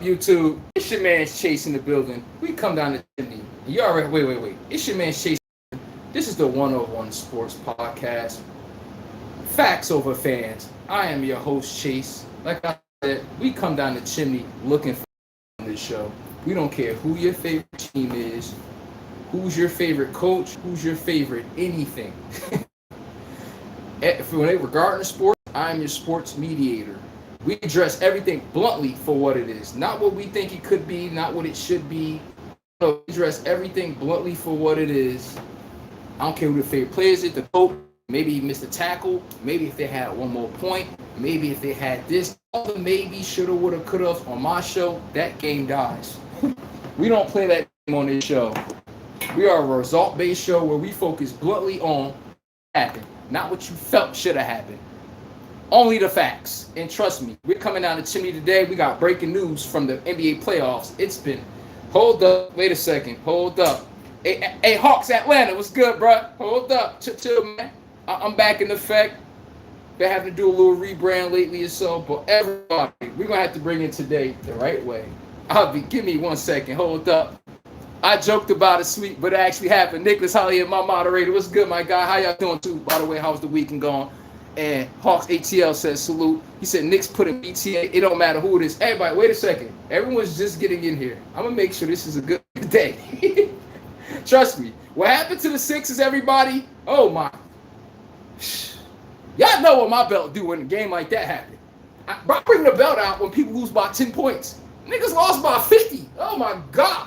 YouTube? It's your man Chase in the building. We come down the chimney. You already wait. It's your man Chase. This is the 101 Sports Podcast. Facts over fans. I am your host Chase. Like I said, we come down the chimney looking for this show. We don't care who your favorite team is, who's your favorite coach, who's your favorite anything. Regarding sports, I am your sports mediator. We address everything bluntly for what it is, not what we think it could be, not what it should be. We address everything bluntly for what it is. I don't care who the favorite player is, the coach. Maybe he missed a tackle. Maybe if they had one more point. Maybe if they had this. All the maybe, shoulda, woulda, coulda on my show, that game dies. We don't play that game on this show. We are a result-based show where we focus bluntly on what happened, not what you felt should have happened. Only the facts. And trust me, we're coming down the chimney today. We got breaking news from the NBA playoffs. It's been, hold up, wait a second, hold up. Hey, Hawks Atlanta, what's good, bro? Hold up, chill, man. I'm back in effect. Been having to do a little rebrand lately or so, but everybody, we're going to have to bring it today the right way. Give me 1 second, hold up. I joked about it, sweet, but it actually happened. Nicholas Holly, my moderator. What's good, my guy? How y'all doing, too? By the way, how's the weekend going? And Hawks ATL says salute. He said Knicks put in BTA. It don't matter who it is. Everybody, wait a second. Everyone's just getting in here. I'm going to make sure this is a good day. Trust me. What happened to the Sixers, everybody? Oh, my. Y'all know what my belt do when a game like that happen. I bring the belt out when people lose by 10 points. Niggas lost by 50. Oh, my God.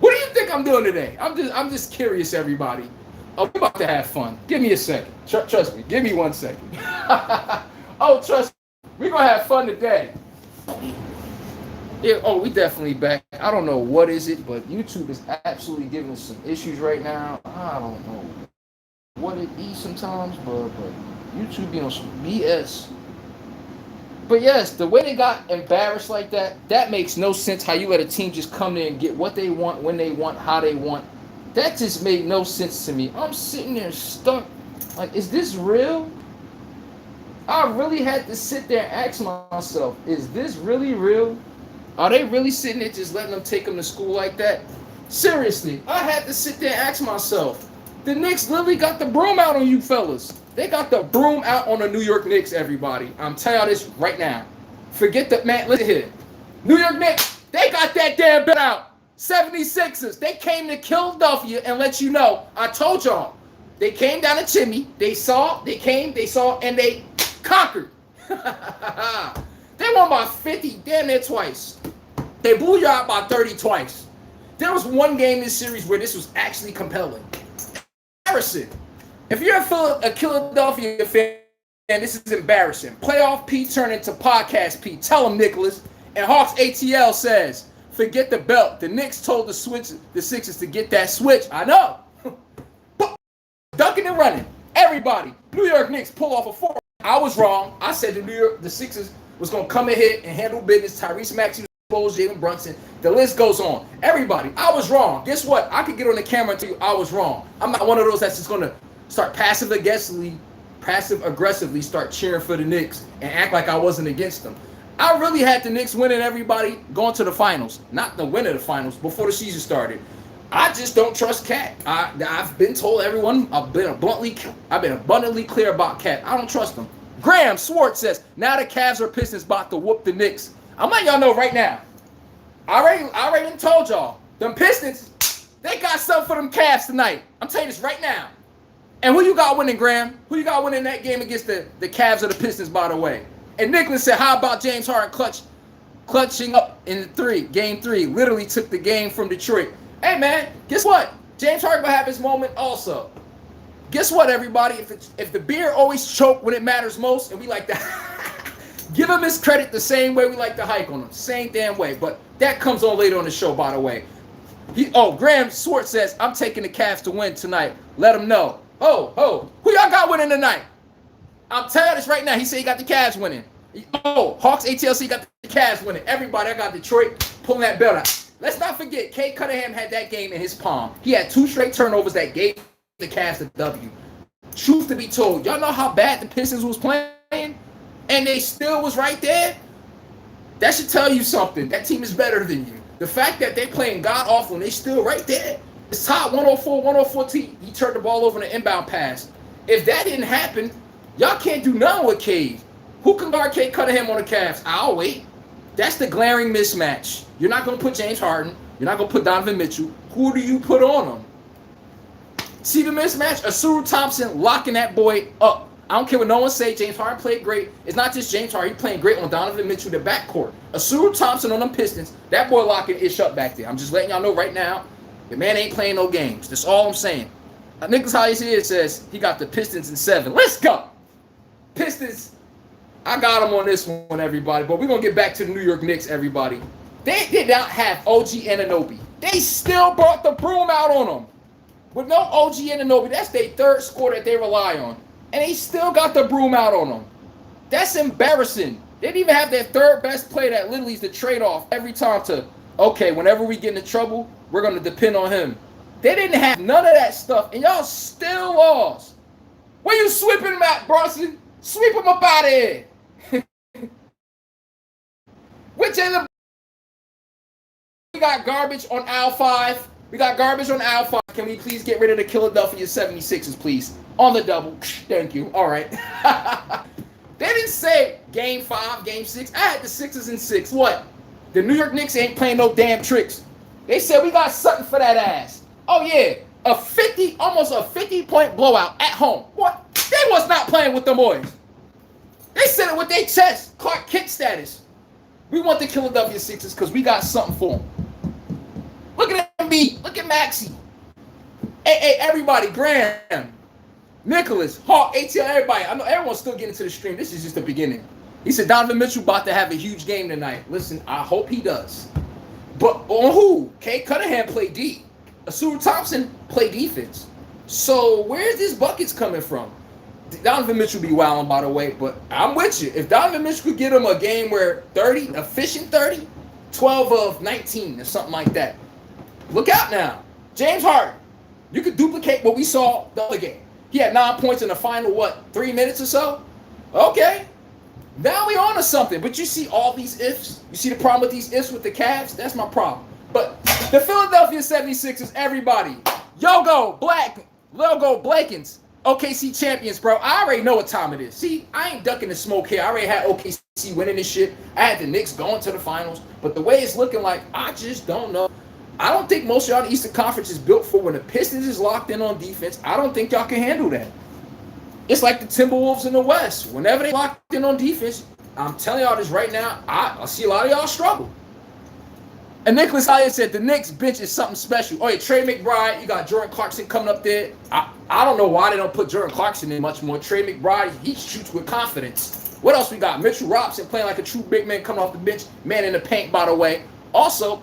What do you think I'm doing today? I'm just curious, everybody. Oh, we're about to have fun. Give me a second. Trust me. Give me 1 second. Oh, trust me. We're going to have fun today. Yeah, we definitely back. I don't know what is it, but YouTube is absolutely giving us some issues right now. I don't know what it be sometimes, but YouTube be on some BS. But yes, the way they got embarrassed like that makes no sense. How you let a team just come in and get what they want, when they want, how they want. That just made no sense to me. I'm sitting there stuck. Like, is this real? I really had to sit there and ask myself, is this really real? Are they really sitting there just letting them take them to school like that? Seriously, I had to sit there and ask myself. The Knicks literally got the broom out on you fellas. They got the broom out on the New York Knicks, everybody. I'm telling you this right now. Forget that, man. Listen here. New York Knicks, they got that damn bit out. 76ers, they came to Philadelphia and let you know. I told y'all. They came down the chimney. They saw, and they conquered. They won by 50, damn near twice. They blew you out by 30 twice. There was one game in this series where this was actually compelling. Embarrassing. If you're a Philadelphia fan, this is embarrassing. Playoff P turned into podcast P. Tell him, Nicholas. And Hawks ATL says, forget the belt. The Knicks told the Sixers to get that switch. I know. Ducking and running. Everybody. New York Knicks pull off a 4. I was wrong. I said the Sixers was going to come in here and handle business. Tyrese Maxey was exposed, Jalen Brunson. The list goes on. Everybody. I was wrong. Guess what? I could get on the camera and tell you I was wrong. I'm not one of those that's just going to start passive aggressively start cheering for the Knicks and act like I wasn't against them. I really had the Knicks winning, everybody, going to the finals. Not the win of the finals before the season started. I just don't trust Cat. I've been told everyone, I've been abundantly clear about Cat. I don't trust him. Graham Swartz says, now the Cavs or Pistons about to whoop the Knicks. I'm letting y'all know right now. I already told y'all. Them Pistons, they got something for them Cavs tonight. I'm telling you this right now. And who you got winning, Graham? Who you got winning that game against the Cavs or the Pistons, by the way? And Nicholas said, how about James Harden clutching up in game 3? Literally took the game from Detroit. Hey, man, guess what? James Harden will have his moment also. Guess what, everybody? If the beer always choke when it matters most, and we like to give him his credit the same way we like to hike on him. Same damn way. But that comes on later on the show, by the way. Graham Swartz says, I'm taking the Cavs to win tonight. Let him know. Who y'all got winning tonight? I'm telling you this right now. He said he got the Cavs winning. Hawks ATLC got the Cavs winning. Everybody, I got Detroit pulling that belt out. Let's not forget, Kay Cunningham had that game in his palm. He had 2 straight turnovers that gave the Cavs the W. Truth to be told, y'all know how bad the Pistons was playing? And they still was right there? That should tell you something. That team is better than you. The fact that they're playing god awful and they still right there. It's top 104 team. He turned the ball over in an inbound pass. If that didn't happen, y'all can't do nothing with Cade. Who can guard Cade Cunningham on the Cavs? I'll wait. That's the glaring mismatch. You're not going to put James Harden. You're not going to put Donovan Mitchell. Who do you put on them? See the mismatch? Asuru Thompson locking that boy up. I don't care what no one say. James Harden played great. It's not just James Harden. He's playing great on Donovan Mitchell, the backcourt. Asuru Thompson on them Pistons. That boy locking ish up back there. I'm just letting y'all know right now. The man ain't playing no games. That's all I'm saying. Nicholas Hollis here says he got the Pistons in 7. Let's go. Pistons. I got them on this one, everybody. But we're going to get back to the New York Knicks, everybody. They did not have OG Anunoby. They still brought the broom out on them. With no OG Anunoby, that's their third score that they rely on. And they still got the broom out on them. That's embarrassing. They didn't even have their third best player that literally is the trade-off every time to, okay, whenever we get into trouble, we're going to depend on him. They didn't have none of that stuff, and y'all still lost. Where you sweeping them at, Bronson? Sweep them up out of here. Which end of we got garbage on aisle 5. We got garbage on aisle 5. Can we please get rid of the Philadelphia 76ers, please? On the double. Thank you. All right. They didn't say game 5, game 6. I had the Sixers in 6. What? The New York Knicks ain't playing no damn tricks. They said we got something for that ass. Oh, yeah. Almost a 50-point blowout at home. What? They was not playing with the boys. They said it with their chest. Clark Kent status. We want the Philadelphia Sixers because we got something for them. Look at Embiid. Look at Maxey. Hey, everybody. Graham. Nicholas. Hawk. ATL, everybody. I know everyone's still getting to the stream. This is just the beginning. He said Donovan Mitchell about to have a huge game tonight. Listen, I hope he does. But on who? Cade Cunningham played D. Asuru Thompson played defense. So where's these buckets coming from? Donovan Mitchell be wilding, by the way, but I'm with you. If Donovan Mitchell could get him a game where 30, efficient 30, 12 of 19 or something like that. Look out now. James Harden, you could duplicate what we saw the other game. He had 9 points in the final, 3 minutes or so? Okay. Now we on to something. But you see all these ifs? You see the problem with these ifs with the Cavs? That's my problem. But the Philadelphia 76ers, everybody. Logo Blankins. OKC champions, bro. I already know what time it is. See, I ain't ducking the smoke here. I already had OKC winning this shit. I had the Knicks going to the finals. But the way it's looking like, I just don't know. I don't think most of y'all in the Eastern Conference is built for when the Pistons is locked in on defense. I don't think y'all can handle that. It's like the Timberwolves in the West. Whenever they locked in on defense, I'm telling y'all this right now, I see a lot of y'all struggle. And Nicholas Elliott said the Knicks bench is something special. Oh, yeah, Trey McBride, you got Jordan Clarkson coming up there. I don't know why they don't put Jordan Clarkson in much more. Trey McBride, he shoots with confidence. What else we got? Mitchell Robinson playing like a true big man coming off the bench. Man in the paint, by the way. Also,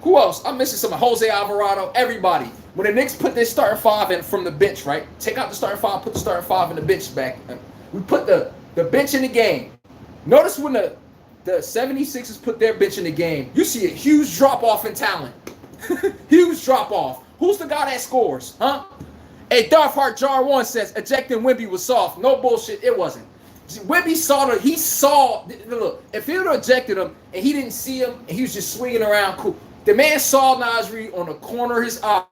who else? I'm missing some. Jose Alvarado, everybody. When the Knicks put their starting 5 in from the bench, right? Take out the starting 5, put the starting 5 in the bench back. We put the bench in the game. Notice when the 76ers put their bench in the game, you see a huge drop-off in talent. Huge drop-off. Who's the guy that scores? Huh? Hey, Darth Hart Jar 1 says, ejecting Wemby was soft. No bullshit, it wasn't. Wemby look, if he would have ejected him and he didn't see him and he was just swinging around, cool. The man saw Naz Reid on the corner of his eye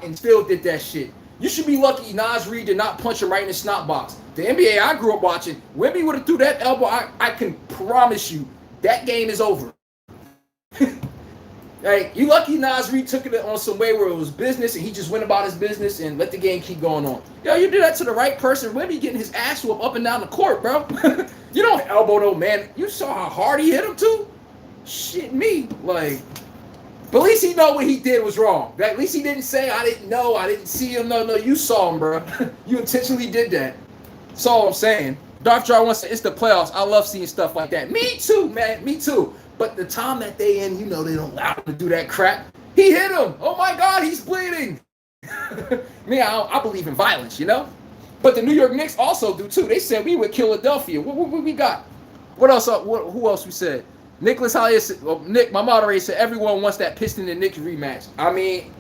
and still did that shit. You should be lucky Naz Reid did not punch him right in the snot box. The NBA I grew up watching, Wemby would have threw that elbow. I can promise you that game is over. Hey, you lucky Naz Reid took it on some way where it was business and he just went about his business and let the game keep going on. Yo, you do that to the right person. Wemby getting his ass whooped up and down the court, bro. You don't elbow no man. You saw how hard he hit him too? Shit me. Like, but at least he know what he did was wrong. At least he didn't say, I didn't know, I didn't see him. No, you saw him, bro. You intentionally did that. That's all I'm saying. Darth Jar wants to say, it's the playoffs. I love seeing stuff like that. Me too, man. Me too. But the time that they in, you know, they don't allow him to do that crap. He hit him. Oh, my God, he's bleeding. Me, I believe in violence, you know? But the New York Knicks also do, too. They said we with Philadelphia. What we got? What else? Who else we said? Nicholas Hollier said, Nick, my moderator said, everyone wants that Piston and Knicks rematch. I mean,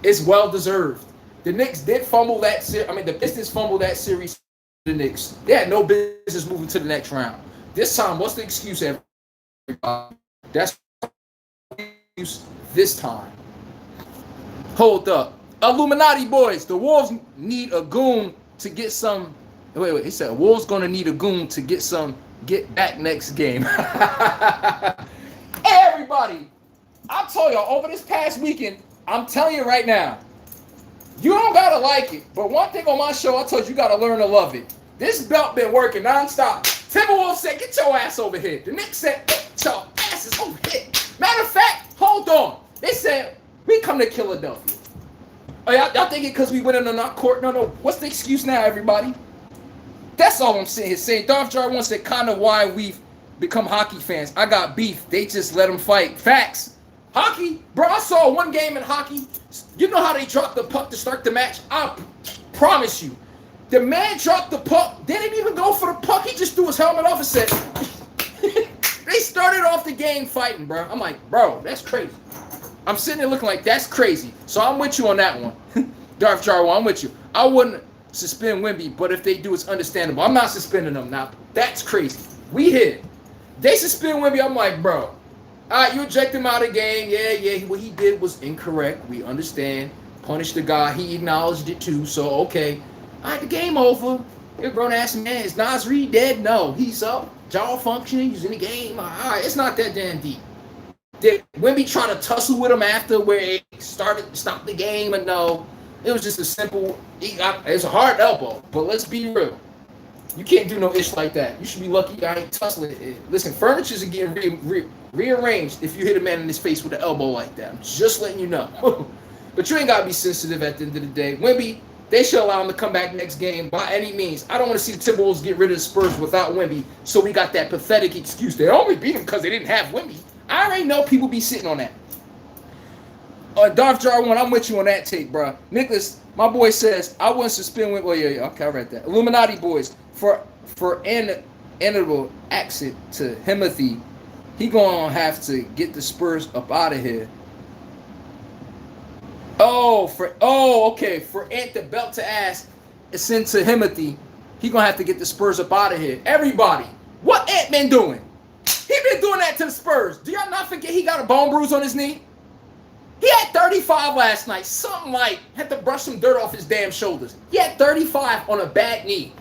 it's well-deserved. The Knicks did fumble that series. I mean, the Pistons fumbled that series to the Knicks. They had no business moving to the next round. This time, what's the excuse, everybody? That's this time. Hold up. Illuminati boys, the Wolves need a goon to get some. Wait. He said Wolves gonna need a goon to get some. Get back next game. Hey, everybody. I told y'all over this past weekend, I'm telling you right now, you don't gotta like it, but one thing on my show, I told you gotta learn to love it. This belt been working nonstop. TimberWolves said, get your ass over here. The Knicks said, get your asses over here. Matter of fact, hold on. They said, we come to Philadelphia. Oh, y'all thinking because we went in our court? No. What's the excuse now, everybody? That's all I'm saying here. Saying Darth Jar once said kind of why we've become hockey fans. I got beef. They just let them fight. Facts. Hockey, bro, I saw one game in hockey. You know how they dropped the puck to start the match? I promise you. The man dropped the puck. They didn't even go for the puck. He just threw his helmet off and said, they started off the game fighting, bro. I'm like, bro, that's crazy. I'm sitting there looking like, that's crazy. So I'm with you on that one. Darth Jarwell, I'm with you. I wouldn't suspend Wemby, but if they do, it's understandable. I'm not suspending them now. That's crazy. We hit. They suspend Wemby. I'm like, bro, all right, you eject him out of the game. Yeah. What he did was incorrect. We understand. Punish the guy. He acknowledged it too. So, okay. All right, the game over. You're a grown-ass man. Is Nas Reed dead? No. He's up. Jaw functioning. He's in the game. All right, it's not that damn deep. Did Wemby try to tussle with him after where it started to stop the game? And no. It was just a simple, it's a hard elbow. But let's be real. You can't do no ish like that. You should be lucky I ain't tussling. Listen, furnitures are getting rearranged if you hit a man in his face with an elbow like that. I'm just letting you know. But you ain't got to be sensitive at the end of the day. Wemby, they should allow him to come back next game by any means. I don't want to see the Timberwolves get rid of the Spurs without Wemby. So we got that pathetic excuse. They only beat him because they didn't have Wemby. I already know people be sitting on that. Darth Jar 1, I'm with you on that take, bro. Nicholas, my boy says, I wouldn't suspend Wemby. Oh, yeah, okay, I read that. Illuminati boys, for an inevitable exit to Timothy, he gonna have to get the Spurs up out of here. Okay. For Ant the belt to ass is sent to Timothy, he gonna have to get the Spurs up out of here. Everybody, what Ant been doing? He been doing that to the Spurs. Do y'all not forget he got a bone bruise on his knee? He had 35 last night. Something like had to brush some dirt off his damn shoulders. He had 35 on a bad knee.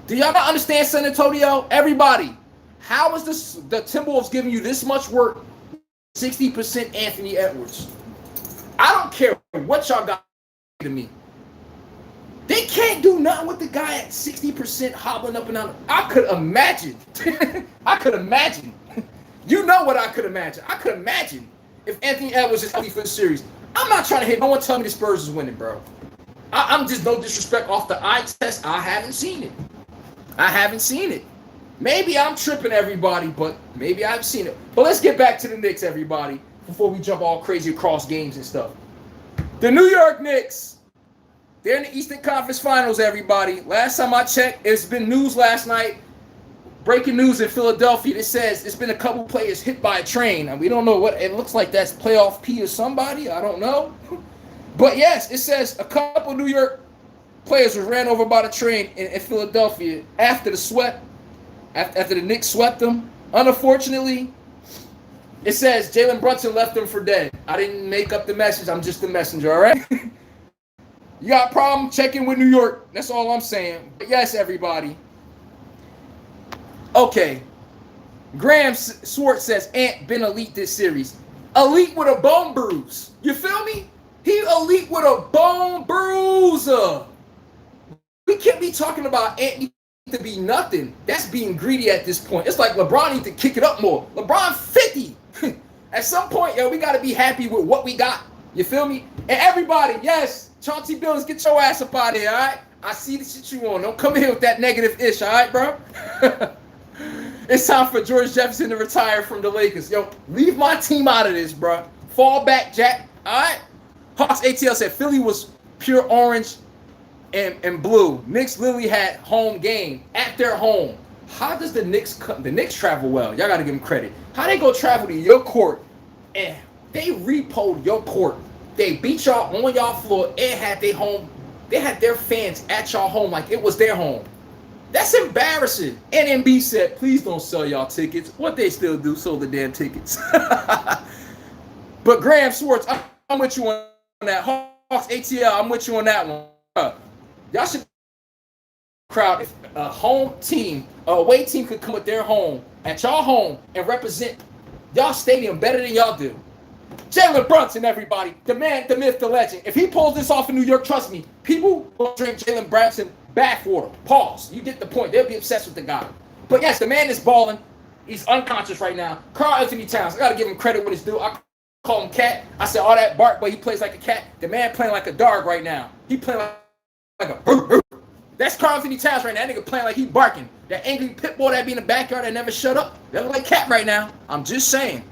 Do y'all not understand San Antonio? Everybody, how is the Timberwolves giving you this much work? 60% Anthony Edwards. I don't care what y'all got to me. They can't do nothing with the guy at 60% hobbling up and down. I could imagine. You know what I could imagine. I could imagine if Anthony Edwards is healthy for the series. I'm not trying to hit. No one tell me the Spurs is winning, bro. I'm just no disrespect off the eye test. I haven't seen it. Maybe I'm tripping everybody, but maybe I've seen it. But let's get back to the Knicks, everybody, before we jump all crazy across games and stuff. The New York Knicks, they're in the Eastern Conference Finals, everybody. Last time I checked, it's been news last night. Breaking news in Philadelphia. It says it's been a couple players hit by a train. And we don't know what it looks like. That's playoff P or somebody. I don't know. But yes, it says a couple New York players were ran over by the train in Philadelphia after the Knicks swept them. Unfortunately, it says Jalen Brunson left them for dead. I didn't make up the message. I'm just the messenger, all right? You got a problem? Check in with New York. That's all I'm saying. But yes, everybody. Okay. Graham Swartz says Ant been elite this series. Elite with a bone bruise. You feel me? He elite with a bone bruiser. We can't be talking about Ant need to be nothing. That's being greedy at this point. It's like LeBron need to kick it up more. LeBron 50. At some point, we got to be happy with what we got. You feel me? And everybody, yes, Chauncey Billups, get your ass up out of here, all right? I see the shit you want. Don't come here with that negative ish, all right, bro? It's time for George Jefferson to retire from the Lakers. Yo, leave my team out of this, bro. Fall back, Jack, all right? Hawks ATL said Philly was pure orange and blue. Knicks literally had home game at their home. How does the Knicks come? The Knicks travel well. Y'all got to give them credit. How they go travel to your court and they repoed your court. They beat y'all on y'all floor and had their home. They had their fans at y'all home like it was their home. That's embarrassing. NMB said, please don't sell y'all tickets. What they still do, sold the damn tickets. But Graham Swartz, I'm with you on that. Hawks ATL, I'm with you on that one. Y'all should crowd. If a home team, a away team could come with their home at y'all home and represent y'all stadium better than y'all do. Jalen Brunson, everybody, the man, the myth, the legend. If he pulls this off in New York, trust me, people will drink Jalen Brunson bathwater. Pause. You get the point. They'll be obsessed with the guy. But yes, the man is balling. He's unconscious right now. Karl-Anthony Towns, I got to give him credit when it's due. I call him cat. I said all that bark, but he plays like a cat. The man playing like a dog right now. He playing like a That's Karl-Anthony Towns right now. That nigga playing like he barking. That angry pit bull that be in the backyard that never shut up. That look like cat right now. I'm just saying.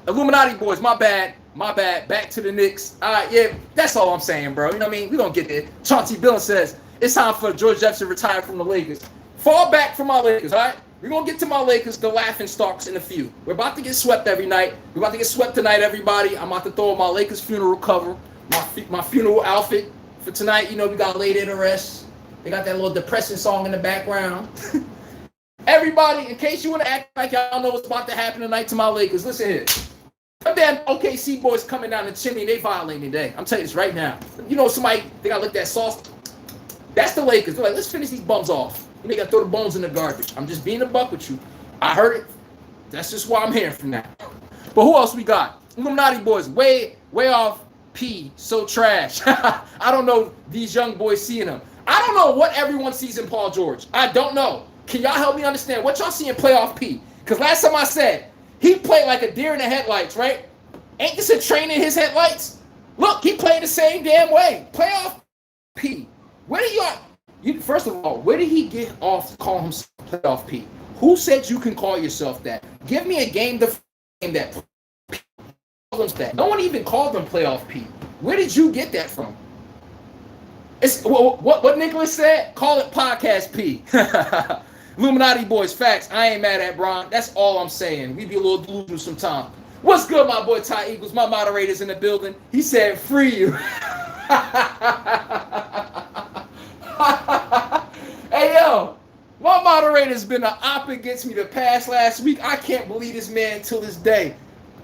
Illuminati boys, my bad. Back to the Knicks. All right, yeah, that's all I'm saying, bro. You know what I mean? We're going to get there. Chauncey Billin says, it's time for George Jefferson to retire from the Lakers. Fall back from my Lakers, all right? We're going to get to my Lakers, the laughing stocks in a few. We're about to get swept every night. We're about to get swept tonight, everybody. I'm about to throw my Lakers funeral cover, my funeral outfit for tonight. You know, we got laid in to rest. They got that little depressing song in the background. Everybody, in case you want to act like y'all know what's about to happen tonight to my Lakers, listen here. Them damn OKC boys coming down the chimney, they violating today. I'm telling you this right now. You know, somebody, they got to lick that sauce. That's the Lakers. They're like, let's finish these bums off. You know, they got to throw the bones in the garbage. I'm just being a buck with you. I heard it. That's just why I'm hearing from that. But who else we got? Illuminati boys, way off P, so trash. I don't know these young boys seeing him. I don't know what everyone sees in Paul George. I don't know. Can y'all help me understand what y'all see in playoff P? Because last time I said, he played like a deer in the headlights, right? Ain't this a train in his headlights? Look, he played the same damn way. Playoff P. Where do y'all... First of all, where did he get off to call himself playoff P? Who said you can call yourself that? Give me a game that... No one even called them playoff P. Where did you get that from? It's what Nicholas said? Call it podcast P. Illuminati boys, facts. I ain't mad at Bron. That's all I'm saying. We be a little delusional sometimes. What's good, my boy Ty Eagles? My moderator's in the building. He said, free you. Hey, yo. My moderator's been an op against me the past last week. I can't believe this man till this day.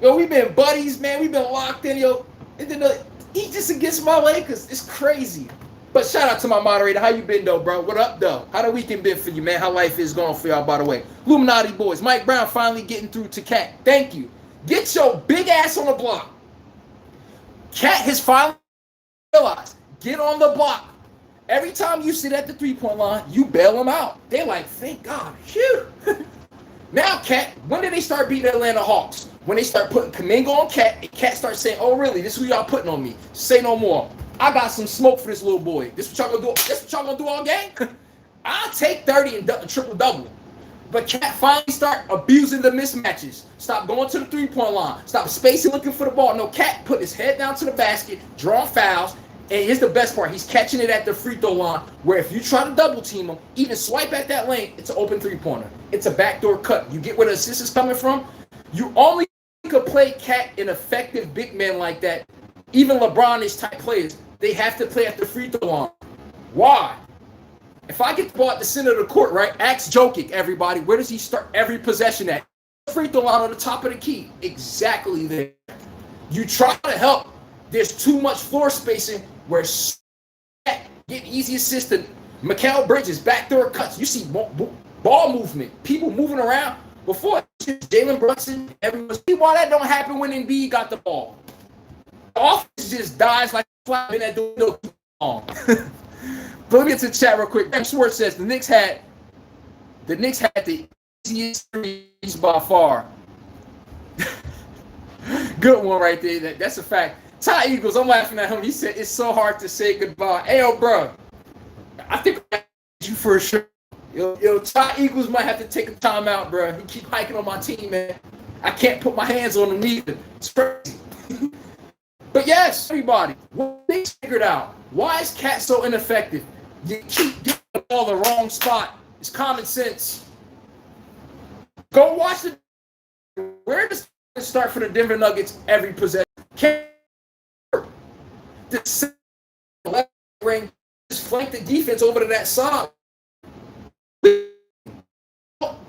Yo, we been buddies, man. We been locked in, yo. And then he just against my Lakers. It's crazy. But shout out to my moderator. How you been, though, bro? What up, though? How the weekend been for you, man? How life is going for y'all, by the way? Illuminati boys. Mike Brown finally getting through to Cat. Thank you. Get your big ass on the block. Cat has finally realized. Get on the block. Every time you sit at the three-point line, you bail them out. They're like, thank God. Phew. Now, Cat, when did they start beating the Atlanta Hawks? When they start putting Kuminga on Cat, and Cat starts saying, oh, really? This is who y'all putting on me. Say no more. I got some smoke for this little boy. This what y'all gonna do? This what y'all gonna do all game? I'll take 30 and triple-double. But Cat finally start abusing the mismatches. Stop going to the three-point line. Stop spacing, looking for the ball. No, Cat put his head down to the basket, drawing fouls. And here's the best part. He's catching it at the free throw line, where if you try to double team him, even swipe at that lane, it's an open three-pointer. It's a backdoor cut. You get where the assist is coming from? You only could play Cat an effective big man like that. Even LeBron is type players. They have to play at the free throw line. Why? If I get the ball at the center of the court, right? Ask Jokic, everybody. Where does he start every possession at? Free throw line on the top of the key. Exactly there. You try to help. There's too much floor spacing where get easy assist to Mikal Bridges, backdoor cuts. You see ball movement, people moving around. Before, Jalen Brunson, everyone. See why that don't happen when Embiid got the ball. The offense just dies like a fly in that door. But let me get to the chat real quick. Ben Schwartz says the Knicks had the easiest series by far. Good one right there. That's a fact. Ty Eagles, I'm laughing at him. He said it's so hard to say goodbye. Hey, yo, bro. I think I you for sure. Yo, Ty Eagles might have to take a timeout, bro. He keep hiking on my team, man. I can't put my hands on him either. It's crazy. But yes, everybody, what they figured out. Why is Cat so ineffective? You keep getting the ball the wrong spot. It's common sense. Go watch the. Where does it start for the Denver Nuggets every possession? The left ring just flank the defense over to that side.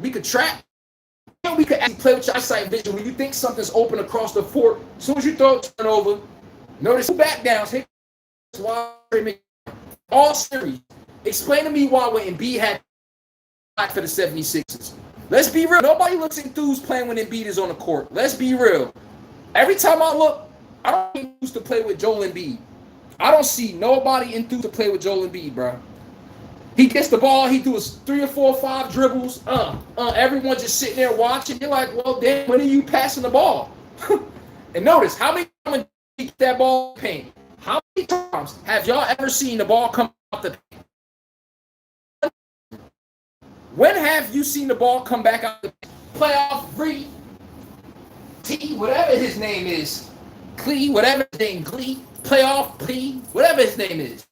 We could trap. And we could actually play with your eyesight vision. When you think something's open across the court, as soon as you throw it, turn over. Notice two back downs. All series. Explain to me why when Embiid had for the 76ers. Let's be real. Nobody looks enthused playing when Embiid is on the court. Let's be real. Every time I look, I don't enthused to play with Joel Embiid. I don't see nobody enthused to play with Joel Embiid, bro. He gets the ball, he does 3 or 4 or 5 dribbles. Everyone just sitting there watching. You're like, well, damn, when are you passing the ball? And notice how many times he get that ball paint. How many times have y'all ever seen the ball come out the paint? When have you seen the ball come back out the playoff free? T, whatever his name is. Clee, whatever his name, Glee, playoff, P, whatever his name is.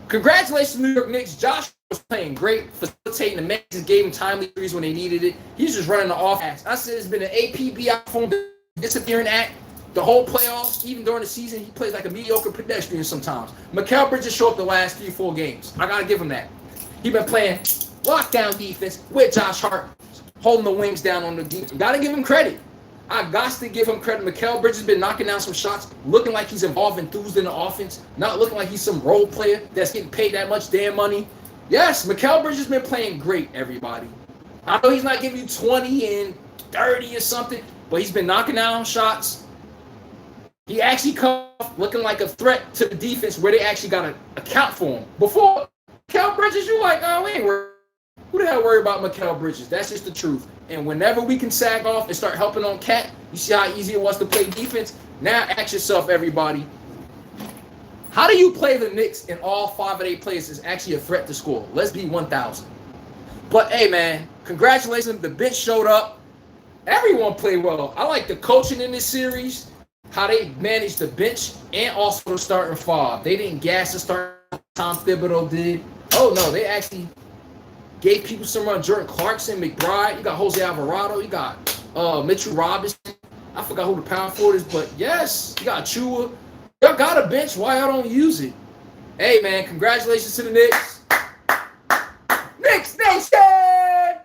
Congratulations, New York Knicks. Josh was playing great, facilitating the Mets, gave him timely threes when they needed it. He's just running the offense. I said it's been an APB phone disappearing act the whole playoffs. Even during the season, he plays like a mediocre pedestrian sometimes. Mikal Bridges showed up the last 3-4 games. I got to give him that. He's been playing lockdown defense with Josh Hart, holding the wings down on the defense. Got to give him credit. I got to give him credit. Mikal Bridges has been knocking down some shots, looking like he's involved, enthused in the offense, not looking like he's some role player that's getting paid that much damn money. Yes, Mikal Bridges has been playing great, everybody. I know he's not giving you 20 and 30 or something, but he's been knocking down shots. He actually comes looking like a threat to the defense where they actually got to account for him. Before Mikal Bridges, you're like, oh, we ain't worried. Who the hell worry about Mikal Bridges? That's just the truth. And whenever we can sag off and start helping on Cat, you see how easy it was to play defense? Now ask yourself, everybody, how do you play the Knicks and all 5 of their players is actually a threat to score? Let's be 1,000. But, hey, man, congratulations. The bench showed up. Everyone played well. I like the coaching in this series, how they managed the bench and also the starting 5. They didn't gas the starting. Tom Thibodeau did. Oh, no, they actually gave people some run. Jordan Clarkson, McBride. You got Jose Alvarado. You got Mitchell Robinson. I forgot who the power forward is, but yes, you got Chua. Y'all got a bench. Why y'all don't use it? Hey, man, congratulations to the Knicks. Knicks Nation!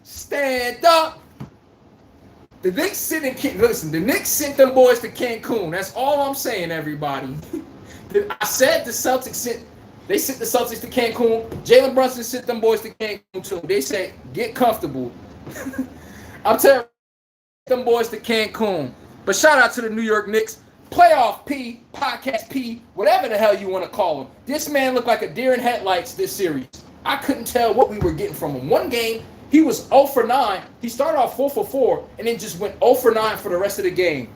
Stand up. The Knicks sent the Knicks sent them boys to Cancun. That's all I'm saying, everybody. I said the Celtics sent the Celtics to Cancun. Jalen Brunson sent them boys to Cancun too. They said, get comfortable. I'm telling them boys to Cancun. But shout out to the New York Knicks. Playoff P, podcast P, whatever the hell you want to call him. This man looked like a deer in headlights this series. I couldn't tell what we were getting from him. One game, he was 0 for 9. He started off 4 for 4 and then just went 0 for 9 for the rest of the game.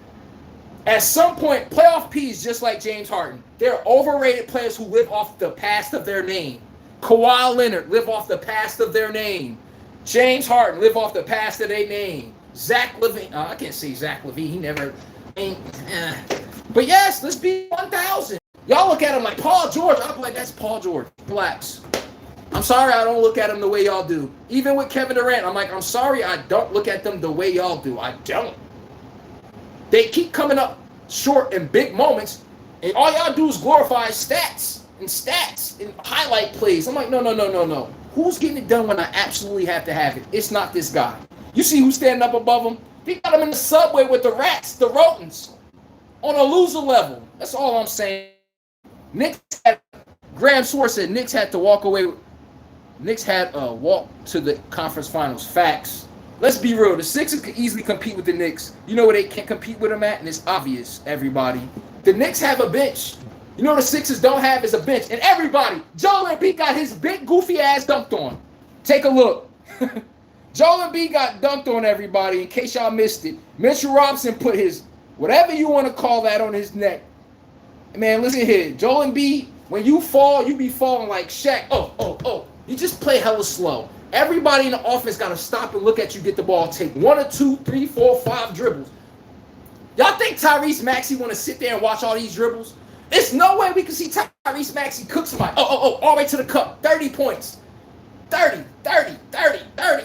At some point, playoff P is just like James Harden. They're overrated players who live off the past of their name. Kawhi Leonard live off the past of their name. James Harden live off the past of their name. Zach LaVine. I can't say Zach LaVine. He never. But yes, let's be 1,000. Y'all look at him like Paul George. I'm like, that's Paul George. Relax. I'm sorry I don't look at him the way y'all do. Even with Kevin Durant, I'm like, I'm sorry I don't look at them the way y'all do. I don't. They keep coming up short in big moments, and all y'all do is glorify stats and highlight plays. I'm like, no. Who's getting it done when I absolutely have to have it? It's not this guy. You see who's standing up above him? They got him in the subway with the rats, the rodents, on a loser level. That's all I'm saying. Graham Swartz said Knicks had to walk away. Knicks had a walk to the conference finals. Facts. Let's be real. The Sixers could easily compete with the Knicks. You know where they can't compete with them at? And it's obvious, everybody. The Knicks have a bench. You know what the Sixers don't have is a bench. And everybody, Joel Embiid got his big goofy ass dunked on. Take a look. Joel Embiid got dunked on, everybody, in case y'all missed it. Mitchell Robinson put his, whatever you want to call that, on his neck. Man, listen here. Joel Embiid, when you fall, you be falling like Shaq. Oh. You just play hella slow. Everybody in the offense got to stop and look at you get the ball. Take 1 or 2, 3, 4, 5 dribbles. Y'all think Tyrese Maxey want to sit there and watch all these dribbles? There's no way we can see Tyrese Maxey cook somebody. All the way to the cup. 30 points. 30.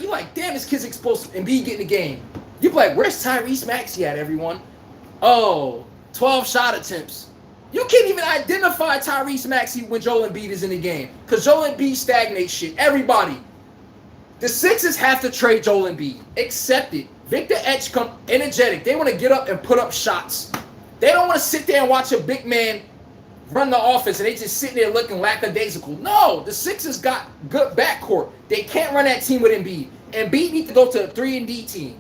You like, damn, this kid's explosive. And be getting the game. You be like, where's Tyrese Maxey at, everyone? 12 shot attempts. You can't even identify Tyrese Maxey when Joel Embiid is in the game because Joel Embiid stagnates shit. Everybody. The Sixers have to trade Joel Embiid. Accept it. Victor Edgecombe, energetic. They want to get up and put up shots. They don't want to sit there and watch a big man run the offense and they just sitting there looking lackadaisical. No, the Sixers got good backcourt. They can't run that team with Embiid. Embiid needs to go to a 3-and-D team.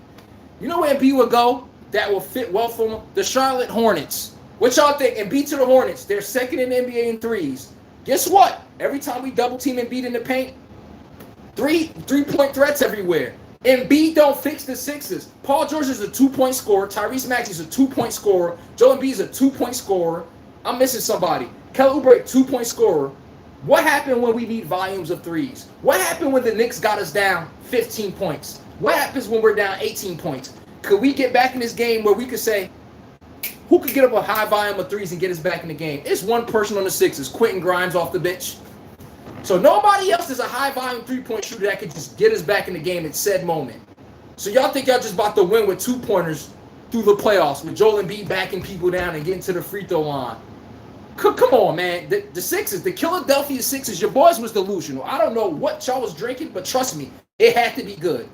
You know where Embiid would go that will fit well for him? The Charlotte Hornets. What y'all think? Embiid to the Hornets. They're second in the NBA in threes. Guess what? Every time we double team Embiid in the paint, three-point threats everywhere. Embiid don't fix the Sixers. Paul George is a 2-point scorer. Tyrese Maxey is a 2-point scorer. Joel Embiid is a 2-point scorer. I'm missing somebody. Kelly Oubre, 2-point scorer. What happened when we need volumes of threes? What happened when the Knicks got us down 15 points? What happens when we're down 18 points? Could we get back in this game where we could say, who could get up a high volume of threes and get us back in the game? It's one person on the Sixers, Quentin Grimes off the bench. So nobody else is a high-volume three-point shooter that could just get us back in the game at said moment. So y'all think y'all just about to win with two-pointers through the playoffs with Joel Embiid backing people down and getting to the free throw line. Come on, man. The Sixers, the Philadelphia Sixers, your boys was delusional. I don't know what y'all was drinking, but trust me, it had to be good.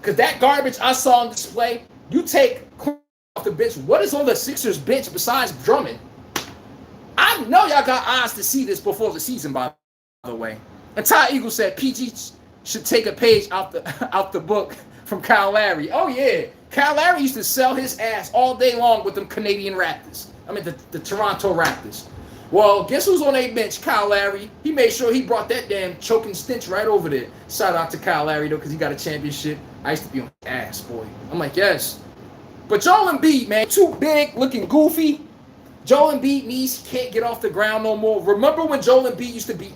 Because that garbage I saw on display, you take off the bench. What is on the Sixers bench besides Drummond? I know y'all got eyes to see this before the season, by the way. And Ty Eagle said PG should take a page out the book from Kyle Lowry. Oh yeah, Kyle Lowry used to sell his ass all day long with them Canadian Raptors. I mean the Toronto Raptors. Well, guess who's on a bench? Kyle Lowry. He made sure he brought that damn choking stench right over there. Shout out to Kyle Lowry though, because he got a championship. I used to be on his ass, boy. I'm like, yes. But Joel Embiid, man, too big, looking goofy. Joel Embiid can't get off the ground no more. Remember when Joel Embiid used to be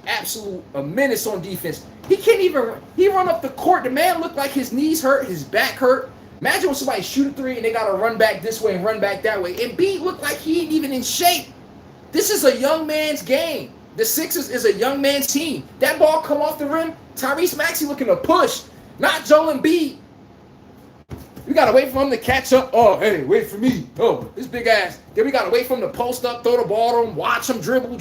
a menace on defense? He can't even, he run up the court. The man looked like his knees hurt, his back hurt. Imagine when somebody shoot a three and they got to run back this way and run back that way. Embiid looked like he ain't even in shape. This is a young man's game. The Sixers is a young man's team. That ball come off the rim, Tyrese Maxey looking to push, not Joel Embiid. We got to wait for him to catch up. Oh, hey, wait for me. Oh, this big ass. Then we got to wait for him to post up, throw the ball to him, watch him dribble.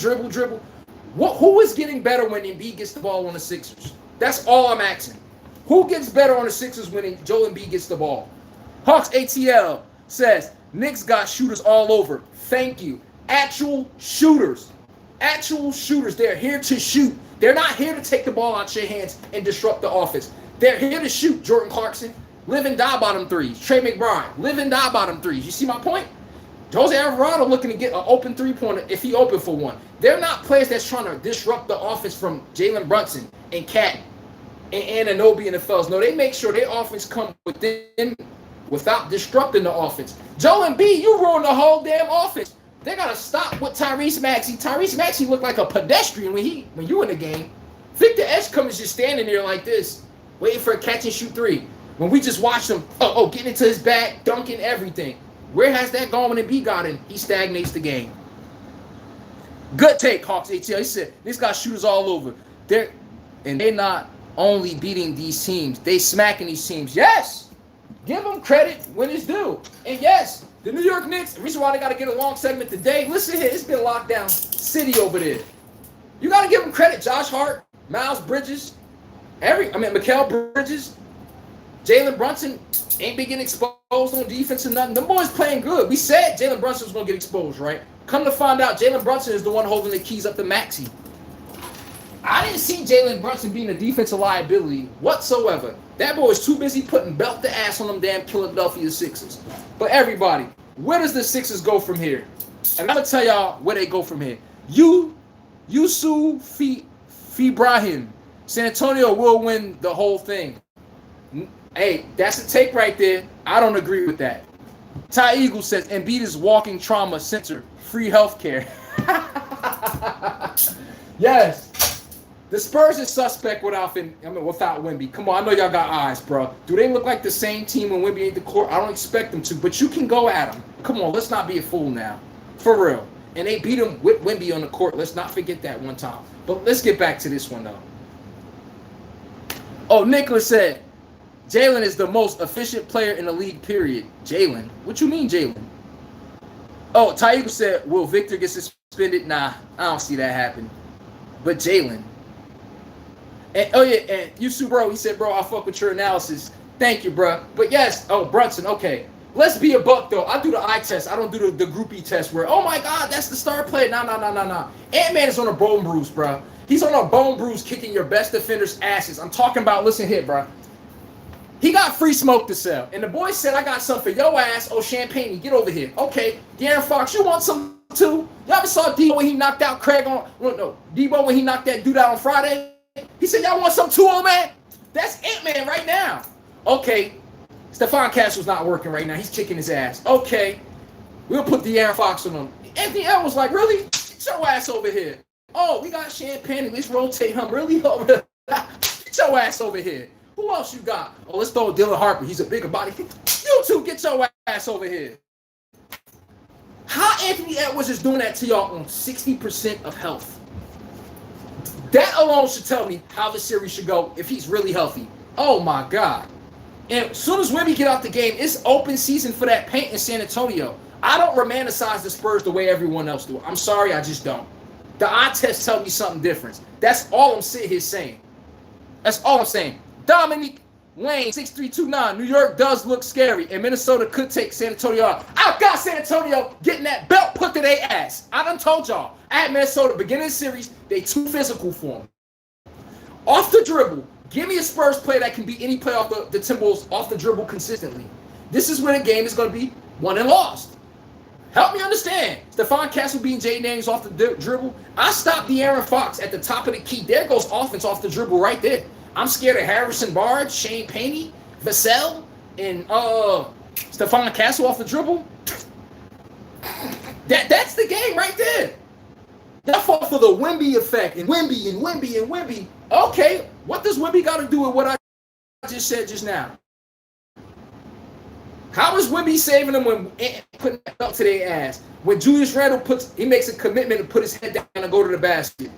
Who is getting better when Embiid gets the ball on the Sixers? That's all I'm asking. Who gets better on the Sixers when Joel Embiid gets the ball? Hawks ATL says, Knicks got shooters all over. Thank you. Actual shooters. Actual shooters. They're here to shoot. They're not here to take the ball out your hands and disrupt the offense. They're here to shoot, Jordan Clarkson. Live and die bottom threes. Trey McBride, live and die bottom threes. You see my point? Jose Alvarado looking to get an open three-pointer if he open for one. They're not players that's trying to disrupt the offense from Jalen Brunson and Cat and Anunoby and the fellas. No, they make sure their offense come within without disrupting the offense. Joel Embiid, you ruined the whole damn offense. They got to stop with Tyrese Maxey. Tyrese Maxey looked like a pedestrian when you in the game. Victor Edgecombe is just standing there like this, waiting for a catch-and-shoot three. When we just watched him, getting into his back, dunking everything. Where has that gone when Embiid got in? He stagnates the game. Good take, Hawks ATL. He said, this got shooters all over. They're not only beating these teams, they smacking these teams. Yes! Give them credit when it's due. And yes, the New York Knicks, the reason why they got to get a long segment today, listen here, it's been lockdown city over there. You got to give them credit. Josh Hart, Miles Bridges, Mikal Bridges, Jalen Brunson ain't been getting exposed on defense or nothing. Them boys playing good. We said Jalen Brunson was going to get exposed, right? Come to find out, Jalen Brunson is the one holding the keys up to Maxey. I didn't see Jalen Brunson being a defensive liability whatsoever. That boy is too busy putting belt to ass on them damn Philadelphia Sixers. But everybody, where does the Sixers go from here? And I'm going to tell y'all where they go from here. Yusuf Ibrahim. San Antonio will win the whole thing. Hey, that's a take right there. I don't agree with that. Ty Eagle says Embiid is walking trauma center. Free healthcare. Yes. The Spurs is suspect without Wemby. Come on, I know y'all got eyes, bro. Do they look like the same team when Wemby ain't the court? I don't expect them to, but you can go at them. Come on, let's not be a fool now. For real. And they beat him with Wemby on the court. Let's not forget that one time. But let's get back to this one, though. Oh, Nicholas said, Jalen is the most efficient player in the league, period. Jalen? What you mean, Jalen? Oh, Taiko said, will Victor get suspended suspended? Nah, I don't see that happen. But Jalen. And oh yeah, and Yusuf, bro, he said, bro, I fuck with your analysis. Thank you, bro. But yes, Brunson, okay. Let's be a buck though. I do the eye test. I don't do the groupie test where, oh my God, that's the star player. Nah. Ant-Man is on a bone bruise, bro. He's on a bone bruise kicking your best defender's asses. I'm talking about, listen here, bro. He got free smoke to sell. And the boy said, I got something for your ass. Oh, Champagne, get over here. Okay, De'Aaron Fox, you want some too? Y'all ever saw Debo when he knocked out Craig on, no, Debo when he knocked that dude out on Friday? He said, y'all want some too, old man? That's Ant-Man right now. Okay, Stephon Castle's not working right now. He's kicking his ass. Okay, we'll put De'Aaron Fox on him. Anthony L was like, really? Get your ass over here. Oh, we got Champagne. Let's rotate him. Really? Get your ass over here. Who else you got? Oh, let's throw Dylan Harper. He's a bigger body. You two, get your ass over here. How Anthony Edwards is doing that to y'all on 60% of health? That alone should tell me how the series should go if he's really healthy. Oh, my God. And as soon as Wemby get out the game, it's open season for that paint in San Antonio. I don't romanticize the Spurs the way everyone else do. I'm sorry, I just don't. The eye test tell me something different. That's all I'm sitting here saying. That's all I'm saying. Dominique Wayne, 6329. New York does look scary, and Minnesota could take San Antonio out. I got San Antonio getting that belt put to their ass. I done told y'all. At Minnesota, beginning of the series, they too physical for them. Off the dribble, give me a Spurs player that can beat any player off the Timberwolves off the dribble consistently. This is when the game is going to be won and lost. Help me understand. Stephon Castle beating Jaden Daniels off the dribble. I stopped De'Aaron Fox at the top of the key. There goes offense off the dribble right there. I'm scared of Harrison Barnes, Shane Paney, Vassell, and Stephon Castle off the dribble. That's the game right there. That fall for the Wemby effect and Wemby. Okay, what does Wemby got to do with what I just said just now? How is Wemby saving them when putting that belt to their ass? When Julius Randle makes a commitment to put his head down and go to the basket.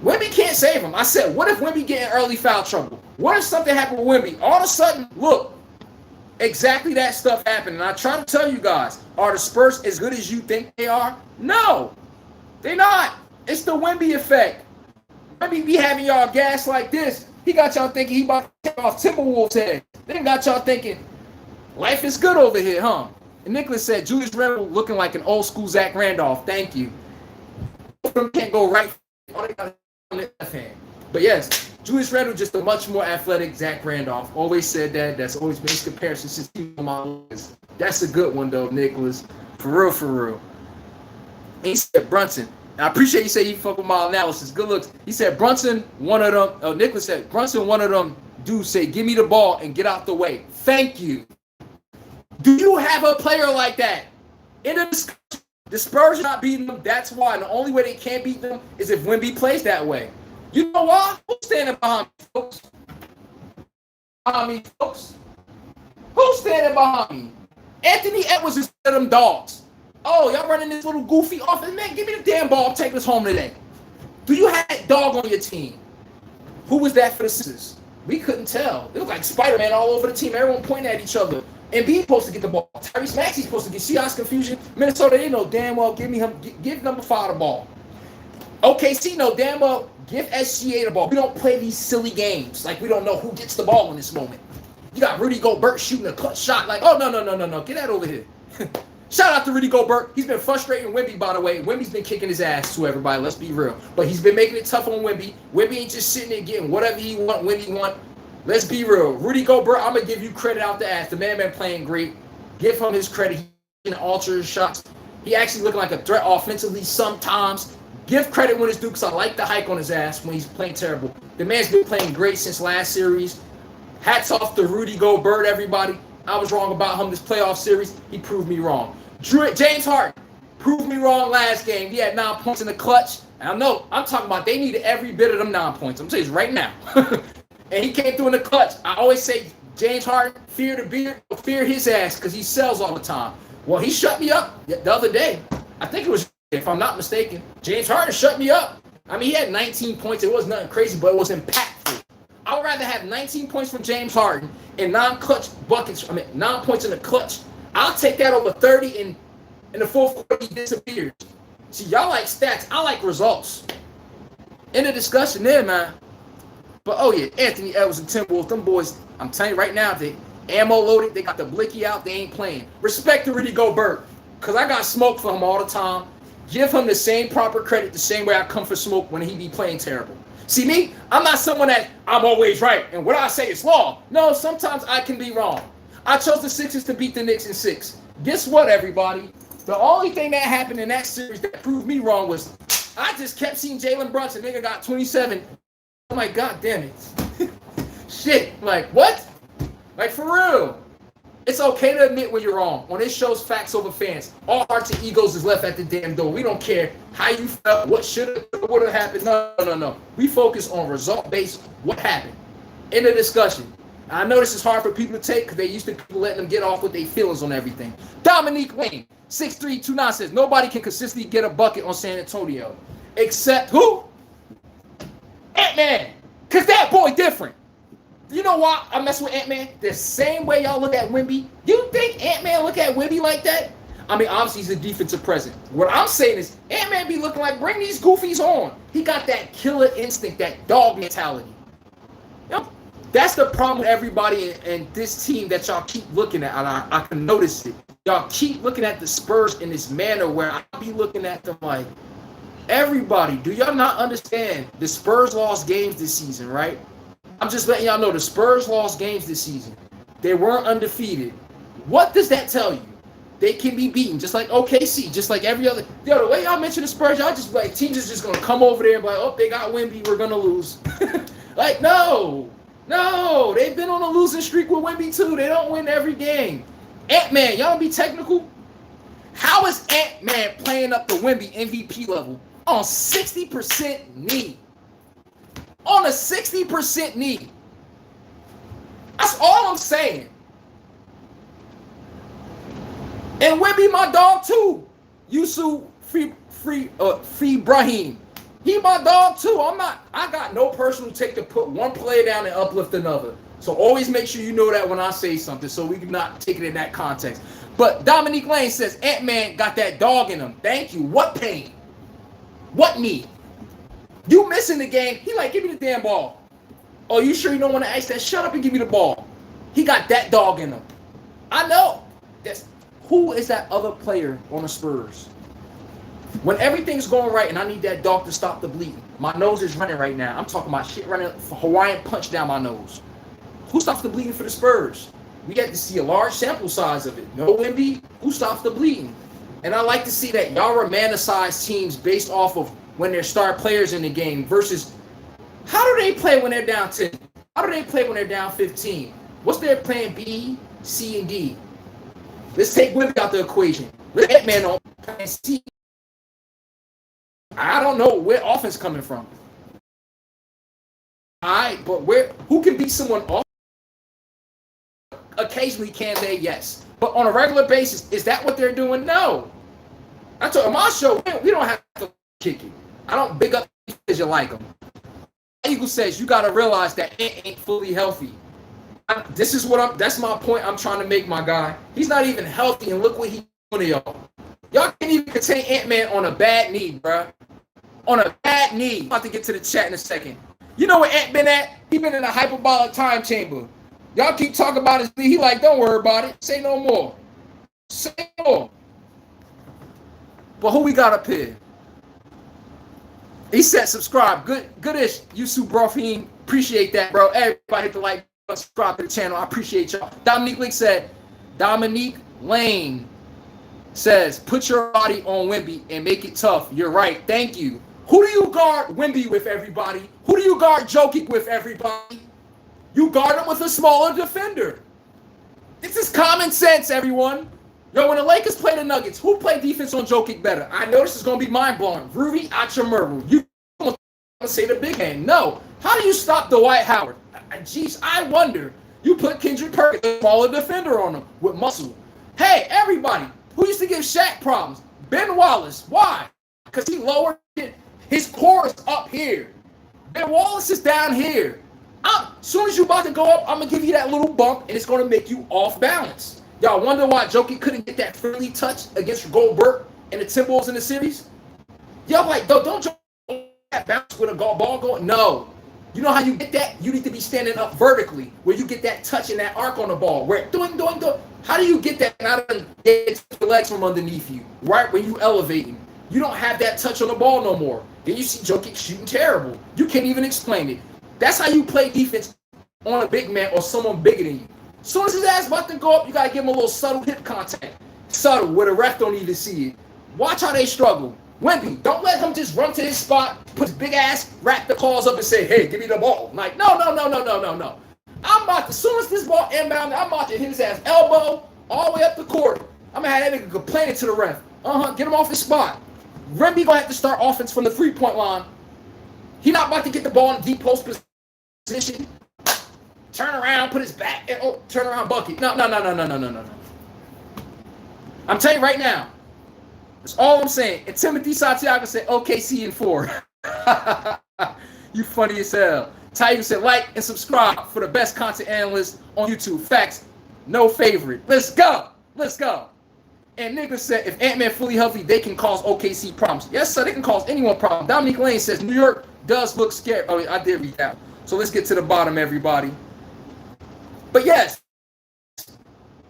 Wemby can't save him. I said, what if Wemby get in early foul trouble? What if something happened with Wemby? All of a sudden, look, exactly that stuff happened. And I try to tell you guys, are the Spurs as good as you think they are? No, they're not. It's the Wemby effect. Wemby be having y'all gas like this. He got y'all thinking he about to take off TimberWolves' head. Then got y'all thinking, life is good over here, huh? And Nicholas said, Julius Randle looking like an old school Zach Randolph. Thank you. Both of them can't go right. All they got on the left hand. But yes, Julius Randle just a much more athletic Zach Randolph. Always said that. That's always been his comparison since he was on my list. That's a good one though, Nicholas. For real. And he said Brunson. And I appreciate you say you fuck with my analysis. Good looks. He said Brunson, one of them. Nicholas said Brunson, one of them dudes say, give me the ball and get out the way. Thank you. Do you have a player like that? In the discussion, the Spurs are not beating them. That's why. And the only way they can't beat them is if Wemby plays that way. You know why? Who's standing behind me, folks? Who's standing behind me? Anthony Edwards is one of them dogs. Oh, y'all running this little goofy offense. Man, give me the damn ball. Take us home today. Do you have that dog on your team? Who was that for the Sixers? We couldn't tell. It looked like Spider-Man all over the team. Everyone pointing at each other. And Embiid's supposed to get the ball. Tyrese Maxey's supposed to get. See y'all's confusion? Minnesota, they know damn well give number 5 the ball. OKC know damn well give SGA the ball. We don't play these silly games. Like we don't know who gets the ball in this moment. You got Rudy Gobert shooting a clutch shot. Like, oh, no. Get that over here. Shout out to Rudy Gobert. He's been frustrating Wemby, by the way. Wemby's been kicking his ass to everybody. Let's be real. But he's been making it tough on Wemby. Wemby ain't just sitting there getting whatever he want, when he want. Let's be real. Rudy Gobert, I'm going to give you credit out the ass. The man been playing great. Give him his credit. He can alter his shots. He actually looking like a threat offensively sometimes. Give credit when it's due because I like the hike on his ass when he's playing terrible. The man's been playing great since last series. Hats off to Rudy Gobert, everybody. I was wrong about him this playoff series. He proved me wrong. James Harden proved me wrong last game. He had 9 points in the clutch. And I know, I'm talking about they needed every bit of them 9 points. I'm telling you right now. And he came through in the clutch. I always say, James Harden, fear his ass because he sells all the time. Well, he shut me up the other day. I think it was, if I'm not mistaken, James Harden shut me up. I mean, he had 19 points. It was nothing crazy, but it was impactful. I would rather have 19 points from James Harden and 9 points in the clutch. I'll take that over 30 and In the fourth quarter, he disappears. See, y'all like stats. I like results. In the discussion there, man. But, oh, yeah, Anthony Edwards and Timberwolves, them boys, I'm telling you right now, they ammo loaded. They got the blicky out. They ain't playing. Respect to Rudy Gobert, because I got smoke for him all the time. Give him the same proper credit the same way I come for smoke when he be playing terrible. See me? I'm not someone that I'm always right, and what I say is law. No, sometimes I can be wrong. I chose the Sixers to beat the Knicks in 6. Guess what, everybody? The only thing that happened in that series that proved me wrong was I just kept seeing Jalen Brunson. Nigga got 27. I'm like, God damn it. Shit. Like, what? Like, for real. It's okay to admit when you're wrong. When it shows facts over fans, all hearts and egos is left at the damn door. We don't care how you felt, what should have, would have happened. No. We focus on result-based what happened in the discussion. I know this is hard for people to take because they used to people letting them get off with their feelings on everything. Dominique Lane, 6'3", says, nobody can consistently get a bucket on San Antonio. Except who? Ant-Man. Because that boy different. You know why I mess with Ant-Man? The same way y'all look at Wemby. You think Ant-Man look at Wemby like that? I mean, obviously he's a defensive presence. What I'm saying is Ant-Man be looking like, bring these goofies on. He got that killer instinct, that dog mentality. Yep. That's the problem with everybody and this team that y'all keep looking at. And I can notice it. Y'all keep looking at the Spurs in this manner where I be looking at them like, everybody, do y'all not understand the Spurs lost games this season, right? I'm just letting y'all know the Spurs lost games this season. They weren't undefeated. What does that tell you? They can be beaten, just like OKC, just like every other. Yo, the way y'all mention the Spurs, y'all just like teams is just gonna come over there and be like, oh, they got Wemby, we're gonna lose. Like, no, they've been on a losing streak with Wemby too. They don't win every game. Ant-Man, y'all be technical. How is Ant-Man playing up the Wemby MVP level on 60% knee? On a 60% knee. That's all I'm saying. And Wemby my dog too. Yusuf Brahim. He my dog too. I got no personal take to put one player down and uplift another. So always make sure you know that when I say something so we can not take it in that context. But Dominique Lane says Ant-Man got that dog in him. Thank you. What pain? What knee? You missing the game. He like, give me the damn ball. Oh, you sure you don't want to ask that? Shut up and give me the ball. He got that dog in him. I know. Who is that other player on the Spurs? When everything's going right and I need that dog to stop the bleeding. My nose is running right now. I'm talking about shit running, Hawaiian punch down my nose. Who stops the bleeding for the Spurs? We get to see a large sample size of it. No Wemby. Who stops the bleeding? And I like to see that y'all romanticize teams based off of when their star players in the game versus how do they play when they're down 10? How do they play when they're down 15? What's their plan B, C, and D? Let's take Wemby out the equation. Let Ant-Man on plan C. I don't know where offense coming from. All right, but who can beat someone off? Occasionally can they? Yes. But on a regular basis, is that what they're doing? No. I told him on my show, we don't have to kick it. I don't big up because you like them. Eagle says you got to realize that Ant ain't fully healthy. That's my point I'm trying to make, my guy. He's not even healthy, and look what he's doing to y'all. Y'all can't even contain Ant-Man on a bad knee, bruh. On a bad knee. I'm about to get to the chat in a second. You know where Ant been at? He been in a hyperbolic time chamber. Y'all keep talking about his knee. He like, don't worry about it. Say no more. Say no more. But who we got up here? He said subscribe. Goodish. Yusuf Brofine. Appreciate that, bro. Everybody hit the like. Subscribe to the channel. I appreciate y'all. Dominique Lane says, put your body on Wemby and make it tough. You're right. Thank you. Who do you guard Wemby with, everybody? Who do you guard Jokic with, everybody? You guard him with a smaller defender. This is common sense, everyone. Yo, when the Lakers play the Nuggets, who played defense on Jokic better? I know this is going to be mind-blowing. Rudy Hachimura. You going to say the big hand. No. How do you stop Dwight Howard? Jeez, I wonder. You put Kendrick Perkins, a smaller defender, on him with muscle. Hey, everybody, who used to give Shaq problems? Ben Wallace. Why? Because he lowered it. His core is up here. Ben Wallace is down here. As soon as you're about to go up, I'm going to give you that little bump, and it's going to make you off balance. Y'all wonder why Jokic couldn't get that friendly touch against Goldberg and the Timberwolves in the series? Y'all like, don't Jokic bounce with a ball going? No. You know how you get that? You need to be standing up vertically where you get that touch and that arc on the ball. Where doing. How do you get that out of the legs from underneath you? Right when you elevating. You don't have that touch on the ball no more. Then you see Jokic shooting terrible. You can't even explain it. That's how you play defense on a big man or someone bigger than you. As soon as his ass about to go up, you got to give him a little subtle hip contact. Subtle, where the ref don't even see it. Watch how they struggle. Wemby, don't let him just run to his spot, put his big ass, wrap the claws up and say, hey, give me the ball. Like, no. I'm about to, as soon as this ball inbound, I'm about to hit his ass elbow all the way up the court. I'm going to have that nigga complaining to the ref. Get him off his spot. Wemby going to have to start offense from the three-point line. He not about to get the ball in deep post position. Turn around, put his back, and turn around, bucket. No. I'm telling you right now. That's all I'm saying. And Timothy Santiago said OKC in 4. You funny as hell. Tiger said like and subscribe for the best content analyst on YouTube. Facts, no favorite. Let's go. And Nicholas said if Ant-Man fully healthy, they can cause OKC problems. Yes, sir, they can cause anyone problems. Dominique Lane says New York does look scary. Oh, I did read that. So let's get to the bottom, everybody. But yes,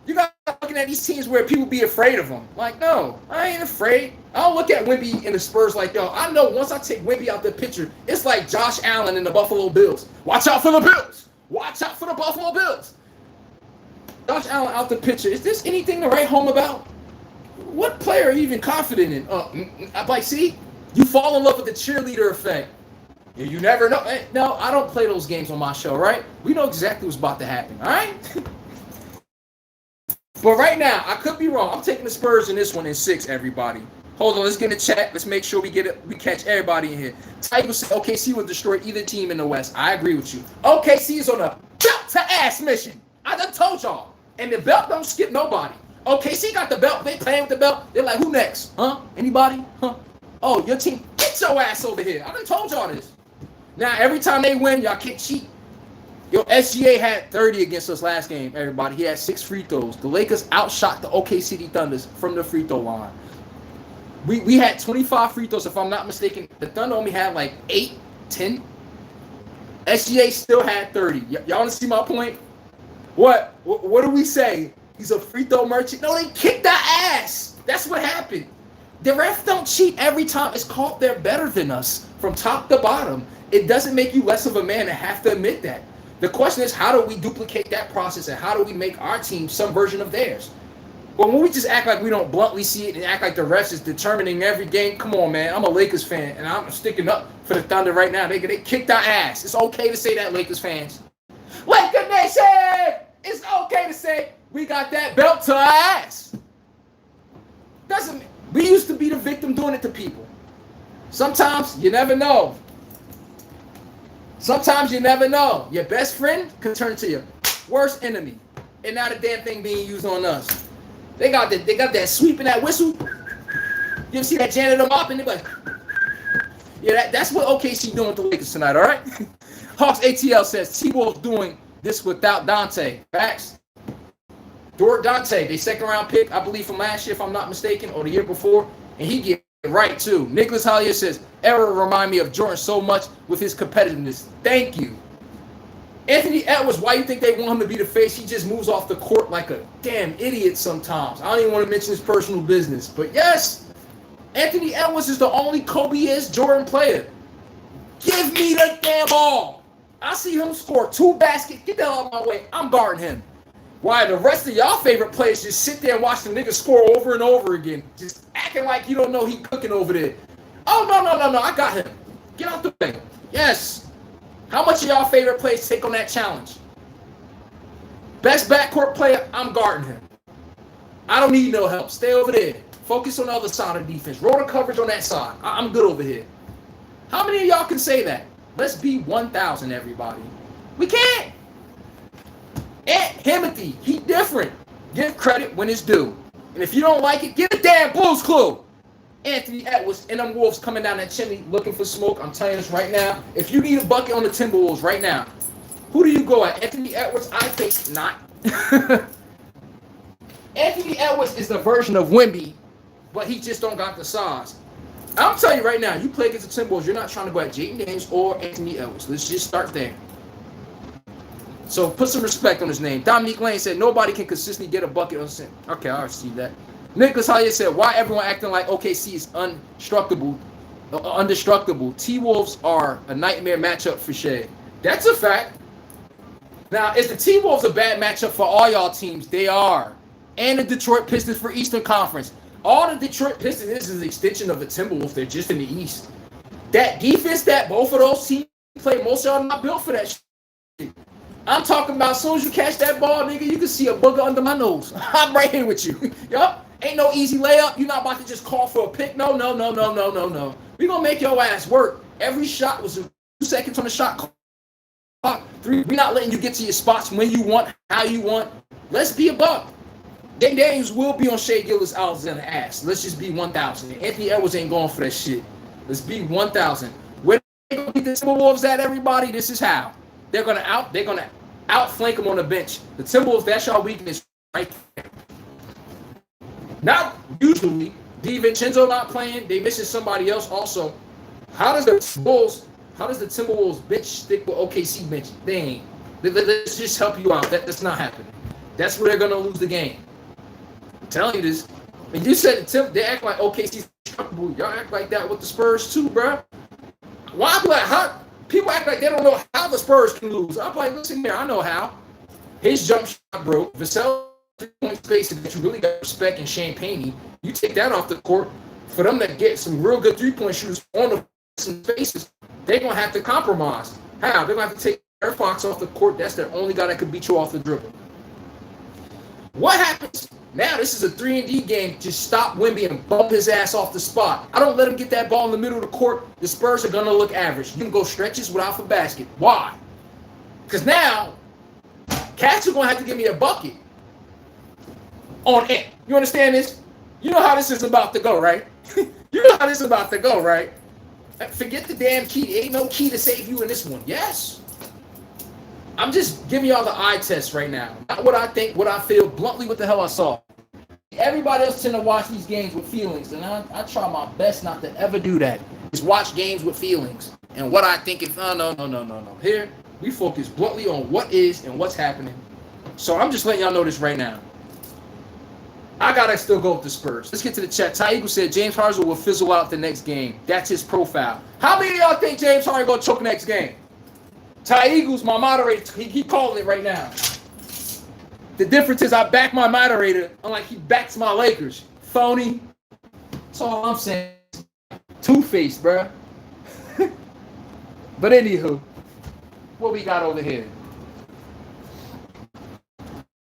you got looking at these teams where people be afraid of them. Like, no, I ain't afraid. I don't look at Wemby and the Spurs like, yo, I know once I take Wemby out the picture, it's like Josh Allen and the Buffalo Bills. Watch out for the Bills. Watch out for the Buffalo Bills. Josh Allen out the picture. Is this anything to write home about? What player are you even confident in? Like, see, you fall in love with the cheerleader effect. You never know. Hey, no, I don't play those games on my show, right? We know exactly what's about to happen, all right? But right now, I could be wrong. I'm taking the Spurs in this one in 6, everybody. Hold on, let's get in the chat. Let's make sure we catch everybody in here. Tiger said OKC will destroy either team in the West. I agree with you. OKC is on a belt-to-ass mission. I done told y'all. And the belt don't skip nobody. OKC got the belt. They playing with the belt. They're like, who next? Huh? Anybody? Huh? Oh, your team. Get your ass over here. I done told y'all this. Now, every time they win, y'all can't cheat. Yo, SGA had 30 against us last game, everybody. He had 6 free throws. The Lakers outshot the OK City Thunders from the free throw line. We had 25 free throws, if I'm not mistaken. The Thunder only had like 8, 10. SGA still had 30. Y'all want to see my point? What do we say? He's a free throw merchant? No, they kicked our ass. That's what happened. The refs don't cheat every time. It's called they're better than us from top to bottom. It doesn't make you less of a man to have to admit that. The question is, how do we duplicate that process and how do we make our team some version of theirs? But when we just act like we don't bluntly see it and act like the refs is determining every game, come on, man. I'm a Lakers fan, and I'm sticking up for the Thunder right now. They kicked our ass. It's okay to say that, Lakers fans. Laker Nation! It's okay to say we got that belt to our ass. We used to be the victim doing it to people. Sometimes you never know. Sometimes you never know. Your best friend can turn to your worst enemy. And now the damn thing being used on us. They got that sweep and that whistle. You ever see that janitor mopping? They're like, yeah, that's what OKC doing with the Lakers tonight, all right? Hawks ATL says T-Wolves doing this without Dante. Facts. Dort Dante, they second round pick, I believe, from last year, if I'm not mistaken, or the year before. And he get right, too. Nicholas Hollier says, Error remind me of Jordan so much with his competitiveness. Thank you. Anthony Edwards, why you think they want him to be the face? He just moves off the court like a damn idiot sometimes. I don't even want to mention his personal business. But yes, Anthony Edwards is the only Kobe-ish Jordan player. Give me the damn ball. I see him score 2 baskets. Get the hell out of my way. I'm guarding him. Why the rest of y'all favorite players just sit there and watch the nigga score over and over again. Just acting like you don't know he cooking over there. Oh, no. I got him. Get out the way. Yes. How much of y'all favorite players take on that challenge? Best backcourt player, I'm guarding him. I don't need no help. Stay over there. Focus on the other side of the defense. Roll the coverage on that side. I'm good over here. How many of y'all can say that? Let's be 1,000, everybody. We can't. And Timothy, he different. Give credit when it's due. And if you don't like it, give a damn Blues Clue. Anthony Edwards and them Wolves coming down that chimney looking for smoke. I'm telling you this right now. If you need a bucket on the Timberwolves right now, who do you go at? Anthony Edwards? I think not. Anthony Edwards is the version of Wemby, but he just don't got the size. I'm telling you right now, you play against the Timberwolves, you're not trying to go at Jaden Daniels or Anthony Edwards. Let's just start there. So put some respect on his name. Dominique Lane said nobody can consistently get a bucket on Sim. Okay, I already see that. Nicholas Hayes said, why everyone acting like OKC is indestructible? T-Wolves are a nightmare matchup for Shea. That's a fact. Now, is the T-Wolves a bad matchup for all y'all teams? They are. And the Detroit Pistons for Eastern Conference. All the Detroit Pistons is an extension of the Timberwolves. They're just in the East. That defense that both of those teams play, most of y'all not built for that shit. I'm talking about as soon as you catch that ball, nigga, you can see a booger under my nose. I'm right here with you. Yup. Ain't no easy layup. You're not about to just call for a pick. No. We're going to make your ass work. Every shot was 2 seconds on the shot clock. 3. We're not letting you get to your spots when you want, how you want. Let's be a buck. Jaden Daniels will be on Shea Gilgeous-Alexander's ass. Let's just be 1,000. Anthony Edwards ain't going for that shit. Let's be 1,000. Where they going to beat the Timberwolves at, everybody? This is how. They're going to outflank them on the bench. The Timberwolves, that's your weakness right there. Not usually. DiVincenzo not playing. They missing somebody else also. How does the Timberwolves bench stick with OKC bench? They ain't. Let's just help you out. That's not happening. That's where they're going to lose the game. I'm telling you this. And you said they act like OKC's comfortable. Y'all act like that with the Spurs too, bro. Why? Like, how? People act like they don't know how the Spurs can lose. I'm like, listen here, I know how. His jump shot broke. Vassell space that you really got respect in Champagne. You take that off the court for them to get some real good 3-point shooters on the spaces. They're gonna have to compromise. How? They're gonna have to take Air Fox off the court. That's the only guy that could beat you off the dribble. What happens now? This is a 3-and-D game. Just stop Wemby and bump his ass off the spot. I don't let him get that ball in the middle of the court. The Spurs are gonna look average. You can go stretches without the basket. Why? Because now Cats are gonna have to give me a bucket on it. You understand this? You know how this is about to go, right? You know how this is about to go, right? Forget the damn key. Ain't no key to save you in this one. Yes. I'm just giving y'all the eye test right now. Not what I think, what I feel, bluntly what the hell I saw. Everybody else tend to watch these games with feelings, and I try my best not to ever do that. Just watch games with feelings. And what I think is, no. Here, we focus bluntly on what is and what's happening. So I'm just letting y'all know this right now. I gotta still go with the Spurs. Let's get to the chat. Ty Eagle said James Harden will fizzle out the next game. That's his profile. How many of y'all think James Harden gonna choke next game? Ty Eagles, my moderator, he calling it right now. The difference is I back my moderator, unlike he backs my Lakers. Phony. That's all I'm saying. Two-faced, bruh. But anywho, what we got over here?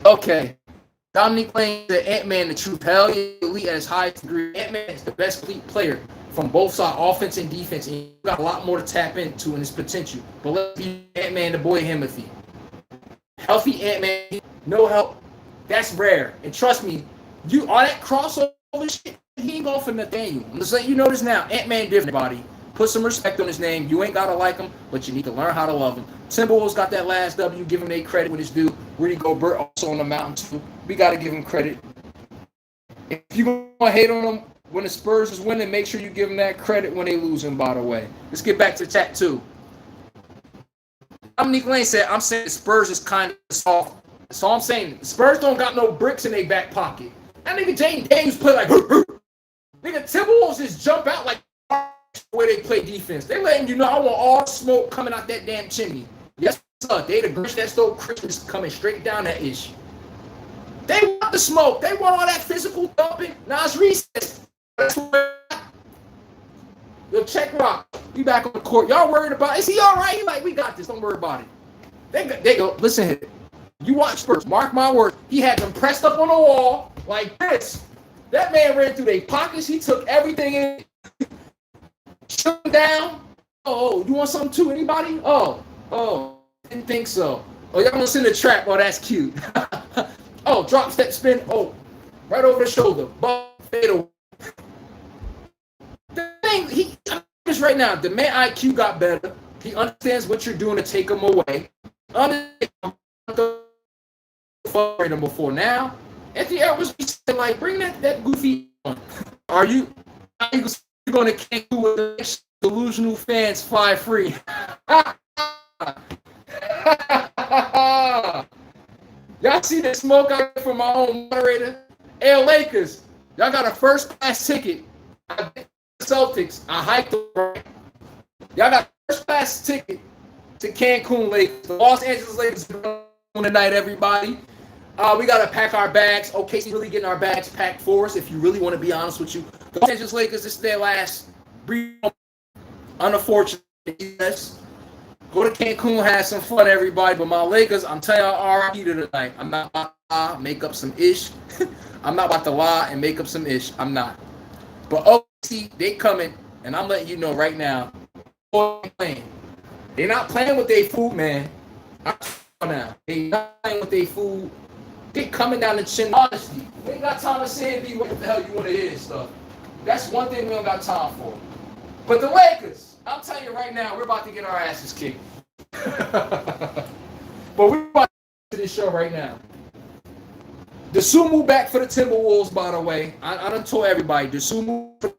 Okay. Dominique Lane said Ant-Man the truth. Hell yeah, elite at his highest degree. Ant-Man is the best elite player from both sides, offense and defense. And you got a lot more to tap into in his potential. But let's be Ant-Man the boy Himothy. Healthy Ant-Man, no help. That's rare. And trust me, all that crossover shit, he ain't going for Nathaniel. I'm just letting you know this now. Ant-Man different, body. Put some respect on his name. You ain't got to like him, but you need to learn how to love him. Timberwolves got that last W. Give him their credit when it's due. Rudy Gobert also on the mountain, too. We got to give him credit. If you're going to hate on him when the Spurs is winning, make sure you give him that credit when they losing, by the way. Let's get back to chat, too. Dominique Lane said, I'm saying the Spurs is kind of soft. That's all I'm saying. The Spurs don't got no bricks in their back pocket. That nigga Jaden Daniels play like, nigga, Timberwolves just jump out like where they play defense. They letting you know I want all smoke coming out that damn chimney. Yes, sir. They the Grinch that stole Christmas coming straight down that ish. They want the smoke. They want all that physical dumping. Now it's recess. Yo, check Rock. We back on the court. Y'all worried about, is he all right? He like, we got this. Don't worry about it. They go, listen here. You watch Spurs. Mark my words. He had them pressed up on the wall like this. That man ran through their pockets. He took everything in. Shut him down. Oh, you want something too? Anybody? Oh, didn't think so. Oh, y'all gonna send a trap? Oh, that's cute. Oh, drop, step, spin. Oh, right over the shoulder. Ball, fade away. The thing, just right now, the man IQ got better. He understands what you're doing to take him away. Before now, Anthony Edwards be saying, like, bring that goofy on. Are you going to Cancun with the delusional fans fly free? Y'all see the smoke I get from my own moderator? Hey, Lakers, y'all got a first class ticket. I beat the Celtics. I hiked the right. Y'all got a first class ticket to Cancun Lakers. The Los Angeles Lakers on tonight, everybody. We got to pack our bags. OKC really getting our bags packed for us, if you really want to be honest with you. The Los Angeles Lakers, this is their last brief, unfortunate. Yes. Go to Cancun, have some fun, everybody. But my Lakers, I'm telling y'all, RIP to tonight. I'm not about to make up some ish. I'm not about to lie and make up some ish. I'm not. But OKC, they coming, and I'm letting you know right now, they're not playing with their food, man. Now. They not playing with their food. They coming down the chin. Honestly, we ain't got time to say and be what the hell you want to hear and stuff. That's one thing we don't got time for. But the Lakers, I'm telling you right now, we're about to get our asses kicked. But we're about to this show right now. The Sumu back for the Timberwolves, by the way. I done told everybody. The Sumu,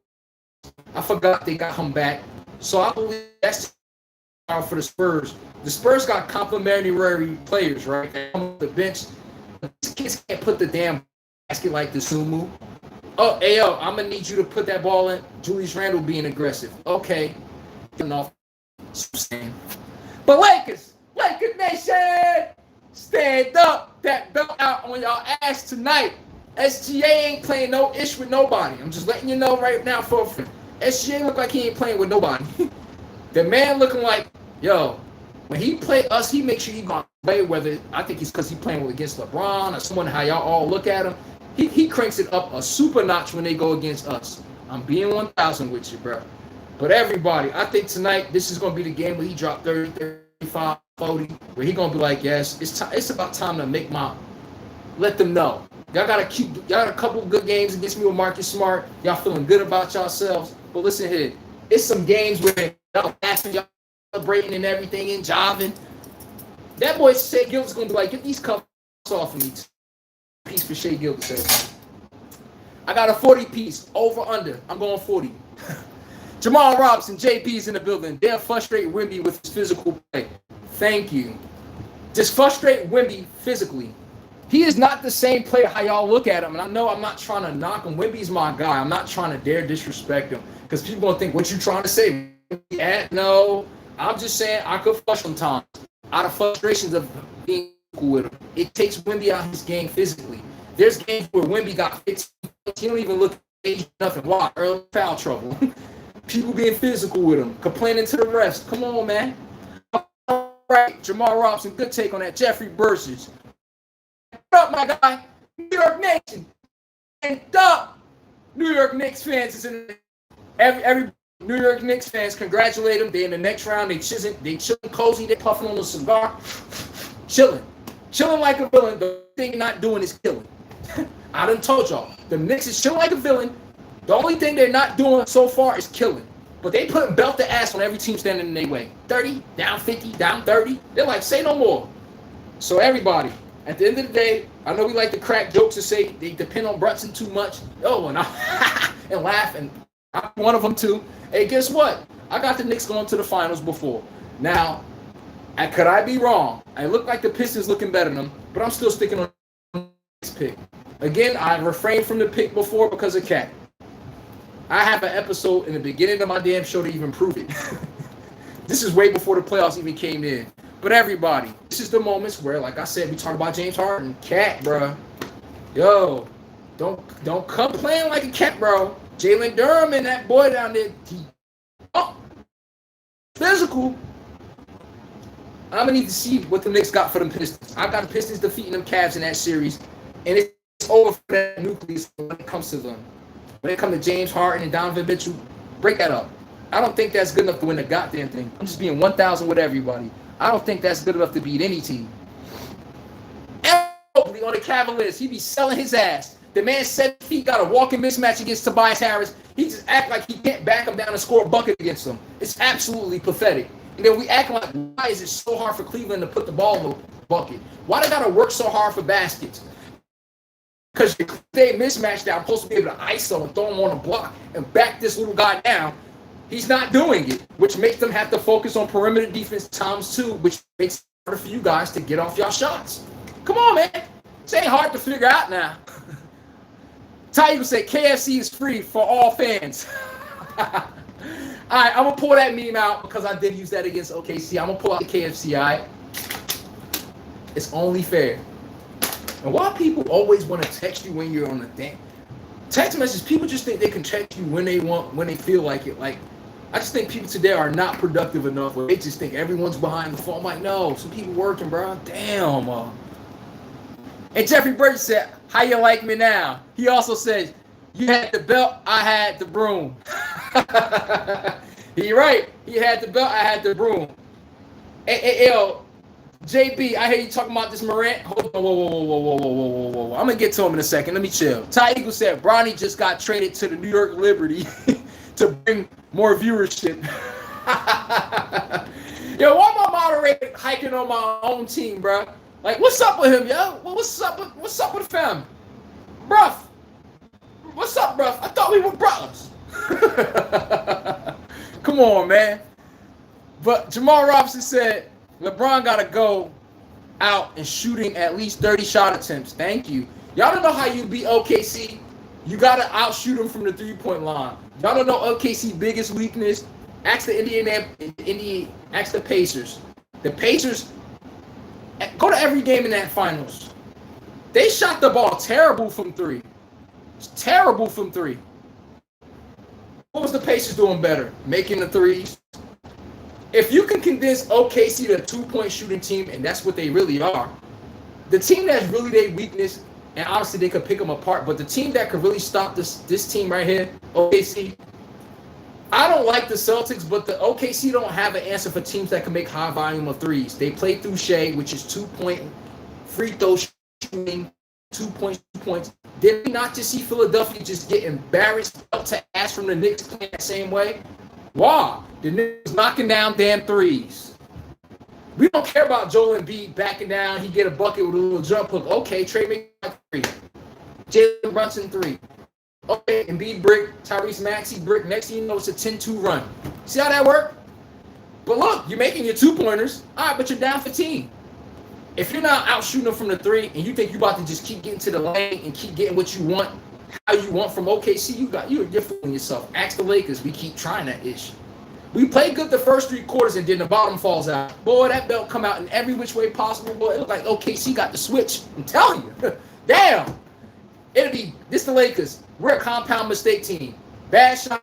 I forgot they got him back. So I believe that's for the Spurs. The Spurs got complimentary players, right? They come off the bench. These kids can't put the damn basket like the Sumu. Oh, Ayo, I'm going to need you to put that ball in. Julius Randle being aggressive. Okay. Enough. But Lakers Nation, stand up. That belt out on y'all ass tonight. SGA ain't playing no ish with nobody. I'm just letting you know right now. SGA look like he ain't playing with nobody. The man looking like, yo, when he play us, he makes sure he gonna play, whether I think it's because he playing against LeBron or someone, how y'all all look at him. He cranks it up a super notch when they go against us. I'm being 1,000 with you, bro. But everybody, I think tonight this is gonna be the game where he dropped 30, 35, 40, where he gonna be like, yes, it's about time to let them know. Y'all got a couple of good games against me with Marcus Smart. Y'all feeling good about yourselves. But listen here, it's some games where y'all laughing, y'all celebrating and everything and jiving. That boy Shai Gilgeous gonna be like, get these cups off of me. Piece for Shai Gilgeous. I got a 40 piece over under. I'm going 40. Jamal Robinson, JP's in the building. They'll frustrate Wemby with his physical play. Thank you. Just frustrate Wemby physically. He is not the same player how y'all look at him. And I know I'm not trying to knock him. Wemby's my guy. I'm not trying to dare disrespect him. Because people going to think, what you trying to say? No. I'm just saying I could flush sometimes. Out of frustrations of being cool with him. It takes Wemby out of his game physically. There's games where Wemby got 15. He don't even look at age nothing. Why? Early foul trouble. People being physical with him. Complaining to the refs. Come on, man. All right. Jamal Robinson, good take on that. Jeffrey Burgess. What up, my guy? New York Nation. And up. New York Knicks fans is in every New York Knicks fans, congratulate them. They in the next round. They chilling cozy. They puffing on a cigar. Chilling like a villain. The thing you're not doing is killing. I done told y'all. The Knicks is chilling like a villain. The only thing they're not doing so far is killing. But they putting belt the ass on every team standing in their way. 30, down 50, down 30. They're like, say no more. So everybody, at the end of the day, I know we like to crack jokes and say they depend on Brunson too much. Oh, and and laugh, and I'm one of them too. Hey, guess what? I got the Knicks going to the finals before. Now, could I be wrong? I look like the Pistons looking better than them, but I'm still sticking on this pick. Again, I refrained from the pick before because of Cat. I have an episode in the beginning of my damn show to even prove it. This is way before the playoffs even came in. But everybody, this is the moments where, like I said, we talk about James Harden. Cat, bro. Yo, don't come playing like a cat, bro. Jalen Durham and that boy down there. Physical. I'm going to need to see what the Knicks got for them Pistons. I got the Pistons defeating them Cavs in that series. And it's over for that nucleus when it comes to them. When it comes to James Harden and Donovan Mitchell, break that up. I don't think that's good enough to win the goddamn thing. I'm just being 1,000 with everybody. I don't think that's good enough to beat any team. And on the Cavaliers, he be selling his ass. The man 7 feet got a walking mismatch against Tobias Harris. He just act like he can't back him down and score a bucket against him. It's absolutely pathetic. And then we act like, why is it so hard for Cleveland to put the ball in the bucket? Why they got to work so hard for baskets? Because they mismatch that I'm supposed to be able to ISO and throw him on the block and back this little guy down. He's not doing it, which makes them have to focus on perimeter defense ×2, which makes it harder for you guys to get off y'all shots. Come on, man. This ain't hard to figure out now. Ty would say KFC is free for all fans. All right, I'm going to pull that meme out because I did use that against OKC. I'm going to pull out the KFC, all right? It's only fair. And why people always want to text you when you're on the damn text message, people just think they can text you when they want, when they feel like it. Like, I just think people today are not productive enough where they just think everyone's behind the phone. I'm like, no, some people working, bro. Damn. And Jeffrey Brady said, how you like me now? He also says, you had the belt, I had the broom. He right. He had the belt, I had the broom. Hey, yo, JB, I hear you talking about this Morant. Hold on, whoa. I'm going to get to him in a second. Let me chill. Ty Eagle said, Bronny just got traded to the New York Liberty to bring more viewership. Yo, why am I moderating hiking on my own team, bro? Like, what's up with him, yo? What's up with fam? Bruh. What's up, bruh? I thought we were brothers. Come on, man. But Jamal Robinson said, LeBron got to go out and shooting at least 30 shot attempts. Thank you. Y'all don't know how you beat OKC. You got to outshoot them from the three-point line. Y'all don't know OKC's biggest weakness. Ask the ask the Pacers. The Pacers, go to every game in that finals. They shot the ball terrible from three. It's terrible from three. What was the Pacers doing better? Making the threes. If you can convince OKC to a two-point shooting team, and that's what they really are, the team that's really their weakness, and obviously they could pick them apart, but the team that could really stop this team right here, OKC, I don't like the Celtics, but the OKC don't have an answer for teams that can make high volume of threes. They play through Shea, which is 2-point free throw shooting, 2 points. Did we not just see Philadelphia just get embarrassed to ass from the Knicks playing that same way? Why? The Knicks knocking down damn threes. We don't care about Joel Embiid backing down. He get a bucket with a little jump hook. Okay, Trey McBride 3. Jalen Brunson 3. Okay, Embiid brick, Tyrese Maxey brick. Next thing you know, it's a 10-2 run. See how that worked? But look, you're making your two-pointers. All right, but you're down 15. If you're not out shooting them from the three and you think you're about to just keep getting to the lane and keep getting what you want, how you want from OKC, you're different than yourself. Ask the Lakers. We keep trying that ish. We played good the first 3 quarters and then the bottom falls out. Boy, that belt come out in every which way possible. Boy, it looked like OKC got the switch. I'm telling you. Damn. This the Lakers. We're a compound mistake team. Bad shot.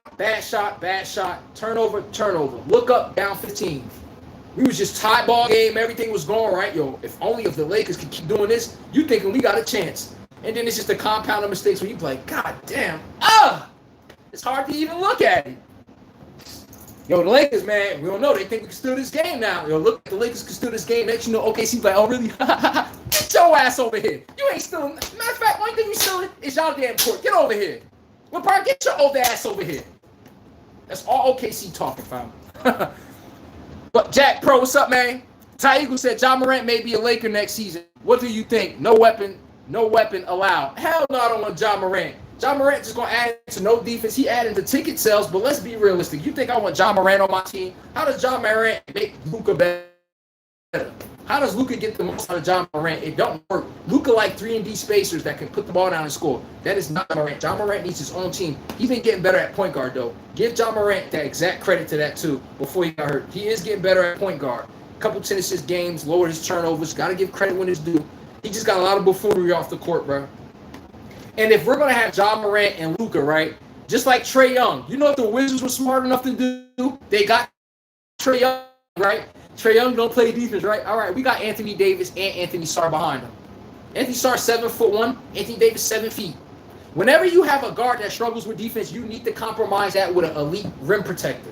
Turnover. Look up, down 15. We was just tie ball game. Everything was going right. Yo, if the Lakers could keep doing this, you thinking we got a chance. And then it's just a compound of mistakes where you be like, God damn. It's hard to even look at it. Yo, the Lakers, man, we don't know. They think we can steal this game now. Yo, look, the Lakers can steal this game. Next, you know, OKC's like, oh, really? Get your ass over here. You ain't stealing. Matter of fact, only thing you stealing is y'all damn court. Get over here. LeBron, get your old ass over here. That's all OKC talking, fam. But Jack Pro, what's up, man? Ty Eagle said Ja Morant may be a Laker next season. What do you think? No weapon allowed. Hell no, I don't want Ja Morant. Ja Morant just going to add to no defense. He added to ticket sales, but let's be realistic. You think I want Ja Morant on my team? How does Ja Morant make Luka better? How does Luka get the most out of Ja Morant? It don't work. Luka like 3-and-D spacers that can put the ball down and score. That is not Morant. Ja Morant needs his own team. He's been getting better at point guard, though. Give Ja Morant that exact credit to that, too, before he got hurt. He is getting better at point guard. Couple 10 assist games, lowered his turnovers. Got to give credit when it's due. He just got a lot of buffoonery off the court, bro. And if we're going to have Ja Morant and Luka, right, just like Trae Young, you know what the Wizards were smart enough to do? They got Trae Young, right? Trae Young don't play defense, right? All right, we got Anthony Davis and Anthony Sarr behind him. Anthony Sarr 7'1", Anthony Davis 7 feet. Whenever you have a guard that struggles with defense, you need to compromise that with an elite rim protector.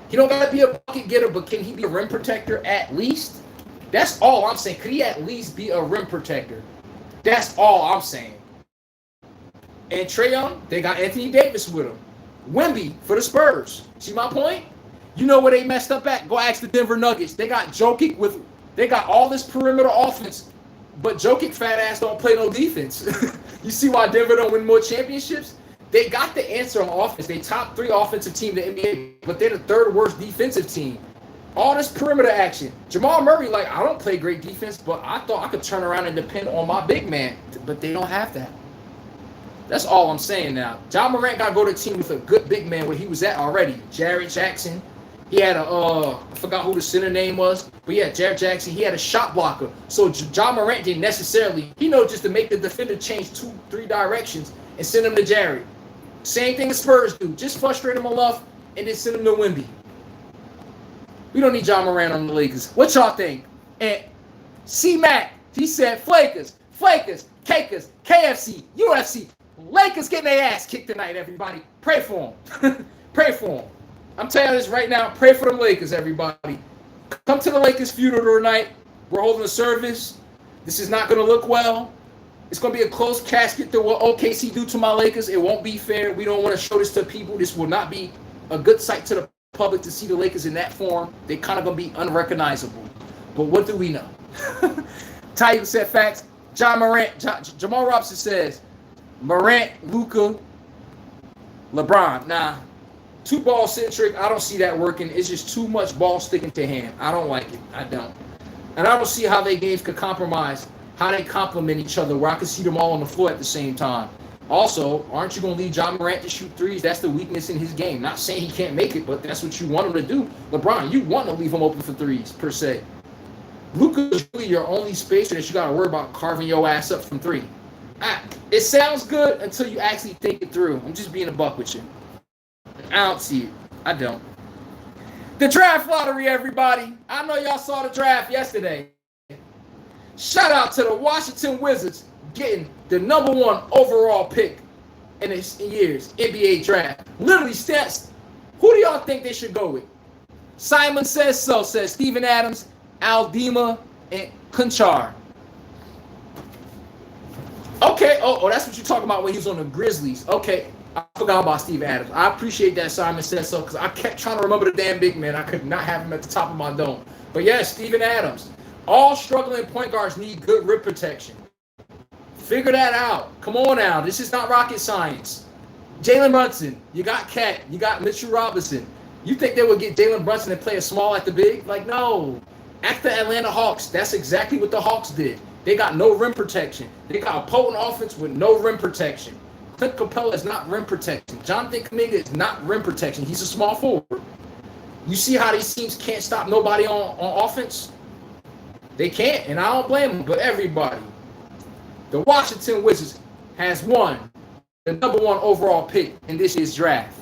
He don't got to be a bucket getter, but can he be a rim protector at least? That's all I'm saying. Could he at least be a rim protector? That's all I'm saying. And Trae Young, they got Anthony Davis with him. Wemby for the Spurs. See my point? You know where they messed up at? Go ask the Denver Nuggets. They got Jokic they got all this perimeter offense but Jokic fat ass don't play no defense. You see why Denver don't win more championships? They got the answer on offense. They top 3 offensive team in the NBA, but they're the 3rd worst defensive team. All this perimeter action. Jamal Murray, like, I don't play great defense, but I thought I could turn around and depend on my big man. But they don't have that. That's all I'm saying now. John Morant got to go to a team with a good big man where he was at already. Jarrett Jackson. He had I forgot who the center name was, but yeah, Jarrett Jackson. He had a shot blocker. So John Morant didn't necessarily, he knows just to make the defender change 2-3 directions and send him to Jarrett. Same thing the Spurs do. Just frustrate him enough and then send him to Wemby. We don't need John Morant on the Lakers. What y'all think? And C-Mac, he said Flakers, Cakers, KFC, UFC. Lakers getting their ass kicked tonight, everybody. Pray for them. Pray for them. I'm telling you this right now. Pray for them Lakers, everybody. Come to the Lakers funeral tonight. We're holding a service. This is not going to look well. It's going to be a close casket to what OKC do to my Lakers. It won't be fair. We don't want to show this to people. This will not be a good sight to the public to see the Lakers in that form. They're kind of going to be unrecognizable. But what do we know? Titan said facts. John Morant. Jamal Robinson says, Morant, Luka, LeBron. Nah, too ball centric. I don't see that working. It's just too much ball sticking to hand. I don't like it. I don't. And I don't see how their games could compromise, how they complement each other, where I can see them all on the floor at the same time. Also, aren't you going to leave John Morant to shoot threes? That's the weakness in his game. Not saying he can't make it, but that's what you want him to do. LeBron, you want to leave him open for threes, per se. Luka is really your only spacer that you got to worry about carving your ass up from 3. It sounds good until you actually think it through. I'm just being a buck with you. I don't see it. I don't. The draft lottery, everybody. I know y'all saw the draft yesterday. Shout out to the Washington Wizards getting the #1 overall pick in this year's NBA draft. Literally, stats. Who do y'all think they should go with? Simon says so, says Steven Adams, Aldima, and Conchar. Okay, oh, that's what you're talking about when he was on the Grizzlies. Okay, I forgot about Steve Adams. I appreciate that Simon said so because I kept trying to remember the damn big man. I could not have him at the top of my dome. But yes, Steven Adams. All struggling point guards need good rim protection. Figure that out. Come on now. This is not rocket science. Jalen Brunson. You got Cat. You got Mitchell Robinson. You think they would get Jalen Brunson and play a small at the big? Like, no. At the Atlanta Hawks, that's exactly what the Hawks did. They got no rim protection. They got a potent offense with no rim protection. Clint Capella is not rim protection. Jonathan Kuminga is not rim protection. He's a small forward. You see how these teams can't stop nobody on offense? They can't, and I don't blame them, but everybody. The Washington Wizards has won the #1 overall pick in this year's draft.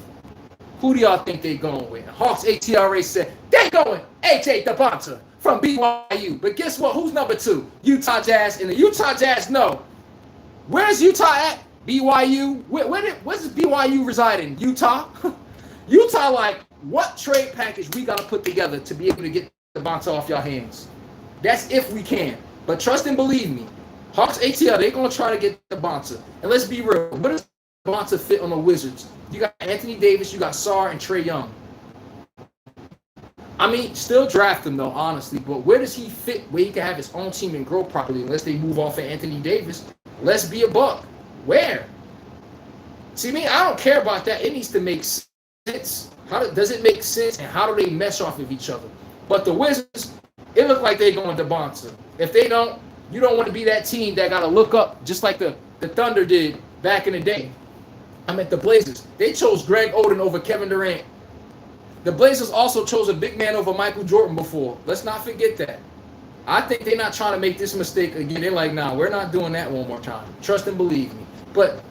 Who do y'all think they're going with? Hawks ATRA said they're going AJ Debonta from BYU. But guess what? Who's #2? Utah Jazz. And the Utah Jazz know. Where's Utah at? BYU? Where's BYU residing? Utah? Utah like, what trade package we got to put together to be able to get Debonta off your hands? That's if we can. But trust and believe me, Hawks ATL, they're going to try to get Debonta. And let's be real. What does Debonta fit on the Wizards? You got Anthony Davis, you got Sarr, and Trae Young. I mean, still draft him, though, honestly. But where does he fit where he can have his own team and grow properly unless they move off of Anthony Davis? Let's be a buck. Where? See, me, I don't care about that. It needs to make sense. Does it make sense? And how do they mesh off of each other? But the Wizards, it looked like they're going to Debonta. If they don't, you don't want to be that team that got to look up just like the Thunder did back in the day. I meant the Blazers. They chose Greg Oden over Kevin Durant. The Blazers also chose a big man over Michael Jordan before. Let's not forget that. I think they're not trying to make this mistake again. They're like, nah, we're not doing that one more time. Trust and believe me. But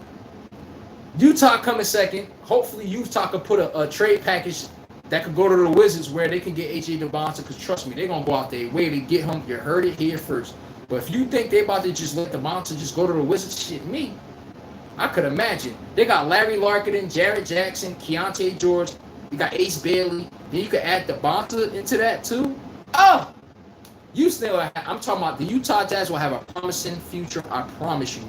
Utah coming second. Hopefully Utah could put a trade package that could go to the Wizards where they can get AJ Debonta, because trust me, they're going to go out their way to get him. You heard it here first. But if you think they're about to just let Debonta just go to the Wizards, shit, me, I could imagine. They got Larry Larkin, Jarrett Jackson, Keontae George. You got Ace Bailey. Then you could add Debonta into that too. Oh! I'm talking about the Utah Jazz will have a promising future, I promise you.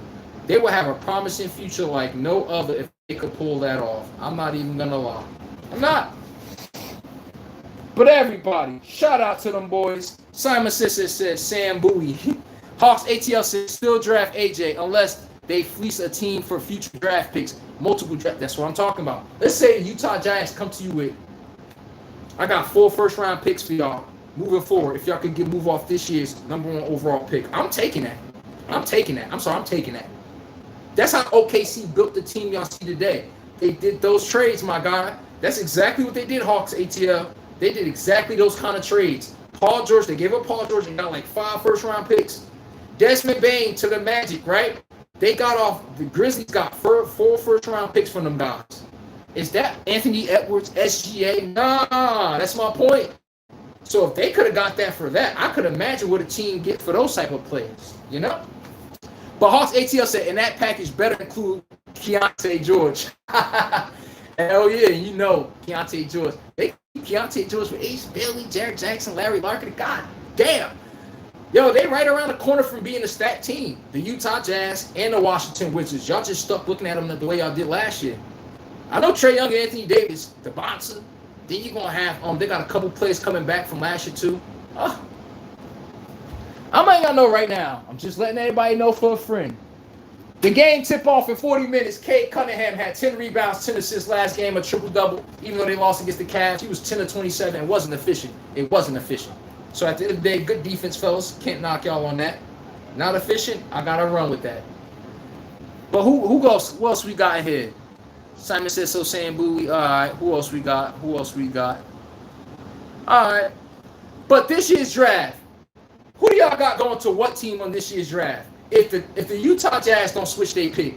They will have a promising future like no other if they could pull that off. I'm not even going to lie. I'm not. But everybody, shout out to them boys. Simon Sisser says Sam Bowie. Hawks ATL says still draft AJ unless they fleece a team for future draft picks. Multiple draft. That's what I'm talking about. Let's say Utah Jazz come to you with, I got 4 first-round picks for y'all moving forward. If y'all could move off this year's #1 overall pick, I'm taking that. I'm taking that. I'm taking that. That's how OKC built the team y'all see today. They did those trades, my guy. That's exactly what they did, Hawks ATL. They did exactly those kind of trades. Paul George, they gave up Paul George and got like 5 first-round picks. Desmond Bane to the Magic, right? They got off, the Grizzlies got 4 first-round picks from them guys. Is that Anthony Edwards, SGA? Nah, that's my point. So if they could have got that for that, I could imagine what a team get for those type of players, you know? But Hawks ATL said, in that package better include Keontae George. Hell yeah, you know Keontae George. They Keontae George with Ace Bailey, Jared Jackson, Larry Larkin. God damn. Yo, they right around the corner from being a stacked team. The Utah Jazz and the Washington Wizards. Y'all just stuck looking at them the way y'all did last year. I know Trae Young and Anthony Davis, the bouncer. Then you're going to have, they got a couple players coming back from last year too. I might not know right now. I'm just letting everybody know for a friend. The game tip off in 40 minutes. Cade Cunningham had 10 rebounds, 10 assists last game, a triple-double. Even though they lost against the Cavs, he was 10 of 27. It wasn't efficient. So at the end of the day, good defense, fellas. Can't knock y'all on that. Not efficient. I got to run with that. But who else we got in here? Simon says so saying booey. All right. Who else we got? All right. But this year's draft, who do y'all got going to what team on this year's draft? If the Utah Jazz don't switch their pick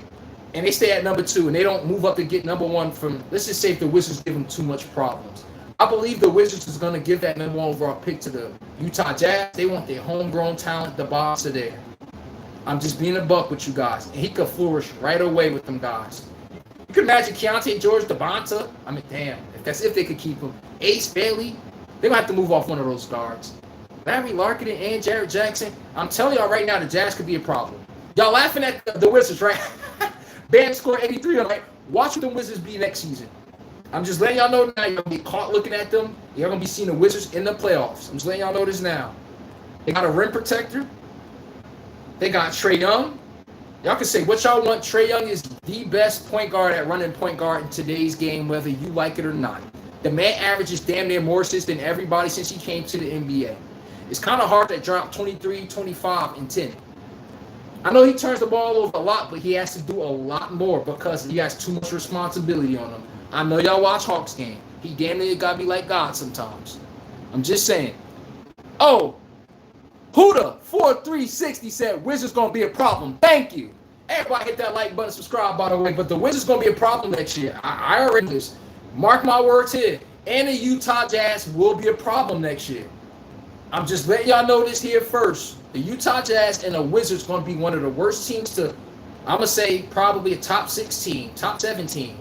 and they stay at #2 and they don't move up to get #1 from, let's just say if the Wizards give them too much problems. I believe the Wizards is going to give that #1 overall pick to the Utah Jazz. They want their homegrown talent, the boss are there. I'm just being a buck with you guys. And he could flourish right away with them guys. You can imagine Keontae George, Devonta. I mean, damn. If they could keep him. Ace Bailey. They're going to have to move off one of those guards. Larry Larkin and Jared Jackson. I'm telling y'all right now, the Jazz could be a problem. Y'all laughing at the Wizards, right? Bam scored 83. I'm like, watch what the Wizards be next season. I'm just letting y'all know now. You're going to be caught looking at them. You're going to be seeing the Wizards in the playoffs. I'm just letting y'all know this now. They got a rim protector. They got Trae Young. Y'all can say what y'all want. Trae Young is the best point guard at running point guard in today's game, whether you like it or not. The man averages damn near more assists than everybody since he came to the NBA. It's kind of hard to drop 23, 25, and 10. I know he turns the ball over a lot, but he has to do a lot more because he has too much responsibility on him. I know y'all watch Hawks game. He damn near got to be like God sometimes. I'm just saying. Oh, Huda 4360 said Wizards going to be a problem. Thank you. Everybody hit that like button, subscribe, by the way. But the Wizards going to be a problem next year. I already know this. Mark my words here. And the Utah Jazz will be a problem next year. I'm just letting y'all know this here first. The Utah Jazz and the Wizards going to be one of the worst teams to, I'm going to say, probably a top 6 team, top 7 team.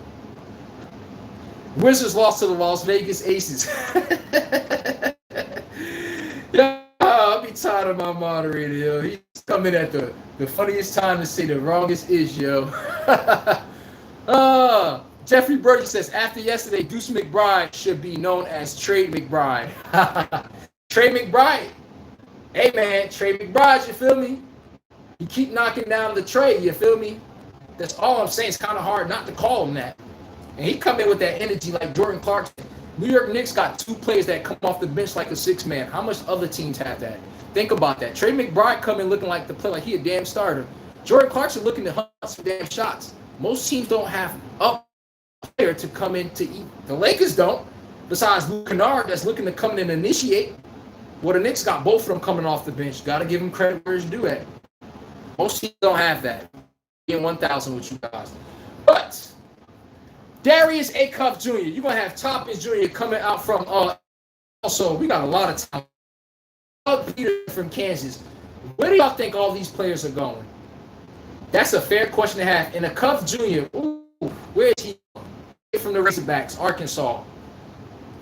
Wizards lost to the Las Vegas Aces. Yeah, I'll be tired of my moderator, yo. He's coming at the funniest time to say the wrongest is, yo. Jeffrey Burgess says, after yesterday, Deuce McBride should be known as Trade McBride. Trey McBride. Hey, man, Trey McBride, you feel me? You keep knocking down the trade, you feel me? That's all I'm saying. It's kind of hard not to call him that. And he come in with that energy like Jordan Clarkson. New York Knicks got 2 players that come off the bench like a 6-man. How much other teams have that? Think about that. Trey McBride come in looking like the player, like he a damn starter. Jordan Clarkson looking to hunt for damn shots. Most teams don't have a player to come in to eat. The Lakers don't. Besides Luke Kennard that's looking to come in and initiate. Well, the Knicks got both of them coming off the bench. Got to give them credit where it's due at. Most teams don't have that. Being 1,000 with you guys. But Darius A. Cuff Jr., you're going to have Toppins Jr. coming out from, also, we got a lot of talent. Peter from Kansas. Where do y'all think all these players are going? That's a fair question to have. And a Cuff Jr., where is he from the Razorbacks, Arkansas?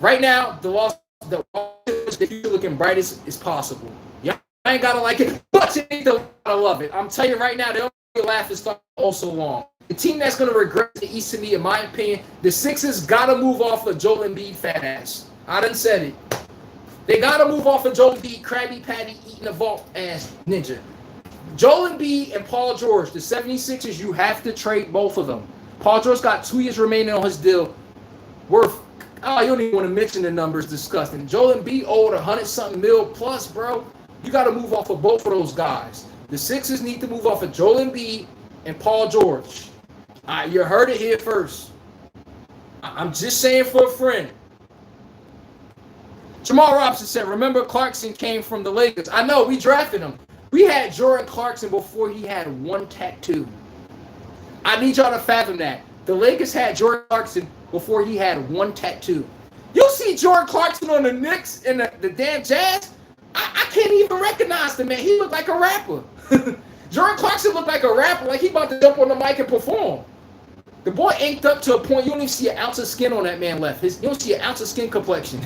Right now, the future looking bright as possible. Y'all ain't got to like it, but you need to love it. I'm telling you right now, they'll laugh and start all so long. The team that's going to regret the East to me, in my opinion, the Sixers got to move off of Joel Embiid fat ass. I done said it. They got to move off of Joel Embiid, Krabby Patty, eating a vault ass ninja. Joel Embiid and Paul George, the 76ers, you have to trade both of them. Paul George got 2 years remaining on his deal, worth, you don't even want to mention the numbers, disgusting. Joel Embiid owed 100-something mil plus, bro. You got to move off of both of those guys. The Sixers need to move off of Joel Embiid and Paul George. You heard it here first. I'm just saying for a friend. Jamal Robinson said, remember Clarkson came from the Lakers. I know, we drafted him. We had Jordan Clarkson before he had one tattoo. I need y'all to fathom that. The Lakers had Jordan Clarkson before he had one tattoo. You'll see Jordan Clarkson on the Knicks and the damn Jazz. I can't even recognize the man. He looked like a rapper. Jordan Clarkson looked like a rapper, like he about to jump on the mic and perform. The boy inked up to a point you don't even see an ounce of skin on that man left. You don't see an ounce of skin complexion.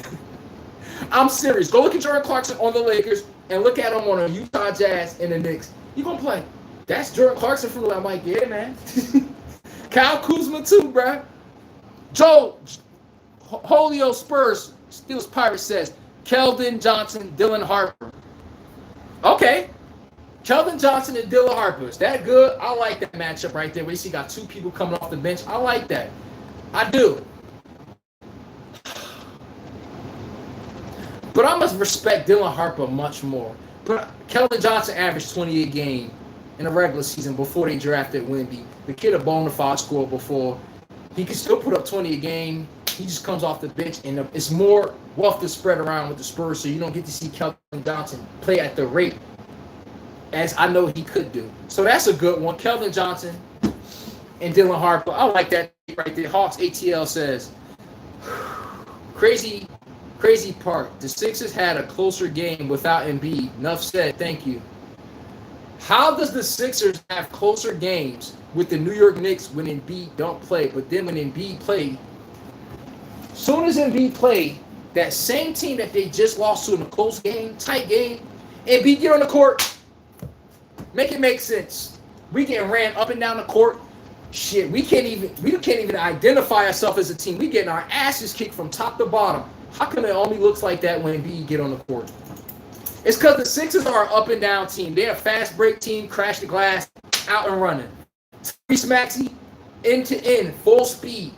I'm serious. Go look at Jordan Clarkson on the Lakers and look at him on the Utah Jazz and the Knicks. You gonna play? That's Jordan Clarkson from the. I'm like, yeah, man. Kyle Kuzma too, bro. Joe TimberWolves-Spurs Steelers Pirates says Keldon Johnson, Dylan Harper. Okay. Keldon Johnson and Dylan Harper. Is that good? I like that matchup right there. We see got two people coming off the bench. I like that. I do. But I must respect Dylan Harper much more. But Keldon Johnson averaged 20 a game in the regular season before they drafted Wemby. The kid a bona fide scorer before. He can still put up 20 a game. He just comes off the bench, and it's more wealth to spread around with the Spurs, so you don't get to see Keldon Johnson play at the rate as I know he could do. So that's a good one. Keldon Johnson and Dylan Harper. I like that right there. Hawks ATL says, crazy part. The Sixers had a closer game without Embiid. Enough said. Thank you. How does the Sixers have closer games with the New York Knicks when Embiid don't play? But then when Embiid played, soon as Embiid played, that same team that they just lost to in a close game, tight game, Embiid get on the court. Make it make sense. We getting ran up and down the court. Shit, we can't even identify ourselves as a team. We getting our asses kicked from top to bottom. How come it only looks like that when Embiid get on the court? It's because the Sixers are an up and down team. They're a fast break team, crash the glass, out and running. Tyrese Maxey, end to end, full speed.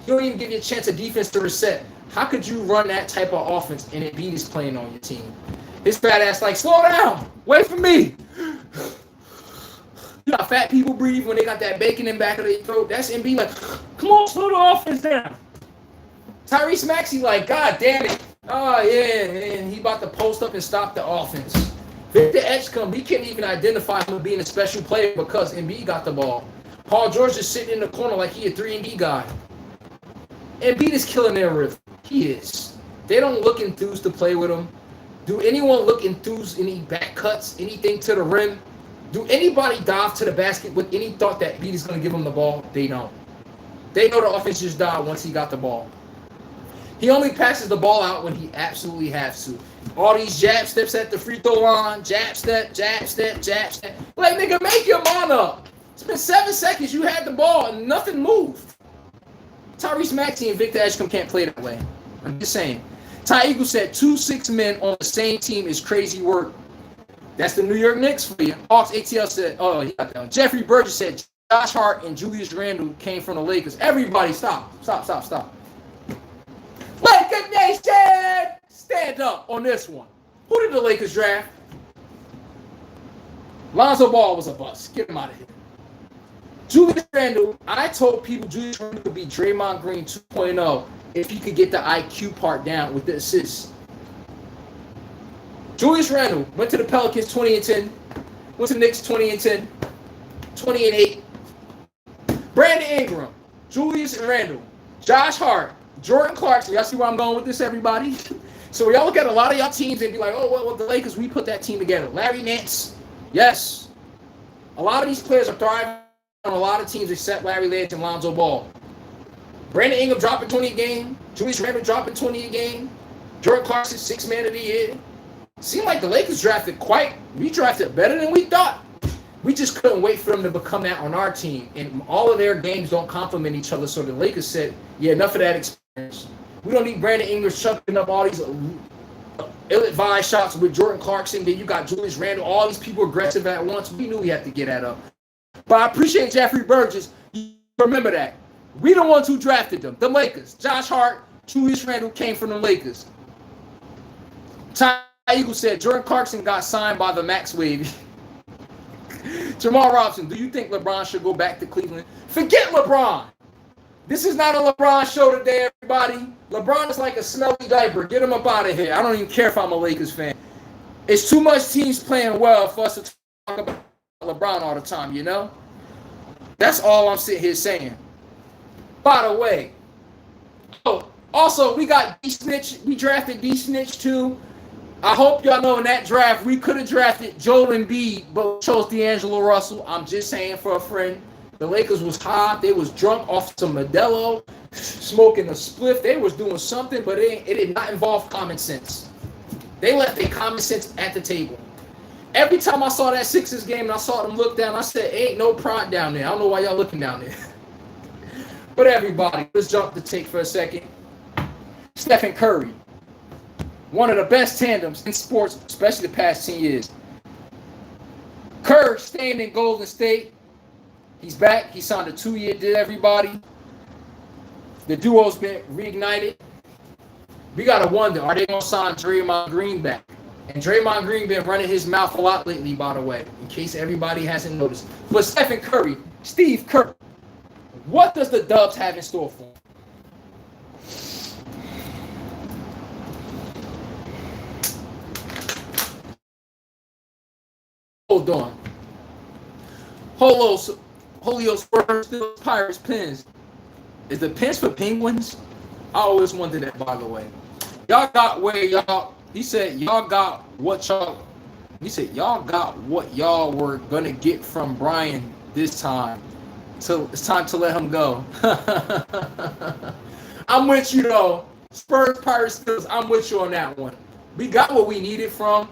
He don't even give you a chance of defense to reset. How could you run that type of offense and Embiid is playing on your team? His fat ass like, slow down, wait for me. You know how fat people breathe when they got that bacon in the back of their throat? That's Embiid like, come on, slow the offense down. Tyrese Maxey like, God damn it. Oh, yeah, and he about to post up and stop the offense. Victor Edgecombe, he can't even identify him as being a special player because Embiid got the ball. Paul George is sitting in the corner like he a 3-and-D guy. Embiid is killing their rhythm. He is. They don't look enthused to play with him. Do anyone look enthused, any back cuts, anything to the rim? Do anybody dive to the basket with any thought that Embiid is going to give them the ball? They don't. They know the offense just died once he got the ball. He only passes the ball out when he absolutely has to. All these jab steps at the free throw line, jab step, jab step, jab step. Like, nigga, make your mind up. It's been 7 seconds. You had the ball and nothing moved. Tyrese Maxey and Victor Edgecombe can't play that way. I'm just saying. Ty Eagle said 2 6 men on the same team is crazy work. That's the New York Knicks for you. Hawks ATL said, oh, he got that one. Jeffrey Burgess said Josh Hart and Julius Randle came from the Lakers. Everybody stop. Laker Nation! Stand up on this one. Who did the Lakers draft? Lonzo Ball was a bust. Get him out of here. Julius Randle, I told people Julius Randle could be Draymond Green 2.0 if he could get the IQ part down with the assists. Julius Randle went to the Pelicans 20-10. Went to the Knicks 20-10. 20-8. Brandon Ingram, Julius Randle, Josh Hart, Jordan Clarkson. Y'all see where I'm going with this, everybody? So y'all look at a lot of y'all teams and be like, oh, well, the Lakers, we put that team together. Larry Nance, yes. A lot of these players are thriving on a lot of teams except Larry Nance and Lonzo Ball. Brandon Ingram dropping 20 a game. Julius Randle dropping 20 a game. Jordan Clarkson, 6th man of the year. Seemed like the Lakers we drafted better than we thought. We just couldn't wait for them to become that on our team. And all of their games don't complement each other. So the Lakers said, yeah, enough of that experience. We don't need Brandon Ingram chucking up all these ill-advised shots with Jordan Clarkson. Then you got Julius Randle. All these people aggressive at once. We knew we had to get that up. But I appreciate Jeffrey Burgess. Remember that. We the ones who drafted them. The Lakers. Josh Hart, Julius Randle came from the Lakers. Ty Eagle said Jordan Clarkson got signed by the Max Wave. Jamal Robinson, do you think LeBron should go back to Cleveland? Forget LeBron. This is not a LeBron show today, everybody. LeBron is like a smelly diaper. Get him up out of here. I don't even care if I'm a Lakers fan. It's too much teams playing well for us to talk about LeBron all the time, you know? That's all I'm sitting here saying. By the way, also, we got D-Snitch. We drafted D-Snitch too. I hope y'all know in that draft, we could have drafted Joel Embiid, but chose D'Angelo Russell. I'm just saying for a friend. The Lakers was hot. They was drunk off some Modelo, smoking a spliff. They was doing something, but it did not involve common sense. They left their common sense at the table. Every time I saw that Sixers game and I saw them look down, I said, ain't no pride down there. I don't know why y'all looking down there. But everybody, let's jump the take for a second. Stephen Curry. One of the best tandems in sports, especially the past 10 years. Kerr staying in Golden State. He's back. He signed a 2-year deal, everybody. The duo's been reignited. We got to wonder, are they going to sign Draymond Green back? And Draymond Green been running his mouth a lot lately, by the way, in case everybody hasn't noticed. But Stephen Curry, Steve Kerr, what does the Dubs have in store for him? Hold on. Holio Spurs, Pirates, Pins. Is the Pins for Penguins? I always wondered that, by the way. Y'all got where y'all, he said y'all got what y'all were gonna get from Brian this time. So it's time to let him go. I'm with you though. Spurs, Pirates, Steelers, I'm with you on that one. We got what we needed from.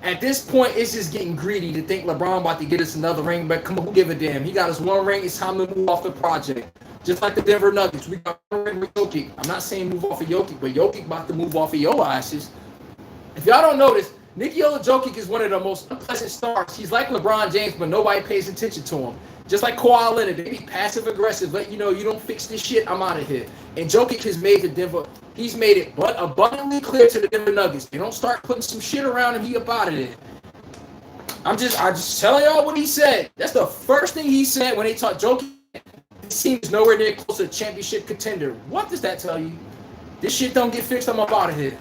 At this point, it's just getting greedy to think LeBron about to get us another ring, but come on, who give a damn? He got us one ring. It's time to move off the project. Just like the Denver Nuggets, we got one ring with Jokic. I'm not saying move off of Jokic, but Jokic about to move off of your asses. If y'all don't notice, Nikola Jokic is one of the most unpleasant stars. He's like LeBron James, but nobody pays attention to him. Just like Kawhi Leonard, they be passive-aggressive, let you know you don't fix this shit, I'm out of here. And Jokic has made he's made it abundantly clear to the Denver Nuggets. They don't start putting some shit around him, he up out of there. I just telling y'all what he said. That's the first thing he said when they talked Jokic. This team is nowhere near close to a championship contender. What does that tell you? This shit don't get fixed, I'm up out of here.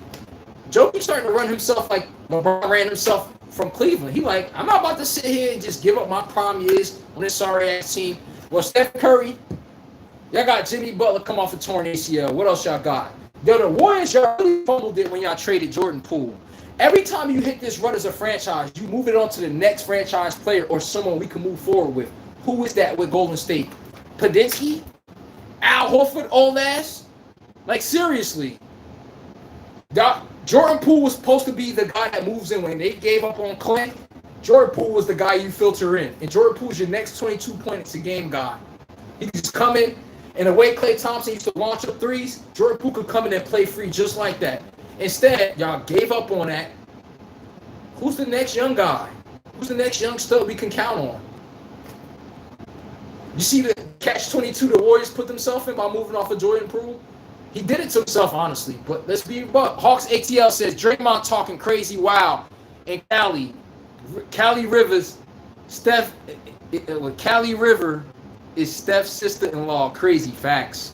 Jokic starting to run himself like LeBron ran himself from Cleveland. He like, I'm not about to sit here and just give up my prime years on this sorry-ass team. Well, Steph Curry, y'all got Jimmy Butler come off a torn ACL. What else y'all got? The Warriors, y'all really fumbled it when y'all traded Jordan Poole. Every time you hit this run as a franchise, you move it on to the next franchise player or someone we can move forward with. Who is that with Golden State? Padinsky? Al Horford, old ass? Like, seriously. Jordan Poole was supposed to be the guy that moves in when they gave up on Clay. Jordan Poole was the guy you filter in. And Jordan Poole's your next 22 points a game guy. He just come in, and the way Klay Thompson used to launch up threes, Jordan Poole could come in and play free just like that. Instead, y'all gave up on that. Who's the next young guy? Who's the next young stud we can count on? You see the catch-22 the Warriors put themselves in by moving off of Jordan Poole? He did it to himself, honestly. But let's be buck. Hawks ATL says Draymond talking crazy. Wow. And Callie Rivers, Callie River is Steph's sister-in-law. Crazy facts.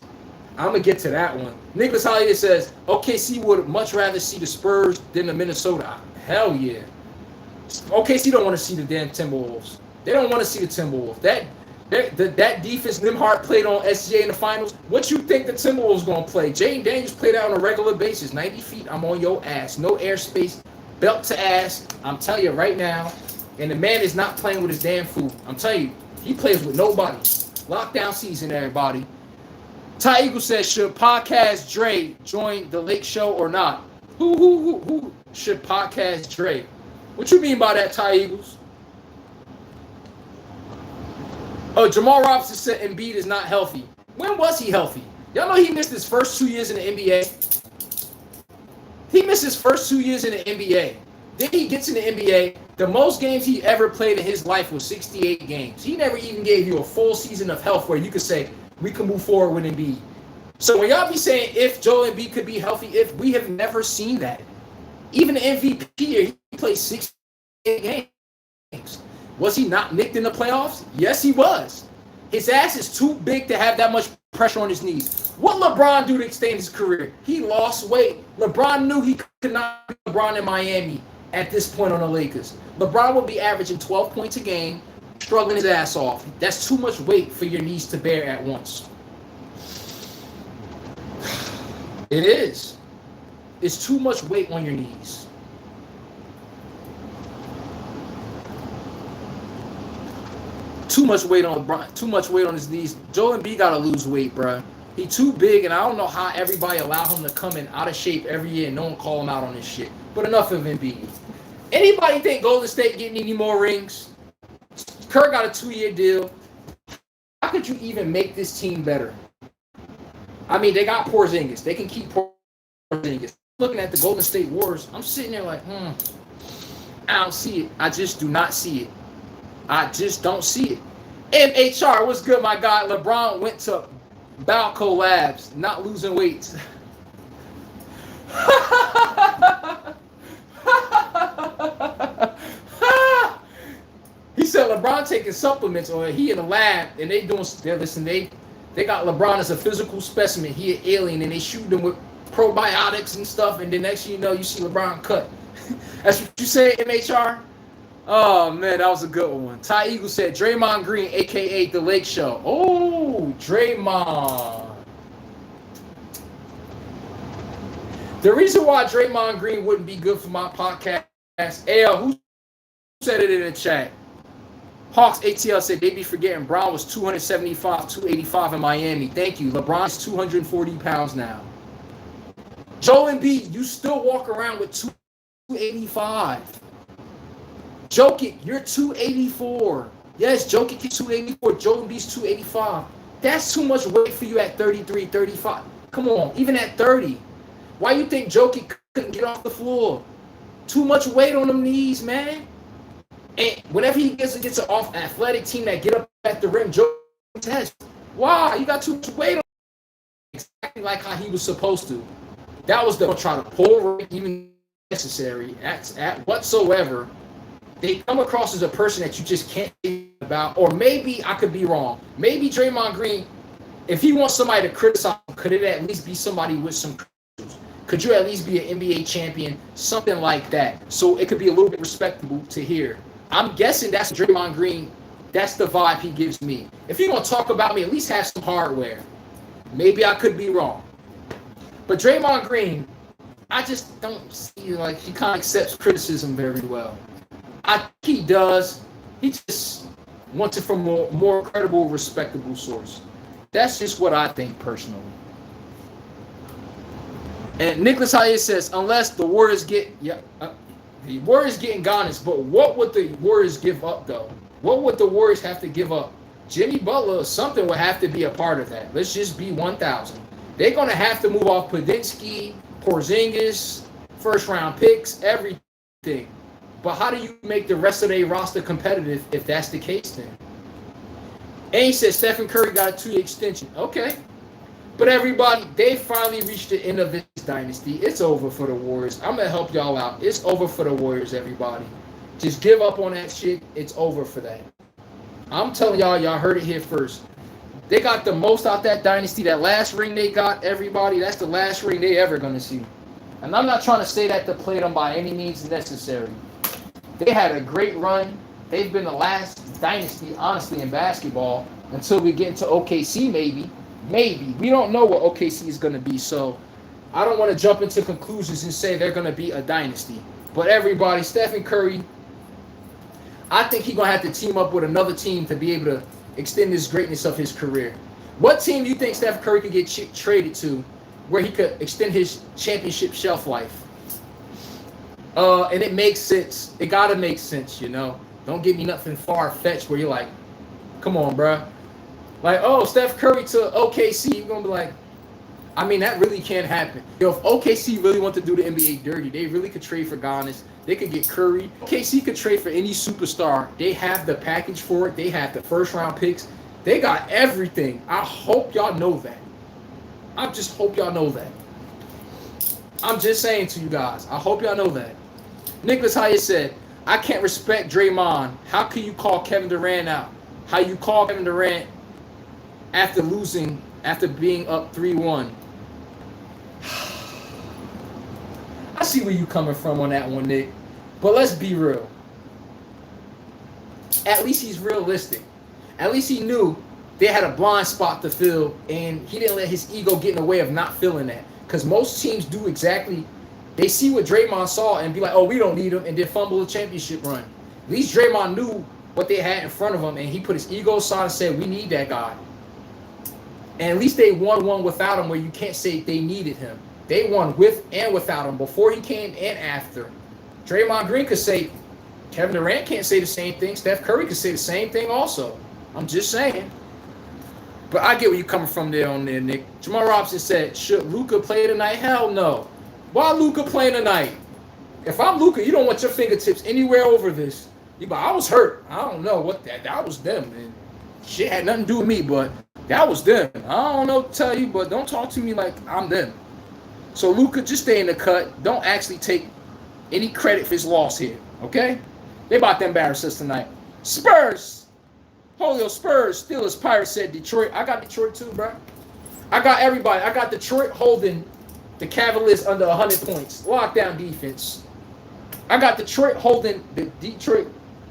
I'm gonna get to that one. Nicholas Holliday says OKC would much rather see the Spurs than the Minnesota. Hell yeah. OKC don't want to see the damn Timberwolves. They don't want to see the Timberwolves. That defense Nimhart played on SGA in the finals. What you think the Timberwolves going to play? Jaden Daniels played out on a regular basis. 90 feet, I'm on your ass. No airspace, belt to ass. I'm telling you right now. And the man is not playing with his damn food. I'm telling you, he plays with nobody. Lockdown season, everybody. Ty Eagle says, should Podcast Dre join the Lake Show or not? Who should Podcast Dre? What you mean by that, Ty Eagles? Oh, Jamal Robinson said Embiid is not healthy. When was he healthy? Y'all know he missed his first 2 years in the NBA. He missed his first 2 years in the NBA. Then he gets in the NBA. The most games he ever played in his life was 68 games. He never even gave you a full season of health where you could say, we can move forward with Embiid. So when y'all be saying if Joel Embiid could be healthy, if we have never seen that. Even the MVP year, he played 68 games. Was he not nicked in the playoffs? Yes, he was. His ass is too big to have that much pressure on his knees. What LeBron do to extend his career? He lost weight. LeBron knew he could not be LeBron in Miami at this point on the Lakers. LeBron would be averaging 12 points a game, struggling his ass off. That's too much weight for your knees to bear at once. It is. It's too much weight on your knees. Too much weight on LeBron. Too much weight on his knees. Joel Embiid gotta lose weight, bro. He too big, and I don't know how everybody allow him to come in out of shape every year and no one call him out on this shit. But enough of Embiid. Anybody think Golden State getting any more rings? Kerr got a 2-year deal. How could you even make this team better? I mean, they got Porzingis. They can keep Porzingis. Looking at the Golden State Warriors, I'm sitting there like, I don't see it. I just do not see it. I just don't see it. MHR, what's good, my guy? LeBron went to Balco Labs, not losing weight. He said LeBron taking supplements, or he in the lab, and they doing. Listen, they got LeBron as a physical specimen. He an alien, and they shoot him with probiotics and stuff. And then next thing you know, you see LeBron cut. That's what you say, MHR. Oh man, that was a good one. Ty Eagle said Draymond Green, aka The Lake Show. Oh, Draymond. The reason why Draymond Green wouldn't be good for my podcast, AL, who said it in the chat? Hawks ATL said they be forgetting Brown was 275, 285 in Miami. Thank you. LeBron's 240 pounds now. Joel Embiid, you still walk around with 285. Jokic, you're 284. Yes, Jokic is 284. Joel Embiid's 285. That's too much weight for you at 33, 35. Come on, even at 30. Why you think Jokic couldn't get off the floor? Too much weight on them knees, man. And whenever he gets an off athletic team that get up at the rim, Jokic test. Why? You got too much weight on exactly like how he was supposed to. That was the try to pull even necessary at whatsoever. They come across as a person that you just can't think about. Or maybe I could be wrong. Maybe Draymond Green, if he wants somebody to criticize him, could it at least be somebody with some credentials? Could you at least be an NBA champion? Something like that. So it could be a little bit respectable to hear. I'm guessing that's Draymond Green. That's the vibe he gives me. If you're going to talk about me, at least have some hardware. Maybe I could be wrong. But Draymond Green, I just don't see, like, he kind of accepts criticism very well. I think he does. He just wants it from a more credible, respectable source. That's just what I think personally. And Nicholas Hayes says, unless the Warriors get, the Warriors getting Giannis, but what would the Warriors give up though? What would the Warriors have to give up? Jimmy Butler, something would have to be a part of that. Let's just be 1,000. They're going to have to move off Padinsky, Porzingis, first-round picks, everything. But how do you make the rest of their roster competitive if that's the case then? And he said Stephen Curry got a 2-year extension. Okay. But everybody, they finally reached the end of this dynasty. It's over for the Warriors. I'm going to help y'all out. It's over for the Warriors, everybody. Just give up on that shit. It's over for that. I'm telling y'all heard it here first. They got the most out that dynasty. That last ring they got, everybody, that's the last ring they ever going to see. And I'm not trying to say that to play them by any means necessary. They had a great run. They've been the last dynasty, honestly, in basketball until we get into OKC, maybe. Maybe. We don't know what OKC is going to be, so I don't want to jump into conclusions and say they're going to be a dynasty. But everybody, Stephen Curry, I think he's going to have to team up with another team to be able to extend this greatness of his career. What team do you think Stephen Curry could get traded to where he could extend his championship shelf life? And it makes sense. It got to make sense, you know. Don't give me nothing far-fetched where you're like, come on, bro. Like, oh, Steph Curry to OKC. You're going to be like, I mean, that really can't happen. Yo, if OKC really want to do the NBA dirty, they really could trade for Giannis. They could get Curry. OKC could trade for any superstar. They have the package for it. They have the first-round picks. They got everything. I hope y'all know that. I just hope y'all know that. I'm just saying to you guys, I hope y'all know that. Nicholas Hyatt said, I can't respect Draymond. How can you call Kevin Durant out? How you call Kevin Durant after being up 3-1? I see where you coming from on that one, Nick. But let's be real. At least he's realistic. At least he knew they had a blind spot to fill, and he didn't let his ego get in the way of not filling that. Because most teams do exactly, they see what Draymond saw and be like, oh, we don't need him, and then fumble the championship run. At least Draymond knew what they had in front of him, and he put his ego aside and said, we need that guy. And at least they won one without him, where you can't say they needed him. They won with and without him, before he came and after. Draymond Green could say, Kevin Durant can't say the same thing. Steph Curry could say the same thing also. I'm just saying. But I get where you're coming from there on there, Nick. Jamal Robinson said, should Luka play tonight? Hell no. Why Luka playing tonight? If I'm Luka, you don't want your fingertips anywhere over this. You go, I was hurt. I don't know what that was them, man. Shit had nothing to do with me, but that was them. I don't know what to tell you, but don't talk to me like I'm them. So Luka, just stay in the cut. Don't actually take any credit for his loss here, okay? They about to embarrass us tonight. Spurs. Holio Spurs, Steelers, Pirates said Detroit. I got Detroit too, bro. I got everybody. I got Detroit holding the Cavaliers under 100 points. Lockdown defense. I got Detroit holding the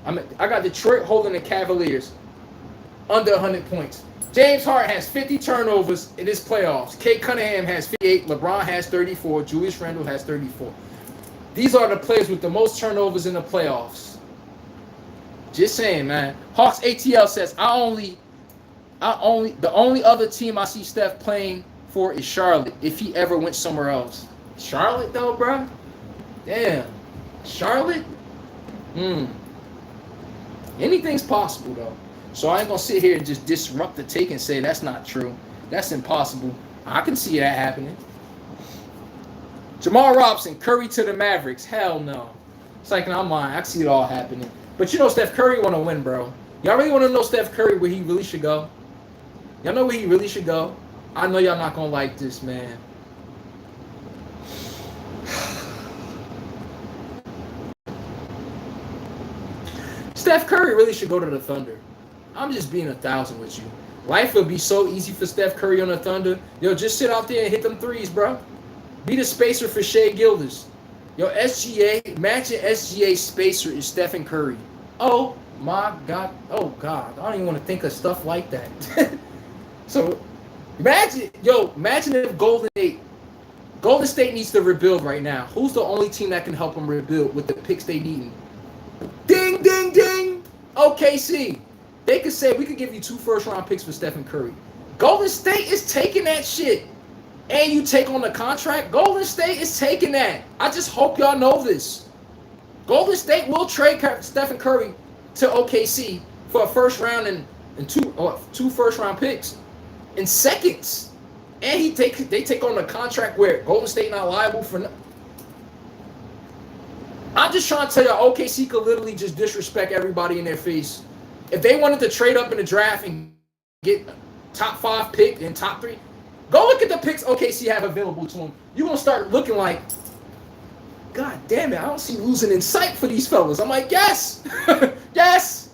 I got Detroit holding the Cavaliers under 100 points. James Harden has 50 turnovers in his playoffs. Kate Cunningham has 58. LeBron has 34. Julius Randle has 34. These are the players with the most turnovers in the playoffs. Just saying, man. Hawks ATL says, the only other team I see Steph playing for is Charlotte, if he ever went somewhere else. Charlotte, though, bro? Damn. Charlotte? Anything's possible, though. So I ain't going to sit here and just disrupt the take and say that's not true. That's impossible. I can see that happening. Jamal Robinson, Curry to the Mavericks. Hell no. It's like, no, I'm lying. I can see it all happening. But you know Steph Curry want to win, bro. Y'all really want to know Steph Curry where he really should go? Y'all know where he really should go? I know y'all not going to like this, man. Steph Curry really should go to the Thunder. I'm just being 1,000 with you. Life would be so easy for Steph Curry on the Thunder. Yo, just sit out there and hit them threes, bro. Be the spacer for Shea Gilgeous. Yo, SGA, matching SGA spacer is Stephen Curry. Oh, my God. Oh, God. I don't even want to think of stuff like that. So, imagine if Golden State needs to rebuild right now. Who's the only team that can help them rebuild with the picks they need? Ding, ding, ding. OKC. They could say, we could give you 2 first-round picks for Stephen Curry. Golden State is taking that shit. And you take on the contract, Golden State is taking that. I just hope y'all know this. Golden State will trade Stephen Curry to OKC for a first round and two first round picks in seconds. And they take on a contract where Golden State not liable for. I'm just trying to tell y'all, OKC could literally just disrespect everybody in their face. If they wanted to trade up in the draft and get top 5 pick and top 3. Go look at the picks OKC have available to them. You're going to start looking like, God damn it, I don't see losing in sight for these fellas. I'm like, yes, yes.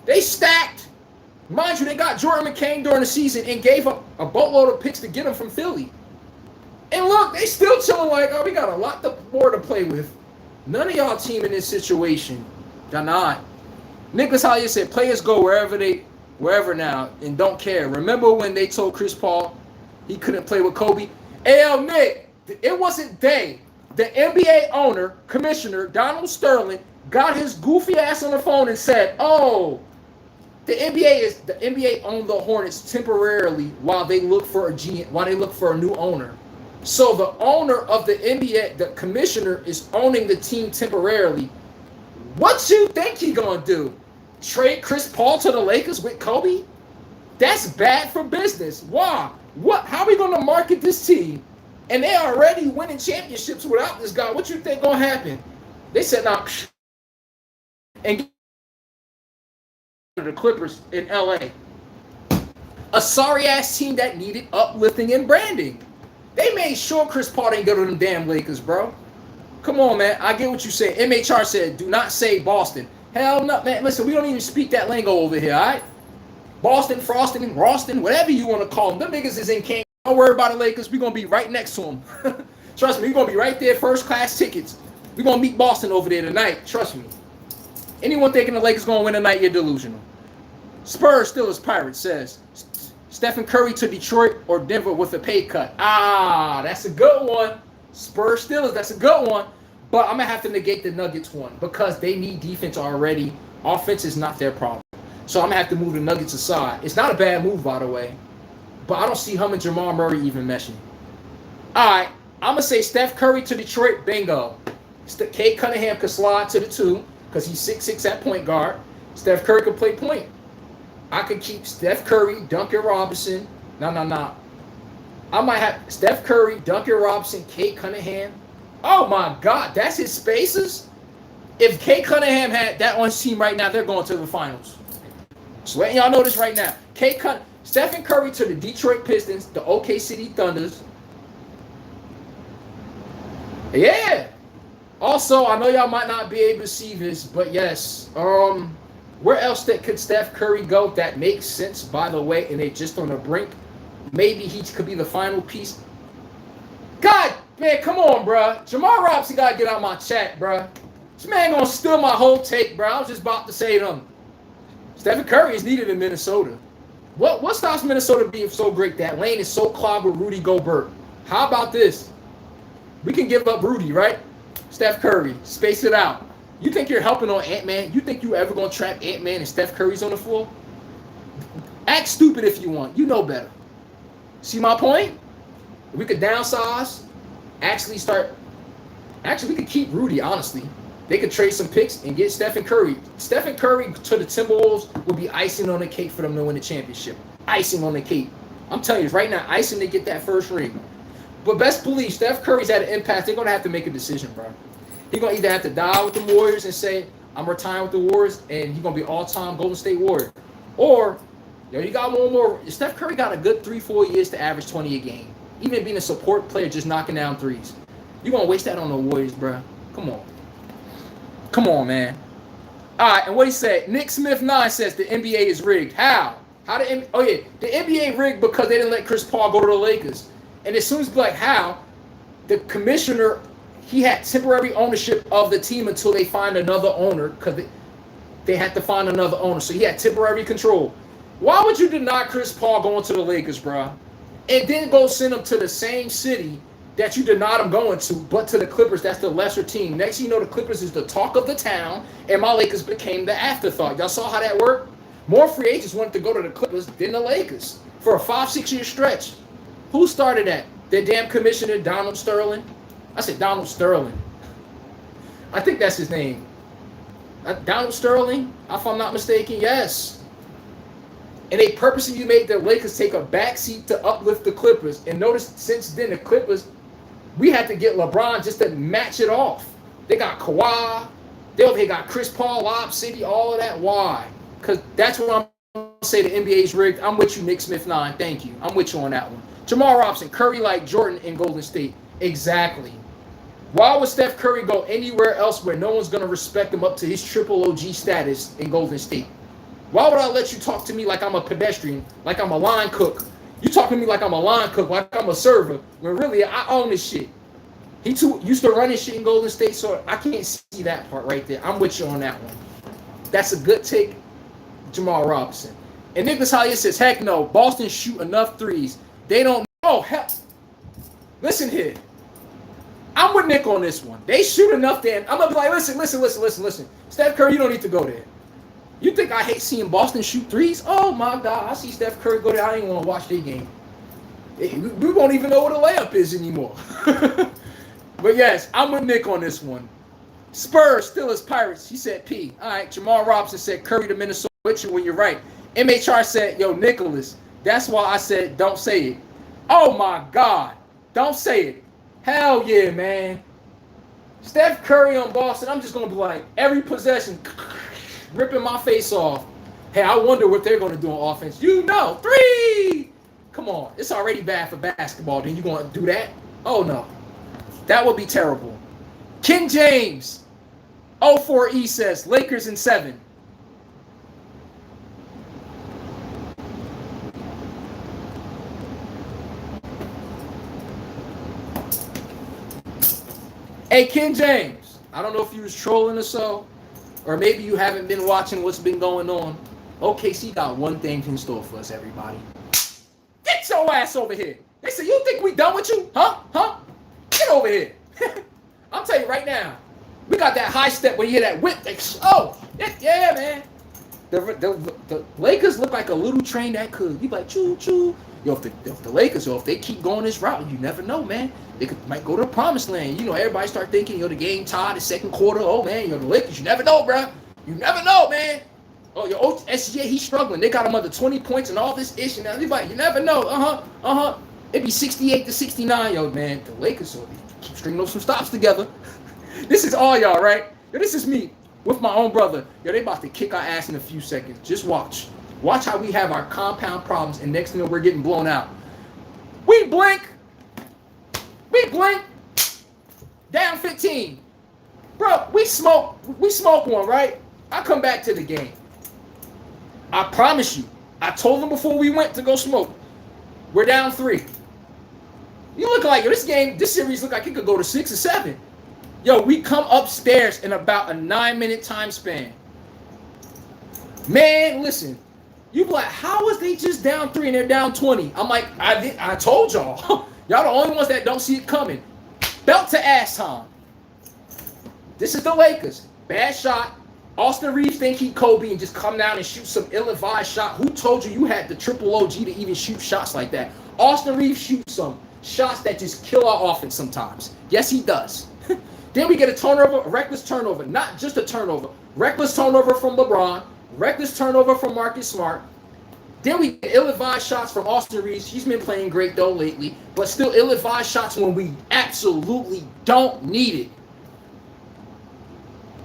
They stacked. Mind you, they got Jordan McCain during the season and gave up a boatload of picks to get him from Philly. And look, they still chilling like, oh, we got a lot more to play with. None of y'all team in this situation. Y'all not. Nicholas Hollier said, players go wherever now, and don't care. Remember when they told Chris Paul he couldn't play with Kobe? Hey, Nick, it wasn't they. The NBA owner, commissioner, Donald Sterling, got his goofy ass on the phone and said, oh, the NBA owned the Hornets temporarily while they look for a new owner. So the owner of the NBA, the commissioner, is owning the team temporarily. What you think he gonna do? Trade Chris Paul to the Lakers with Kobe? That's bad for business. Why? What? How are we going to market this team? And they are already winning championships without this guy. What you think going to happen? They said, nah, and the Clippers in LA. A sorry-ass team that needed uplifting and branding. They made sure Chris Paul didn't go to them damn Lakers, bro. Come on, man. I get what you say. MHR said, do not say Boston. Hell no, man. Listen, we don't even speak that lingo over here, all right? Boston, Froston, Roston, whatever you want to call them. Them niggas is in King. Don't worry about the Lakers. We're going to be right next to them. Trust me, we're going to be right there, first-class tickets. We're going to meet Boston over there tonight. Trust me. Anyone thinking the Lakers going to win tonight, you're delusional. Spurs, Steelers, Pirates says, Stephen Curry to Detroit or Denver with a pay cut. Ah, that's a good one. Spurs, Steelers, that's a good one. But I'm going to have to negate the Nuggets one because they need defense already. Offense is not their problem. So I'm going to have to move the Nuggets aside. It's not a bad move, by the way. But I don't see him and Jamal Murray even meshing. All right, I'm going to say Steph Curry to Detroit, bingo. Kate Cunningham could slide to the 2 because he's 6'6" at point guard. Steph Curry could play point. I could keep Steph Curry, Duncan Robinson. No. I might have Steph Curry, Duncan Robinson, Kate Cunningham. Oh, my God. That's his spaces? If Kate Cunningham had that on his team right now, they're going to the finals. Just letting y'all know this right now. Stephen Curry to the Detroit Pistons, the OK City Thunders. Yeah. Also, I know y'all might not be able to see this, but yes. Where else could Steph Curry go that makes sense, by the way, and they're just on the brink? Maybe he could be the final piece. God, man, come on, bro. Jamal Robinson got to get out my chat, bro. This man going to steal my whole take, bro. I was just about to say them. Stephen Curry is needed in Minnesota. What stops Minnesota being so great? That lane is so clogged with Rudy Gobert. How about this? We can give up Rudy, right? Steph Curry, space it out. You think you're helping on Ant-Man? You think you ever going to trap Ant-Man and Steph Curry's on the floor? Act stupid if you want. You know better. See my point? We could downsize. Actually, we could keep Rudy, honestly. They could trade some picks and get Stephen Curry. Stephen Curry to the Timberwolves would be icing on the cake for them to win the championship. Icing on the cake. I'm telling you, right now, icing to get that first ring. But best believe, Steph Curry's had an impact. They're going to have to make a decision, bro. He's going to either have to die with the Warriors and say, I'm retiring with the Warriors, and he's going to be all-time Golden State Warrior. Or, you got one more. Steph Curry got a good 3-4 years to average 20 a game. Even being a support player, just knocking down threes. You're going to waste that on the Warriors, bro. Come on. Come on, man. All right, and what he said, Nick Smith 9 says the NBA is rigged. How? The NBA rigged because they didn't let Chris Paul go to the Lakers. And as soon as like how, the commissioner, he had temporary ownership of the team until they find another owner because they had to find another owner. So he had temporary control. Why would you deny Chris Paul going to the Lakers, bro? And then go send him to the same city that you denied him going to, but to the Clippers, that's the lesser team. Next thing you know, the Clippers is the talk of the town, and my Lakers became the afterthought. Y'all saw how that worked? More free agents wanted to go to the Clippers than the Lakers for a 5-6 year stretch. Who started that? The damn commissioner, Donald Sterling. I said Donald Sterling. I think that's his name. Donald Sterling, if I'm not mistaken, yes. And they purposely made the Lakers take a backseat to uplift the Clippers. And notice since then, the Clippers, we had to get LeBron just to match it off. They got Kawhi. They got Chris Paul, Lob City, all of that. Why? Because that's what I'm going to say the NBA's rigged. I'm with you, Nick Smith 9. Thank you. I'm with you on that one. Jamal Robinson, Curry like Jordan in Golden State. Exactly. Why would Steph Curry go anywhere else where no one's going to respect him up to his triple OG status in Golden State? Why would I let you talk to me like I'm a pedestrian, like I'm a line cook? You talking to me like I'm a line cook, like I'm a server, when really I own this shit. He too used to run his shit in Golden State, so I can't see that part right there. I'm with you on that one. That's a good take, Jamal Robinson. And Nicholas Hollier says, heck no, Boston shoot enough threes. They don't. Oh, hell. Listen here. I'm with Nick on this one. They shoot enough there. I'm going to be like, listen. Steph Curry, you don't need to go there. You think I hate seeing Boston shoot threes? Oh, my God. I see Steph Curry go there. I ain't want to watch their game. We won't even know what a layup is anymore. But, yes, I'm with Nick on this one. Spurs, Steelers, Pirates. He said P. All right, Jamal Robinson said Curry to Minnesota. With you when you're right. MHR said, yo, Nicholas, that's why I said don't say it. Oh my God. Don't say it. Hell yeah, man. Steph Curry on Boston, I'm just going to be like, every possession, ripping my face off. Hey, I wonder what they're going to do on offense. You know, 3! Come on. It's already bad for basketball. Then you going to do that? Oh, no. That would be terrible. King James, 04E says, Lakers in 7. Hey, King James, I don't know if you was trolling or so, or maybe you haven't been watching what's been going on. OKC got one thing in store for us, everybody. Get your ass over here. They say, you think we done with you? Huh? Get over here. I'm telling you right now, we got that high step where you hear that whip. Yeah, man. The Lakers look like a little train that could. You be like, choo, choo. Yo, if the Lakers, if they keep going this route, you never know, man. They might go to the promised land. You know, everybody start thinking, the game tied, the second quarter. Oh, man, the Lakers, you never know, bro. You never know, man. Oh, SGA, he's struggling. They got him under 20 points and all this issue. Now, everybody, you never know. It'd be 68-69, yo, man. The Lakers, keep stringing those some stops together. This is all y'all, right? Yo, this is me with my own brother. Yo, they about to kick our ass in a few seconds. Just watch. Watch how we have our compound problems, and next thing we're getting blown out. We blink. Down 15. Bro, we smoke one, right? I come back to the game. I promise you. I told them before we went to go smoke. We're down 3. You look like this series look like it could go to 6 or 7. Yo, we come upstairs in about a 9-minute time span. Man, listen. You be like, how was they just down 3 and they're down 20? I'm like, I told y'all. Y'all the only ones that don't see it coming. Belt to ass time. This is the Lakers. Bad shot. Austin Reeves think he Kobe and just come down and shoot some ill-advised shot. Who told you had the triple OG to even shoot shots like that? Austin Reeves shoots some shots that just kill our offense sometimes. Yes, he does. Then we get a turnover, a reckless turnover. Not just a turnover. Reckless turnover from LeBron. Reckless turnover from Marcus Smart. Then we get ill-advised shots from Austin Reeves. He's been playing great, though, lately. But still ill-advised shots when we absolutely don't need it.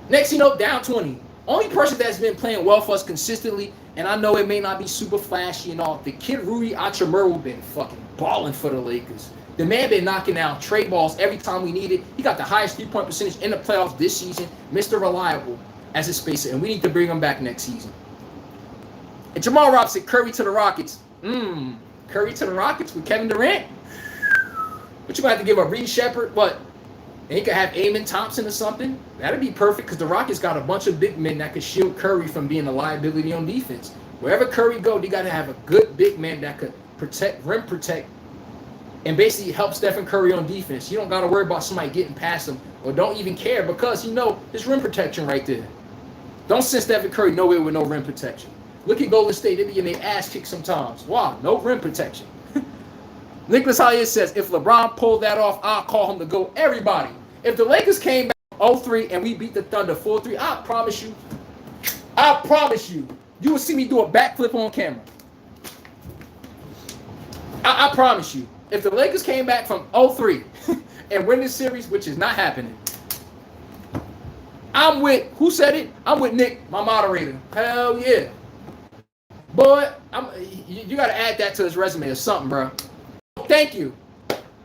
Next, down 20. Only person that's been playing well for us consistently, and I know it may not be super flashy and all, the kid Rui Hachimura been fucking balling for the Lakers. The man been knocking down trade balls every time we need it. He got the highest three-point percentage in the playoffs this season. Mr. Reliable as a spacer, and we need to bring him back next season. And Jamal Robinson, Curry to the Rockets. Curry to the Rockets with Kevin Durant. But you might have to give a Reed Shepard, what? And he could have Amen Thompson or something. That'd be perfect because the Rockets got a bunch of big men that could shield Curry from being a liability on defense. Wherever Curry go, they got to have a good big man that could rim protect, and basically help Stephen Curry on defense. You don't got to worry about somebody getting past him or don't even care because, there's rim protection right there. Don't send Stephen Curry nowhere with no rim protection. Look at Golden State. They be getting their ass kicked sometimes. Wow, no rim protection. Nicholas Hayes says, if LeBron pulled that off, I'll call him to go. Everybody, if the Lakers came back 0-3 and we beat the Thunder 4-3, I promise you, you will see me do a backflip on camera. I promise you. If the Lakers came back from 0-3 and win this series, which is not happening, I'm with, who said it? I'm with Nick, my moderator. Hell yeah. Boy, you got to add that to his resume or something, bro. Thank you.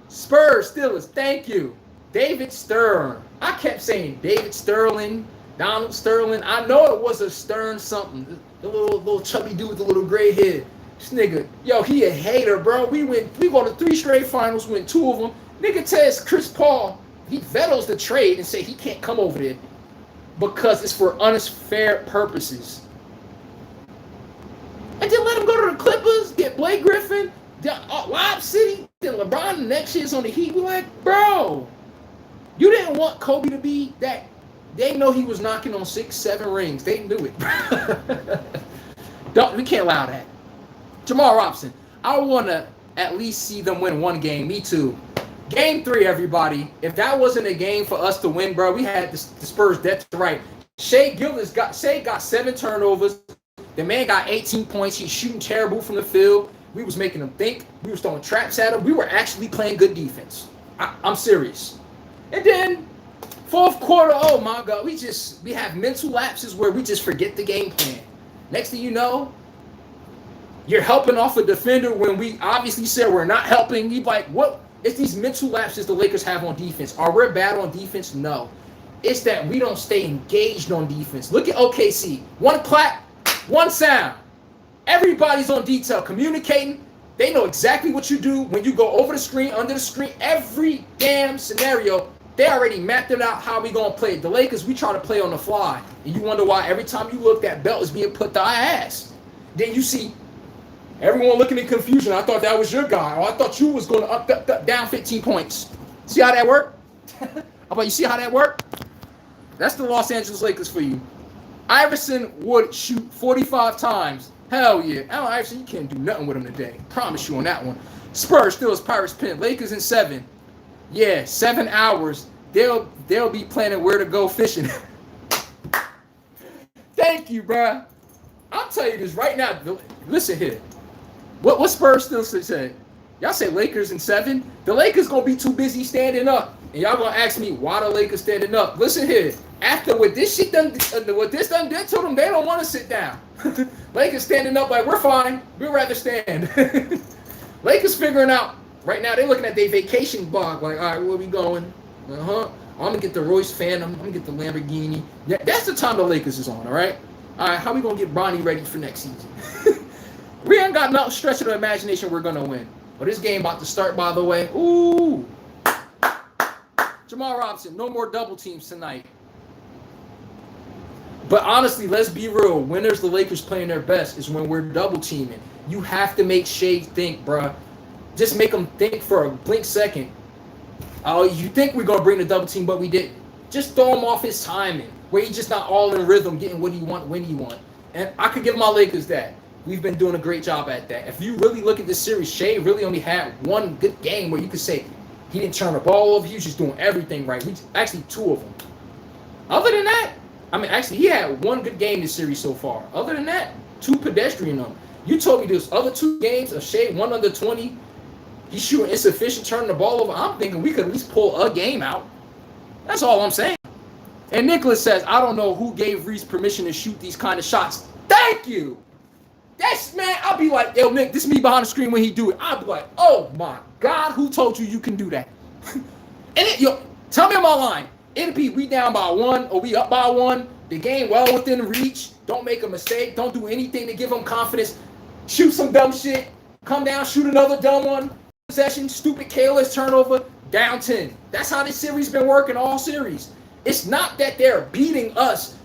Spurs, Steelers, thank you. David Stern. I kept saying David Sterling, Donald Sterling. I know it was a Stern something. The little chubby dude with the little gray head. This nigga, yo, he a hater, bro. We go to 3 straight finals, win 2 of them. Nigga tells Chris Paul, he vetoes the trade and say he can't come over there because it's for unfair purposes. And then let him go to the Clippers, get Blake Griffin, Lob City, then LeBron the next year's on the Heat. We're like, bro, you didn't want Kobe to be that. They know he was knocking on 6, 7 rings. They knew it. We can't allow that. Jamal Robinson, I want to at least see them win 1 game. Me too. Game 3, everybody. If that wasn't a game for us to win, bro, we had the Spurs dead to right. Shea got 7 turnovers. The man got 18 points. He's shooting terrible from the field. We was making them think. We was throwing traps at them. We were actually playing good defense. I'm serious. And then fourth quarter, oh my God, we have mental lapses where we just forget the game plan. Next thing you know, you're helping off a defender when we obviously said we're not helping. You like, what? It's these mental lapses the Lakers have on defense. Are we bad on defense? No. It's that we don't stay engaged on defense. Look at OKC. One clap, one sound. Everybody's on detail, communicating. They know exactly what you do when you go over the screen, under the screen. Every damn scenario, they already mapped it out how we going to play it. The Lakers, we try to play on the fly. And you wonder why every time you look, that belt is being put to our ass. Then you see everyone looking in confusion. I thought that was your guy. Or I thought you was going to up, down 15 points. See how that worked? How about you see how that worked? That's the Los Angeles Lakers for you. Iverson would shoot 45 times. Hell yeah. Allen Iverson, you can't do nothing with him today. Promise you on that one. Spurs still is Pirates pin. Lakers in 7. Yeah, 7 hours. They'll be planning where to go fishing. Thank you, bruh. I'll tell you this right now. Listen here. What Spurs still say? Y'all say Lakers in 7. The Lakers gonna be too busy standing up. And y'all gonna ask me why the Lakers standing up. Listen here. After what this shit done, what this done did to them, they don't want to sit down. Lakers standing up like, we're fine. We'd rather stand. Lakers figuring out, right now, they're looking at their vacation blog. Like, all right, where we going? I'm going to get the Royce Phantom. I'm going to get the Lamborghini. That's the time the Lakers is on, all right? All right, how we going to get Bronny ready for next season? We ain't got no stretch of the imagination we're going to win. But this game about to start, by the way. Ooh. Jamal Robinson, no more double teams tonight. But honestly, let's be real. When there's the Lakers playing their best is when we're double teaming. You have to make Shea think, bruh. Just make him think for a blink second. Oh, you think we're going to bring the double team, but we didn't. Just throw him off his timing, where he's just not all in rhythm, getting what he want, when he want. And I could give my Lakers that. We've been doing a great job at that. If you really look at this series, Shea really only had one good game where you could say he didn't turn the ball over. He was just doing everything right. Actually, 2 of them. Other than that, I mean, actually, he had one good game this series so far. Other than that, 2 pedestrian them. You told me there's other 2 games of Shea, 1 under 20. He's shooting insufficient, turning the ball over. I'm thinking we could at least pull a game out. That's all I'm saying. And Nicholas says, I don't know who gave Reese permission to shoot these kind of shots. Thank you. That's, man, I'll be like, yo, Nick, this is me behind the screen when he do it. I'll be like, oh, my God, who told you can do that? Tell me I'm online. It'll be we down by 1 or we up by 1. The game well within reach. Don't make a mistake. Don't do anything to give them confidence. Shoot some dumb shit. Come down, shoot another dumb one. Possession, stupid, careless turnover. Down 10. That's how this series been working all series. It's not that they're beating us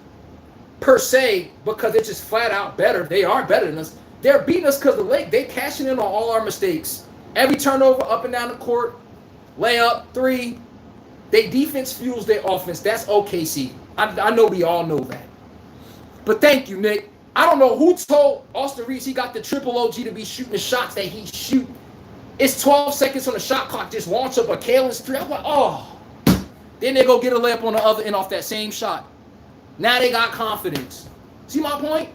per se because they're just flat out better. They are better than us. They're beating us because they cashing in on all our mistakes. Every turnover up and down the court. Layup, 3. Their defense fuels their offense. That's OKC. I know we all know that. But thank you, Nick. I don't know who told Austin Reeves he got the triple OG to be shooting the shots that he shoot. It's 12 seconds on the shot clock. Just launch up a careless 3. I'm like, oh. Then they go get a layup on the other end off that same shot. Now they got confidence. See my point?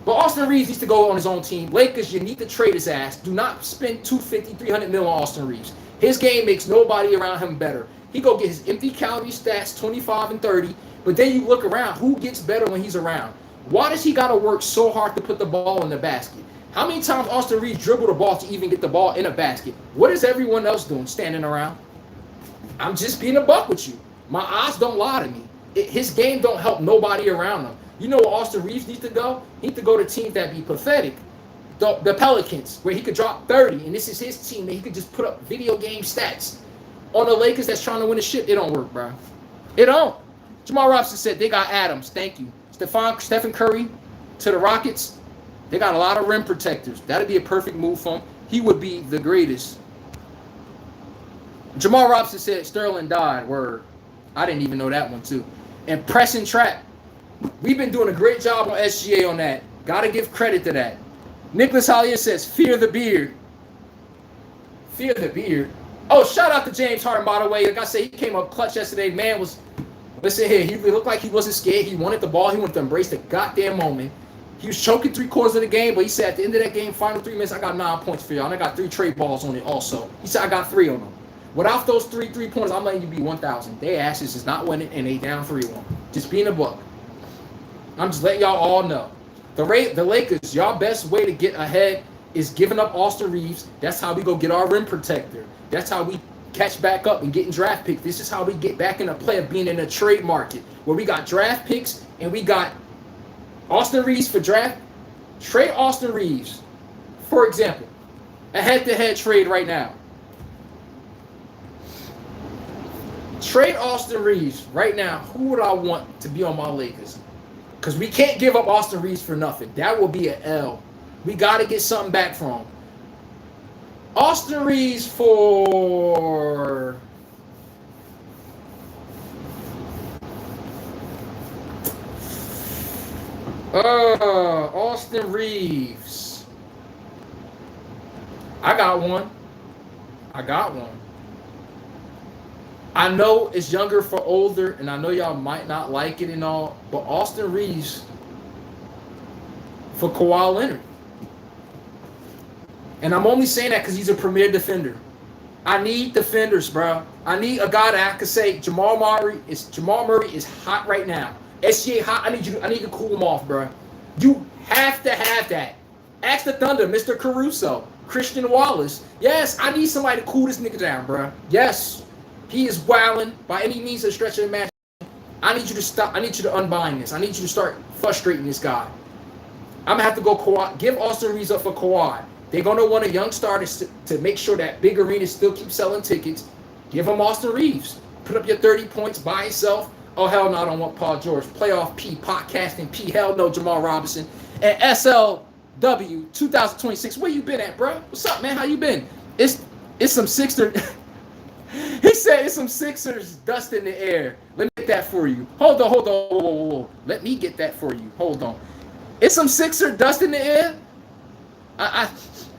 But Austin Reeves needs to go on his own team. Lakers, you need to trade his ass. Do not spend $250, $300 million on Austin Reeves. His game makes nobody around him better. He go get his empty calorie stats, 25 and 30. But then you look around, who gets better when he's around? Why does he got to work so hard to put the ball in the basket? How many times Austin Reeves dribbled the ball to even get the ball in a basket? What is everyone else doing, standing around? I'm just being a buck with you. My eyes don't lie to me. His game don't help nobody around him. You know where Austin Reeves needs to go? He needs to go to teams that be pathetic. The Pelicans, where he could drop 30, and this is his team, that he could just put up video game stats. On the Lakers that's trying to win the shit, it don't work, bro. It don't. Jamal Robinson said they got Adams. Thank you. Stephen Curry to the Rockets. They got a lot of rim protectors. That'd be a perfect move for him. He would be the greatest. Jamal Robinson said Sterling died. Word. I didn't even know that one, too. And press and trap. We've been doing a great job on SGA on that. Got to give credit to that. Nicholas Hollier says, fear the beard. Fear the beard. Oh, shout out to James Harden, by the way. Like I said, he came up clutch yesterday. Man was, listen here, he looked like he wasn't scared. He wanted the ball. He wanted to embrace the goddamn moment. He was choking 3/4 of the game, but he said at the end of that game, final 3 minutes, I got 9 points for y'all. And I got 3 trade balls on it also. He said I got 3 on them. Without those 3 3-pointers, I'm letting you be 1,000. They asses is not winning, and they down 3-1. Just being a buck. I'm just letting y'all all know. The Lakers, y'all best way to get ahead is giving up Austin Reeves. That's how we go get our rim protector. That's how we catch back up and getting draft picks. This is how we get back in the play of being in a trade market where we got draft picks and we got Austin Reeves for draft. Trade Austin Reeves, for example, a head-to-head trade right now. Trade Austin Reeves right now. Who would I want to be on my Lakers? Because we can't give up Austin Reeves for nothing. That will be an L. We got to get something back from him. Austin Reeves for... Austin Reeves. I got one. I know it's younger for older, and I know y'all might not like it and all, but Austin Reeves for Kawhi Leonard. And I'm only saying that because he's a premier defender. I need defenders, bro. I need a guy that I could say Jamal Murray is hot right now. SGA hot. I need to cool him off, bro. You have to have that. Ask the Thunder, Mr. Caruso, Christian Wallace. Yes, I need somebody to cool this nigga down, bro. Yes, he is wilding by any means of stretch of the match. I need you to stop. I need you to unbind this. I need you to start frustrating this guy. I'm gonna have to go Kawhi. Give Austin Reeves up for Kawhi. They're gonna want a young starter to make sure that big arenas still keep selling tickets. Give him Austin Reeves. Put up your 30 points by himself. Oh, hell no, I don't want Paul George. Playoff P, podcasting P, hell no, Jamal Robinson. And SLW 2026, where you been at, bro? What's up, man? How you been? It's some Sixers. He said it's some Sixers dust in the air. Let me get that for you. Hold on. Whoa. Let me get that for you. Hold on. It's some Sixer dust in the air.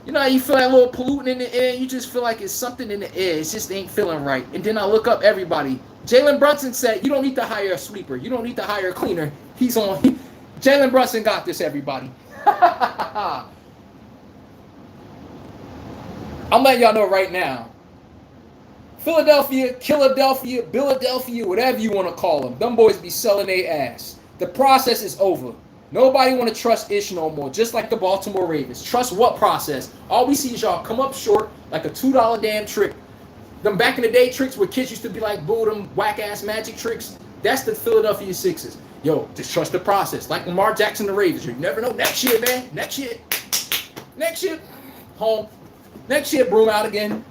You know how you feel that little pollutant in the air? You just feel like it's something in the air. It just ain't feeling right. And then I look up everybody. Jalen Brunson said, you don't need to hire a sweeper. You don't need to hire a cleaner. He's on. Jalen Brunson got this, everybody. I'm letting y'all know right now. Philadelphia, Philadelphia, whatever you want to call them. Them boys be selling their ass. The process is over. Nobody want to trust Ish no more, just like the Baltimore Ravens. Trust what process? All we see is y'all come up short like a $2 damn trick. Them back in the day tricks where kids used to be like, boo, them whack-ass magic tricks. That's the Philadelphia Sixers. Yo, just trust the process. Like Lamar Jackson, the Ravens. You never know. Next year, man. Next year, home. Next year, broom out again.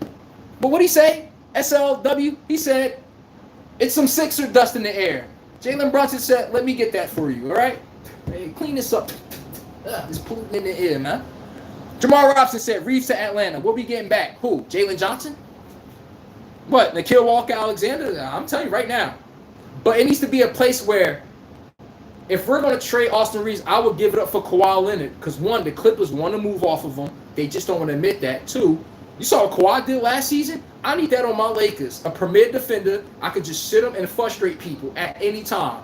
But what'd he say? SLW, he said, it's some Sixer dust in the air. Jalen Brunson said, let me get that for you, all right? Hey, clean this up. It's polluting in the air, man. Jamal Robinson said, Reeves to Atlanta. What we getting back? Who? Jalen Johnson? What? Nikhil Walker-Alexander? I'm telling you right now. But it needs to be a place where if we're going to trade Austin Reeves, I would give it up for Kawhi Leonard. Because one, the Clippers want to move off of him. They just don't want to admit that. Two, you saw what Kawhi did last season? I need that on my Lakers. A premier defender. I could just sit him and frustrate people at any time.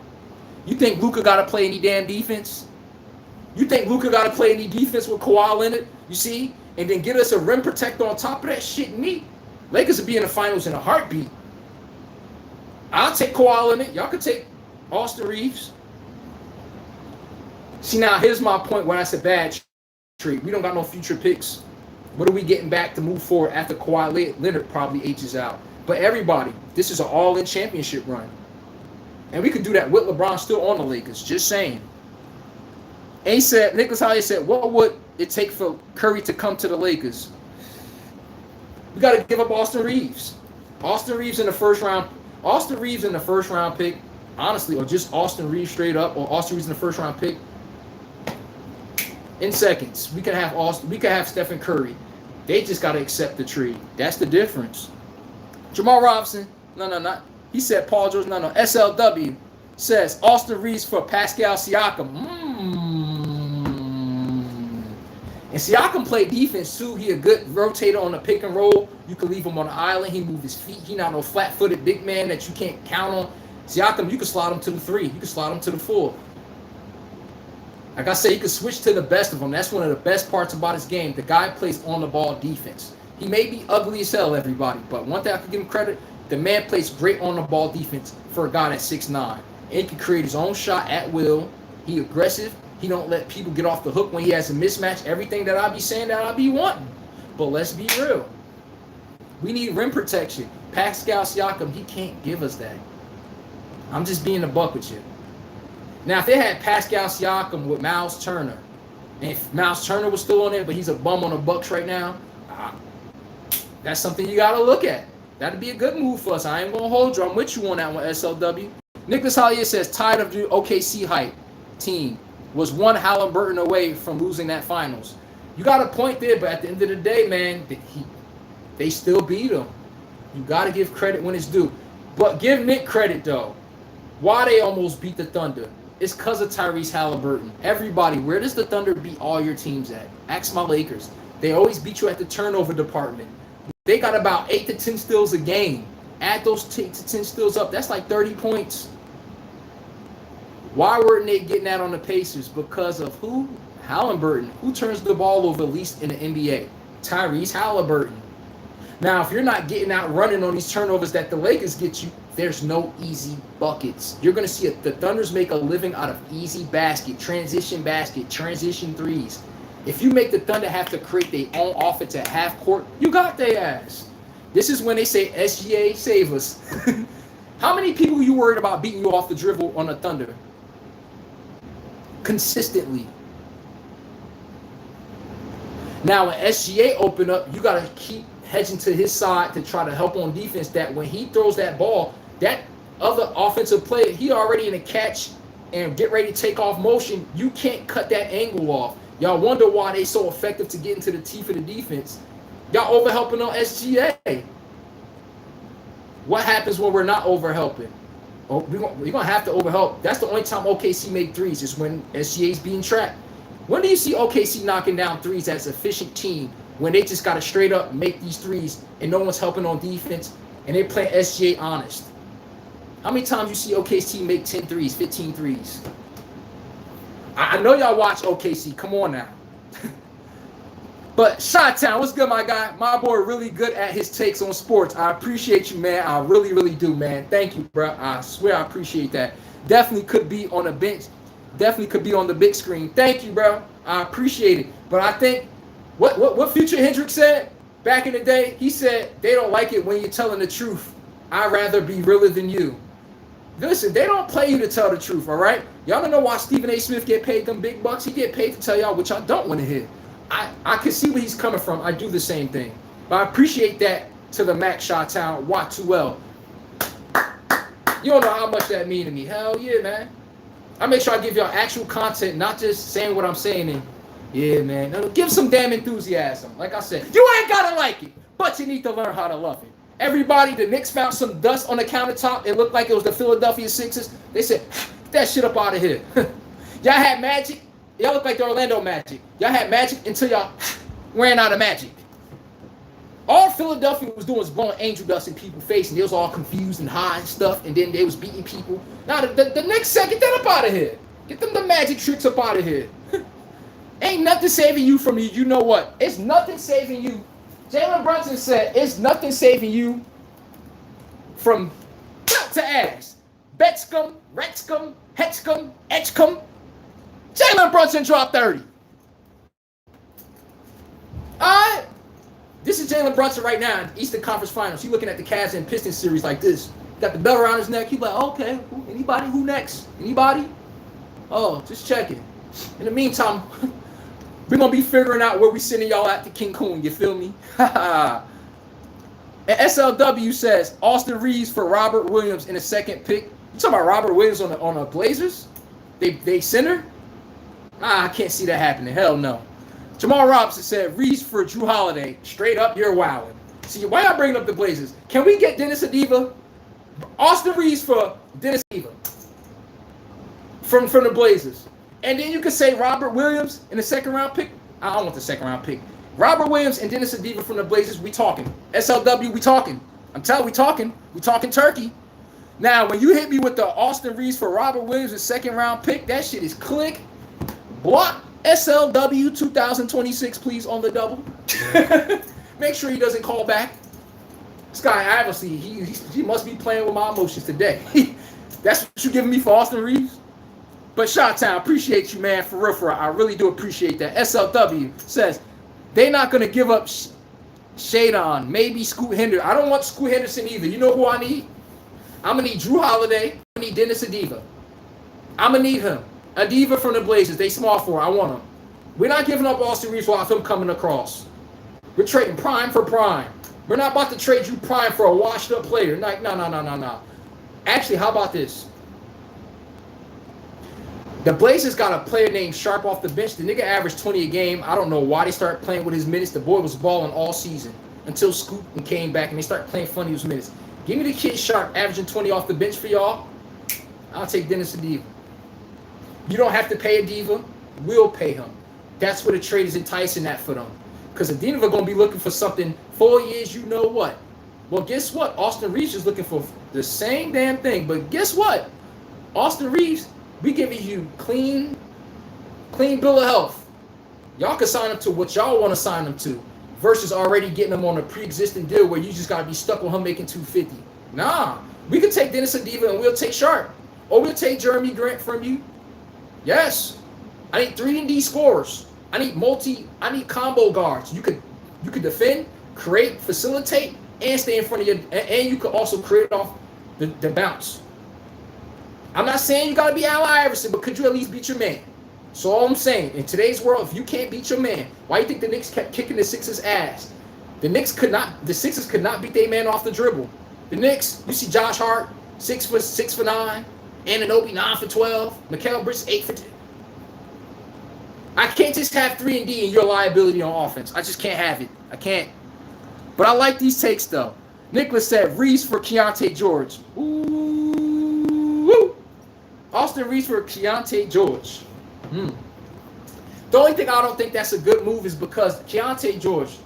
You think Luka got to play any damn defense? You think Luka got to play any defense with Kawhi Leonard? You see? And then get us a rim protector on top of that shit? Me? Lakers would be in the finals in a heartbeat. I'll take Kawhi Leonard. Y'all could take Austin Reeves. See, now, here's my point when I said bad trade. We don't got no future picks. What are we getting back to move forward after Kawhi Leonard probably ages out? But everybody, this is an all-in championship run. And we could do that with LeBron still on the Lakers. Just saying. And he said, Nicholas Holly said, what would it take for Curry to come to the Lakers? We got to give up Austin Reeves. Austin Reeves in the first round. Austin Reeves in the first round pick, honestly, or just Austin Reeves straight up, or Austin Reeves in the first round pick. In seconds, we could have Austin. We could have Stephen Curry. They just got to accept the trade. That's the difference. Jamal Robinson, no. He said Paul George, no. SLW says Austin Reeves for Pascal Siakam. And Siakam played defense too. He a good rotator on the pick and roll. You can leave him on the island. He move his feet. He not no flat-footed big man that you can't count on. Siakam, you can slide him to the 3. You can slide him to the 4. Like I said, he could switch to the best of them. That's one of the best parts about his game. The guy plays on the ball defense. He may be ugly as hell, everybody, but one thing I can give him credit, the man plays great on the ball defense for a guy that's 6'9". And he can create his own shot at will. He aggressive. He don't let people get off the hook when he has a mismatch. Everything that I be saying that I be wanting. But let's be real. We need rim protection. Pascal Siakam, he can't give us that. I'm just being a buck with you. Now, if they had Pascal Siakam with Miles Turner, and if Miles Turner was still on there, but he's a bum on the Bucks right now, that's something you got to look at. That'd be a good move for us. I ain't going to hold you. I'm with you on that one, SLW. Nicholas Hollier says, tired of the OKC hype team. Was one Halliburton away from losing that finals. You got a point there, but at the end of the day, man, they still beat him. You got to give credit when it's due. But give Nick credit, though. Why they almost beat the Thunder? It's because of Tyrese Halliburton. Everybody, where does the Thunder beat all your teams at? Ask my Lakers. They always beat you at the turnover department. They got about 8 to 10 steals a game. Add those 8 to 10 steals up. That's like 30 points. Why weren't they getting that on the Pacers? Because of who? Halliburton. Who turns the ball over least in the NBA? Tyrese Halliburton. Now, if you're not getting out running on these turnovers that the Lakers get you, there's no easy buckets. You're going to see the Thunders make a living out of easy basket, transition threes. If you make the Thunder have to create their own offense at half court, you got their ass. This is when they say, SGA, save us. How many people you worried about beating you off the dribble on the Thunder? Consistently. Now, when SGA open up, you got to keep hedging to his side to try to help on defense, that when he throws that ball, that other offensive player, he already in a catch and get ready to take off motion. You can't cut that angle off. Y'all wonder why they so effective to get into the teeth of the defense. Y'all overhelping on SGA. What happens when we're not overhelping? Oh, we're going to have to overhelp. That's the only time OKC make threes is when SGA's being trapped. When do you see OKC knocking down threes as an efficient team when they just got to straight up make these threes and no one's helping on defense and they play SGA honest? How many times you see OKC make 10 threes, 15 threes? I know y'all watch OKC. Come on now. But Chi-Town, what's good, my guy? My boy really good at his takes on sports. I appreciate you, man. I really, really do, man. Thank you, bro. I swear I appreciate that. Definitely could be on a bench. Definitely could be on the big screen. Thank you, bro. I appreciate it. But I think what Future Hendrix said back in the day, he said they don't like it when you're telling the truth. I'd rather be realer than you. Listen, they don't play you to tell the truth, all right? Y'all don't know why Stephen A. Smith get paid them big bucks. He get paid to tell y'all what y'all don't want to hear. I can see where he's coming from. I do the same thing. But I appreciate that to the Mac Chi-Town. Watch too well. You don't know how much that mean to me. Hell yeah, man. I make sure I give y'all actual content, not just saying what I'm saying. And yeah, man. Now, give some damn enthusiasm. Like I said, you ain't got to like it, but you need to learn how to love it. Everybody, the Knicks found some dust on the countertop. It looked like it was the Philadelphia Sixers. They said, get that shit up out of here. Y'all had Magic. Y'all look like the Orlando Magic. Y'all had Magic until y'all ran out of Magic. All Philadelphia was doing was blowing angel dust in people's face, and they was all confused and high and stuff, and then they was beating people. Now, the next set, get that up out of here. Get them the magic tricks up out of here. Ain't nothing saving you from you. You know what? It's nothing saving you. Jalen Brunson said, it's nothing saving you from belt to ass. Betscom, Rexcom, Hexcom, Etchcom. Jalen Brunson dropped 30. All right. This is Jalen Brunson right now in Eastern Conference Finals. He's looking at the Cavs and Pistons series like this. Got the belt around his neck. He's like, okay, anybody? Who next? Anybody? Oh, just checking. In the meantime, we're going to be figuring out where we sending y'all at to Cancun. You feel me? And SLW says, Austin Reeves for Robert Williams in the second pick. You talking about Robert Williams on the Blazers? They center? I can't see that happening. Hell no. Jamal Robinson said, Reeves for Drew Holiday. Straight up, you're wilding. See, why y'all bringing up the Blazers? Can we get Dennis Adiva? Austin Reeves for Dennis Adiva. From the Blazers. And then you could say Robert Williams in the second round pick. I don't want the second round pick. Robert Williams and Dennis Adiva from the Blazers, we talking. SLW, we talking. I'm telling you, we talking. We talking turkey. Now, when you hit me with the Austin Reeves for Robert Williams, the second round pick, that shit is click. Block SLW 2026, please, on the double. Make sure he doesn't call back. This guy, obviously, he must be playing with my emotions today. That's what you giving me for Austin Reeves? But Shot-Town, appreciate you, man. For real. I really do appreciate that. SLW says, they're not going to give up Shadon. Maybe Scoot Henderson. I don't want Scoot Henderson either. You know who I need? I'm going to need Drew Holiday. I'm going to need Dennis Adiva. I'm going to need him. Adiva from the Blazers. They small for. I want him. We're not giving up Austin Reeves without him coming across. We're trading prime for prime. We're not about to trade you prime for a washed-up player. Like, no. Actually, how about this? The Blazers got a player named Sharp off the bench. The nigga averaged 20 a game. I don't know why they started playing with his minutes. The boy was balling all season until Scoot and came back and they started playing funny with his minutes. Give me the kid Sharp averaging 20 off the bench for y'all. I'll take Dennis Adiva. You don't have to pay Adiva. We'll pay him. That's where the trade is enticing that for them. Because Adiva going to be looking for something 4 years, you know what. Well, guess what? Austin Reeves is looking for the same damn thing. But guess what? Austin Reeves, we giving you clean bill of health. Y'all can sign him to what y'all want to sign him to versus already getting him on a pre-existing deal where you just got to be stuck with him making $250. Nah, we can take Dennis Adiva and we'll take Sharp. Or we'll take Jeremy Grant from you. Yes. I need 3-and-D scorers. I need combo guards. You could defend, create, facilitate, and stay in front of you. And you could also create off the bounce. I'm not saying you got to be Allen Iverson, but could you at least beat your man? So all I'm saying, in today's world, if you can't beat your man, why do you think the Knicks kept kicking the Sixers' ass? The Sixers could not beat their man off the dribble. The Knicks, you see Josh Hart, 6 for 9, Anunoby 9 for 12, Mikal Bridges 8 for 10. I can't just have 3-and-D and your liability on offense. I just can't have it. I can't. But I like these takes, though. Nicholas said, Reeves for Keontae George. Ooh. Austin Reeves for Keontae George. The only thing I don't think that's a good move is because Keontae George,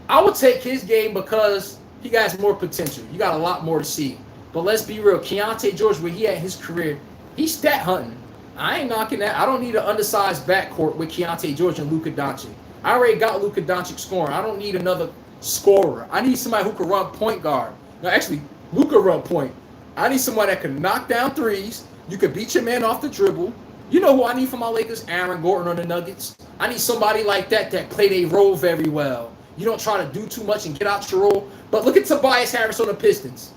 I would take his game because he has more potential. You got a lot more to see. But let's be real. Keontae George, where he at in his career, he's stat hunting. I ain't knocking that. I don't need an undersized backcourt with Keontae George and Luka Doncic. I already got Luka Doncic scoring. I don't need another scorer. I need somebody who can run point guard. No, actually, Luka run point. I need somebody that can knock down threes. You can beat your man off the dribble. You know who I need for my Lakers? Aaron Gordon on the Nuggets. I need somebody like that play their role very well. You don't try to do too much and get out your role. But look at Tobias Harris on the Pistons.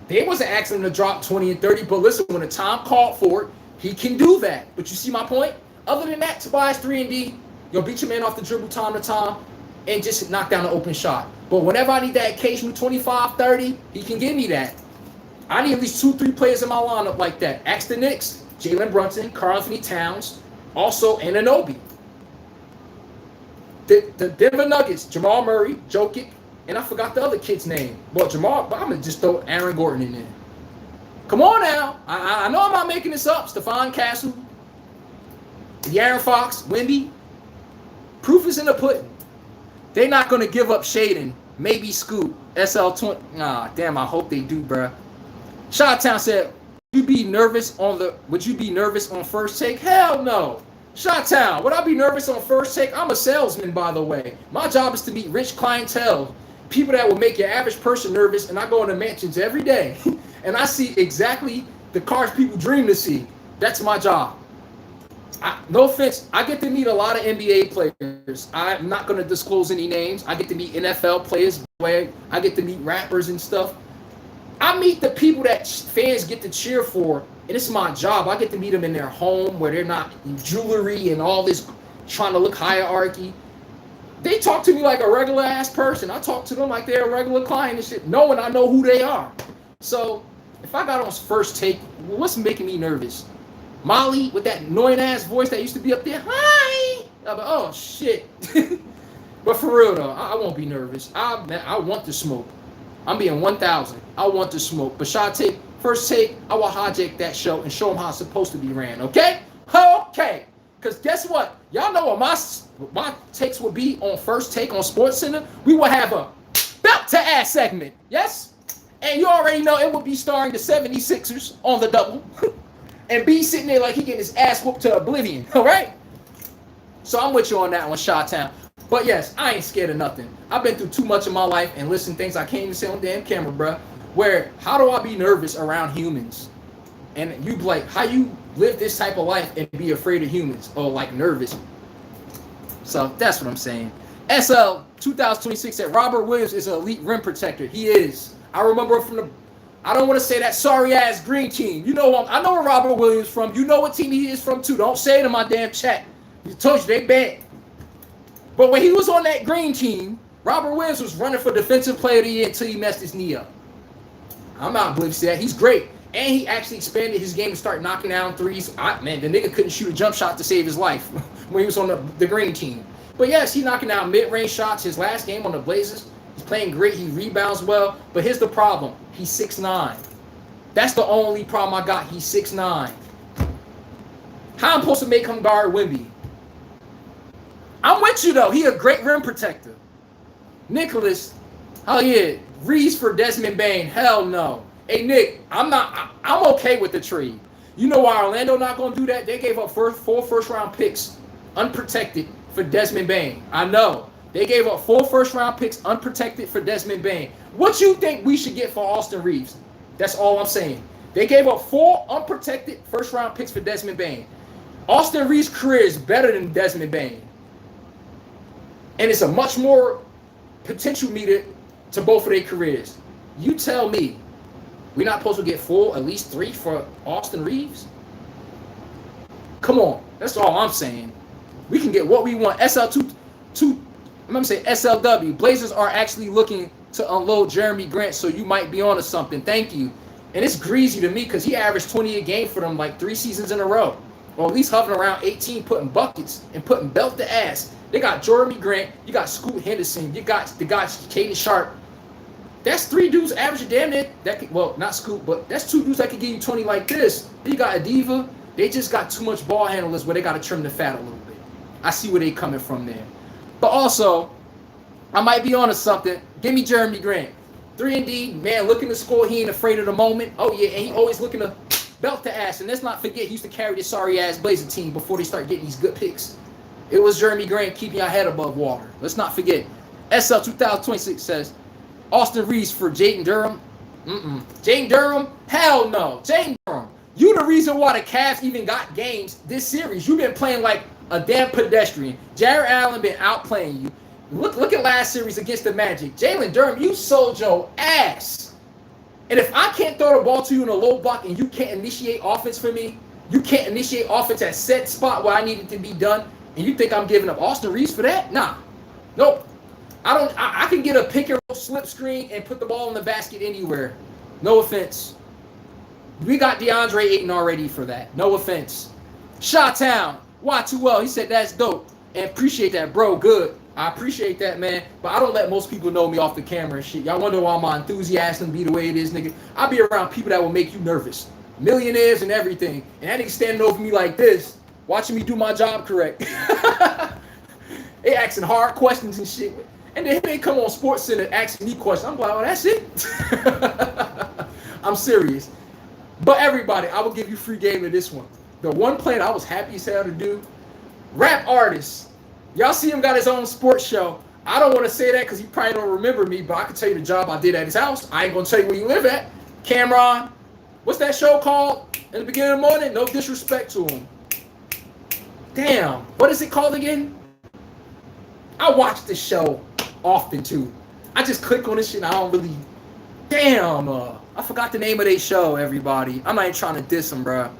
They wasn't asking him to drop 20 and 30, but listen, when the time called for it, he can do that. But you see my point? Other than that, Tobias 3-and-D, you'll beat your man off the dribble time to time and just knock down an open shot. But whenever I need that occasional 25, 30, he can give me that. I need at least 2-3 players in my lineup like that. Ask the Knicks, Jalen Brunson, Karl-Anthony Towns, also Anunoby. The Denver Nuggets, Jamal Murray, Jokic, and I forgot the other kid's name. Well, Jamal, but I'm going to just throw Aaron Gordon in there. Come on now. I know I'm not making this up. Stephon Castle, De'Aaron Fox, Wemby. Proof is in the pudding. They're not going to give up Shaden. Maybe Scoot. SL20. Nah, damn, I hope they do, bruh. Shot-Town said, would you be nervous on first take? Hell no. Shot-Town, would I be nervous on first take? I'm a salesman, by the way. My job is to meet rich clientele. People that will make your average person nervous, and I go into mansions every day. And I see exactly the cars people dream to see. That's my job. No offense, I get to meet a lot of NBA players. I'm not going to disclose any names. I get to meet NFL players. I get to meet rappers and stuff. I meet the people that fans get to cheer for, and it's my job. I get to meet them in their home where they're not in jewelry and all this trying to look hierarchy. They talk to me like a regular ass person. I talk to them like they're a regular client and shit, knowing I know who they are. So if I got on first take, what's making me nervous? Molly with that annoying ass voice that used to be up there. Hi. I'm like, oh shit. But for real though, I won't be nervous. I want to smoke. I'm being 1,000. I want to smoke. But first take, I will hijack that show and show them how it's supposed to be ran. Okay? Okay. Because guess what? Y'all know what my takes would be on first take on SportsCenter. We will have a belt to ass segment. Yes? And you already know it would be starring the 76ers on the double. And B sitting there like he getting his ass whooped to oblivion. All right? So I'm with you on that one, Chi-Town. But yes, I ain't scared of nothing. I've been through too much in my life and listened to things I can't even say on damn camera, bro. Where, how do I be nervous around humans? And you like, how you live this type of life and be afraid of humans? Or like nervous. So that's what I'm saying. SL 2026 said Robert Williams is an elite rim protector. He is. I remember from the, I don't want to say that sorry ass green team. You know, I know where Robert Williams from. You know what team he is from too. Don't say it in my damn chat. I told you they bad. But when he was on that green team, Robert Williams was running for defensive player of the year until he messed his knee up. I'm not oblivious to that. He's great. And he actually expanded his game to start knocking down threes. Man, the nigga couldn't shoot a jump shot to save his life when he was on the green team. But yes, he's knocking down mid-range shots. His last game on the Blazers, he's playing great. He rebounds well. But here's the problem. He's 6'9". That's the only problem I got. He's 6'9". How I'm supposed to make him guard Wemby? I'm with you, though. He a great rim protector. Nicholas, oh yeah. Reese for Desmond Bane. Hell no. Hey, Nick, I'm okay with the trade. You know why Orlando not going to do that? They gave up four first-round picks unprotected for Desmond Bane. I know. They gave up 4 first-round picks unprotected for Desmond Bane. What you think we should get for Austin Reeves? That's all I'm saying. They gave up 4 unprotected first-round picks for Desmond Bane. Austin Reeves' career is better than Desmond Bane. And it's a much more potential meter to both of their careers. You tell me, we're not supposed to get at least 3 for Austin Reeves? Come on. That's all I'm saying. We can get what we want. I'm going to say SLW. Blazers are actually looking to unload Jeremy Grant, so you might be onto something. Thank you. And it's greasy to me because he averaged 20 a game for them like 3 seasons in a row. Or at least hovering around 18, putting buckets and putting belt to ass. They got Jeremy Grant. You got Scoot Henderson. You got the guy, Caden Sharp. That's 3 dudes averaging damn near. Well, not Scoot, but that's 2 dudes that can give you 20 like this. You got Adiva. They just got too much ball handlers where they got to trim the fat a little bit. I see where they coming from there. But also, I might be onto something. Give me Jeremy Grant. 3-and-D, man, looking to score. He ain't afraid of the moment. Oh, yeah, and he always looking to belt the ass. And let's not forget, he used to carry this sorry-ass Blazer team before they start getting these good picks. It was Jeremy Grant keeping your head above water. Let's not forget. SL 2026 says, Austin Reeves for Jaden Durham. Jaden Durham? Hell no. Jaden Durham. You the reason why the Cavs even got games this series. You've been playing like a damn pedestrian. Jarrett Allen been outplaying you. Look at last series against the Magic. Jalen Durham, you sold your ass. And if I can't throw the ball to you in a low block and you can't initiate offense for me, you can't initiate offense at set spot where I need it to be done, and you think I'm giving up Austin Reeves for that? Nah. Nope. I can get a pick and roll slip screen and put the ball in the basket anywhere. No offense. We got DeAndre Ayton already for that. No offense. Chi-Town, Y2L, he said that's dope. And appreciate that, bro. Good. I appreciate that, man. But I don't let most people know me off the camera and shit. Y'all wonder why my enthusiasm be the way it is, nigga. I be around people that will make you nervous. Millionaires and everything. And that nigga standing over me like this, watching me do my job correct. They asking hard questions and shit. And then they come on Sports Center asking me questions. I'm like, oh, that's it? I'm serious. But everybody, I will give you free game of this one. The one play that I was happy as hell to do, rap artist. Y'all see him got his own sports show. I don't want to say that because he probably don't remember me, but I can tell you the job I did at his house. I ain't going to tell you where you live at. Cameron, what's that show called in the beginning of the morning? No disrespect to him. Damn, what is it called again? I watch this show often too. I just click on this shit and I don't really, damn, I forgot the name of their show, everybody. I'm not even trying to diss them, bro.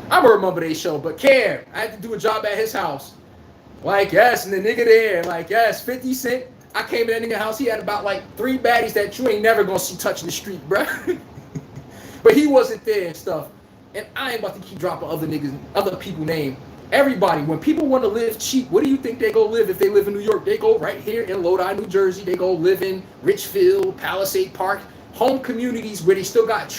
I remember their show, but Cam, I had to do a job at his house. Like, yes, and the nigga there, like, yes, 50 Cent. I came in that nigga house, he had about like 3 baddies that you ain't never gonna see touching the street, bro. But he wasn't there and stuff. And I ain't about to keep dropping other people name. Everybody, when people want to live cheap, what do you think they go live if they live in New York? They go right here in Lodi, New Jersey. They go live in Richfield, Palisade Park, home communities where they still got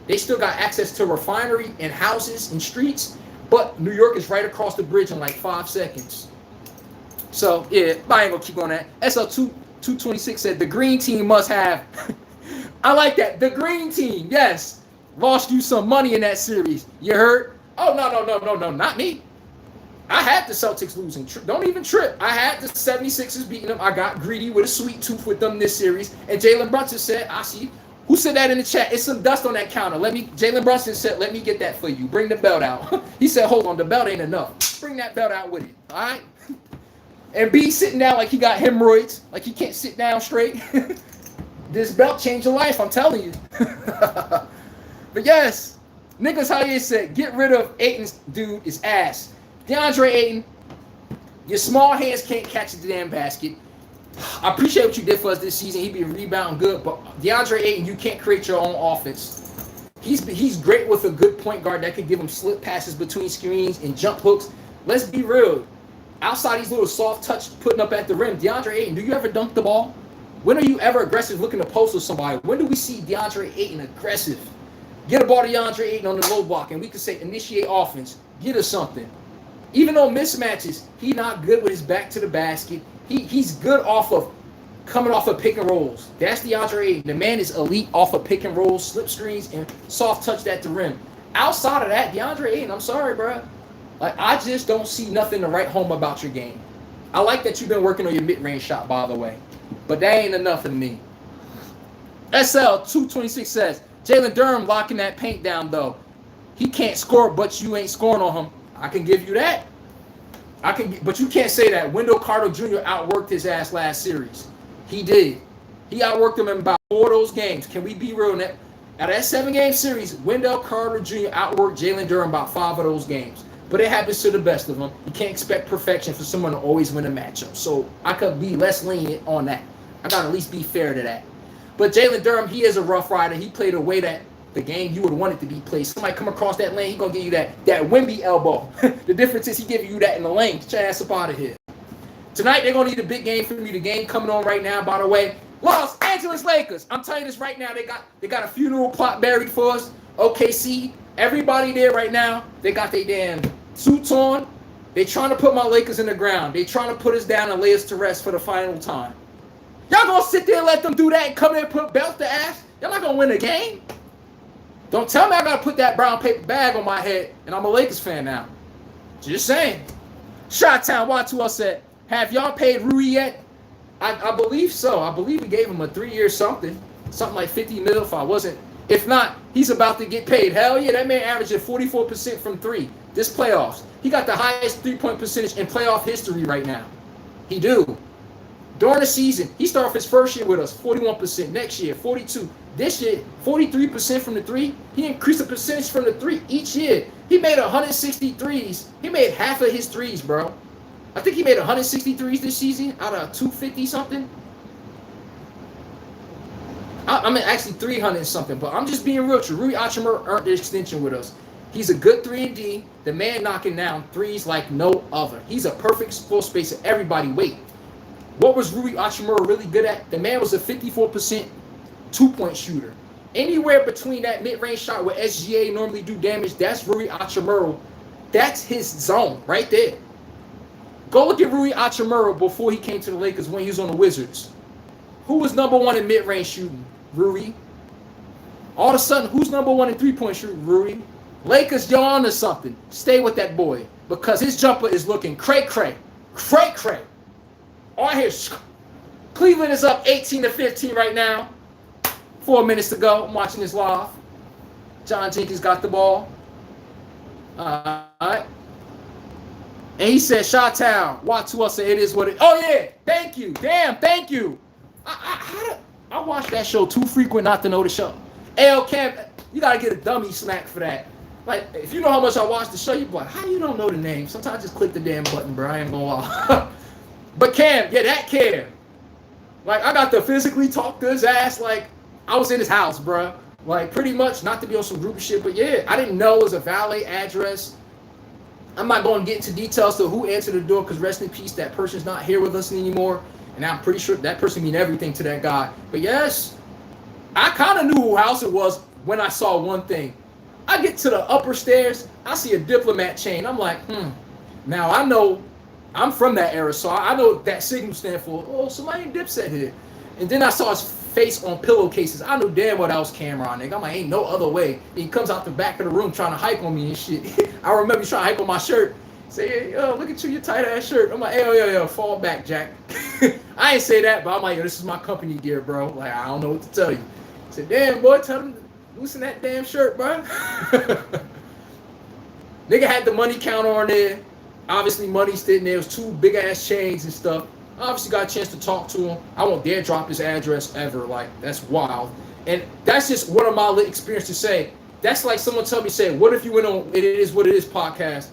access to refinery and houses and streets. But New York is right across the bridge in like 5 seconds. So yeah, I ain't gonna keep on that. SL226 said the green team must have. I like that. The green team, yes. Lost you some money in that series. You heard? Oh, no, not me. I had the Celtics losing. Don't even trip. I had the 76ers beating them. I got greedy with a sweet tooth with them this series. And Jalen Brunson said, I see. Who said that in the chat? It's some dust on that counter. Jalen Brunson said, let me get that for you. Bring the belt out. He said, hold on, the belt ain't enough. Bring that belt out with it. All right? And B sitting down like he got hemorrhoids, like he can't sit down straight. This belt changed your life, I'm telling you. But yes, niggas Hayes said, get rid of Ayton's dude is ass. DeAndre Ayton, your small hands can't catch the damn basket. I appreciate what you did for us this season. He be rebounding good, but DeAndre Ayton, you can't create your own offense. He's great with a good point guard that could give him slip passes between screens and jump hooks. Let's be real. Outside these little soft touch putting up at the rim, DeAndre Ayton, do you ever dunk the ball? When are you ever aggressive looking to post with somebody? When do we see DeAndre Ayton aggressive? Get a ball to DeAndre Ayton on the low block, and we could say initiate offense. Get us something. Even though mismatches, he's not good with his back to the basket. He's good off of coming off of pick and rolls. That's DeAndre Ayton. The man is elite off of pick and rolls, slip screens, and soft touch at the rim. Outside of that, DeAndre Ayton, I'm sorry, bro. Like, I just don't see nothing to write home about your game. I like that you've been working on your mid-range shot, by the way. But that ain't enough for me. SL226 says, Jalen Durham locking that paint down, though. He can't score, but you ain't scoring on him. I can give you that. But you can't say that. Wendell Carter Jr. outworked his ass last series. He did. He outworked him in about 4 of those games. Can we be real? Out of that 7-game series, Wendell Carter Jr. outworked Jalen Durham about 5 of those games. But it happens to the best of them. You can't expect perfection for someone to always win a matchup. So I could be less lenient on that. I got to at least be fair to that. But Jalen Durham, he is a rough rider. He played a way that the game you would want it to be played. Somebody come across that lane, he's going to give you that Wemby elbow. The difference is he giving you that in the lane. Get your ass up out of here. Tonight, they're going to need a big game from you. The game coming on right now, by the way. Los Angeles Lakers. I'm telling you this right now. They got a funeral plot buried for us. OKC. Everybody there right now. They got their damn suits on. They trying to put my Lakers in the ground. They trying to put us down and lay us to rest for the final time. Y'all going to sit there and let them do that and come there and put belt to ass? Y'all not going to win the game. Don't tell me I got to put that brown paper bag on my head and I'm a Lakers fan now. Just saying. Shot-Town Y2L said, have y'all paid Rui yet? I believe so. I believe we gave him a 3-year something. Something like 50 mil if I wasn't. If not, he's about to get paid. Hell yeah, that man averaging 44% from 3 this playoffs. He got the highest 3-point percentage in playoff history right now. He do. During the season, he started off his first year with us, 41%. Next year, 42%. This year, 43% from the 3. He increased the percentage from the 3 each year. He made 160 threes. He made half of his threes, bro. I think he made 160 threes this season out of 250 something. I mean, actually 300 something, but I'm just being real true. Rui Hachimura earned the extension with us. He's a good 3-and-D. The man knocking down threes like no other. He's a perfect full spacer. Everybody, wait. What was Rui Hachimura really good at? The man was a 54% 2-point shooter. Anywhere between that mid-range shot where SGA normally do damage, that's Rui Hachimura. That's his zone right there. Go look at Rui Hachimura before he came to the Lakers when he was on the Wizards. Who was number 1 in mid-range shooting? Rui. All of a sudden, who's number 1 in 3-point shooting? Rui. Lakers, you're on to something. Stay with that boy because his jumper is looking cray-cray. Cray-cray. All I hear is Cleveland is up 18-15 right now. 4 minutes to go. I'm watching this live. John Jenkins got the ball. All right. And he said, Shot-Town. Y2L said, it is what it is. Oh, yeah. Thank you. Damn, thank you. I watched that show too frequent not to know the show. L Cam, you got to get a dummy smack for that. Like, if you know how much I watch the show, you be like, how you don't know the name? Sometimes I just click the damn button, bro. I ain't going to lie. But Cam, yeah, that Cam. Like, I got to physically talk to his ass like I was in his house, bro. Like, pretty much, not to be on some group shit, but yeah, I didn't know it was a valet address. I'm not going to get into details to who answered the door because rest in peace, that person's not here with us anymore. And I'm pretty sure that person mean everything to that guy. But yes, I kind of knew who house it was when I saw one thing. I get to the upper stairs, I see a diplomat chain. I'm like, Now I know I'm from that era, so I know that signal stand for, oh, somebody in Dipset here. And then I saw his face on pillowcases. I knew damn well that was Cameron, nigga. I'm like, ain't no other way. And he comes out the back of the room trying to hype on me and shit. I remember trying to hype on my shirt. Say, hey, yo, look at you, your tight ass shirt. I'm like, yo, fall back, Jack. I ain't say that, but I'm like, yo, this is my company gear, bro. Like, I don't know what to tell you. I said, damn, boy, tell him to loosen that damn shirt, bro. Nigga had the money counter on there. Obviously, money's sitting there. It was 2 big ass chains and stuff. Obviously, got a chance to talk to him. I won't dare drop his address ever. Like, that's wild. And that's just one of my experiences to say. That's like someone tell me, say, what if you went on It Is What It Is podcast?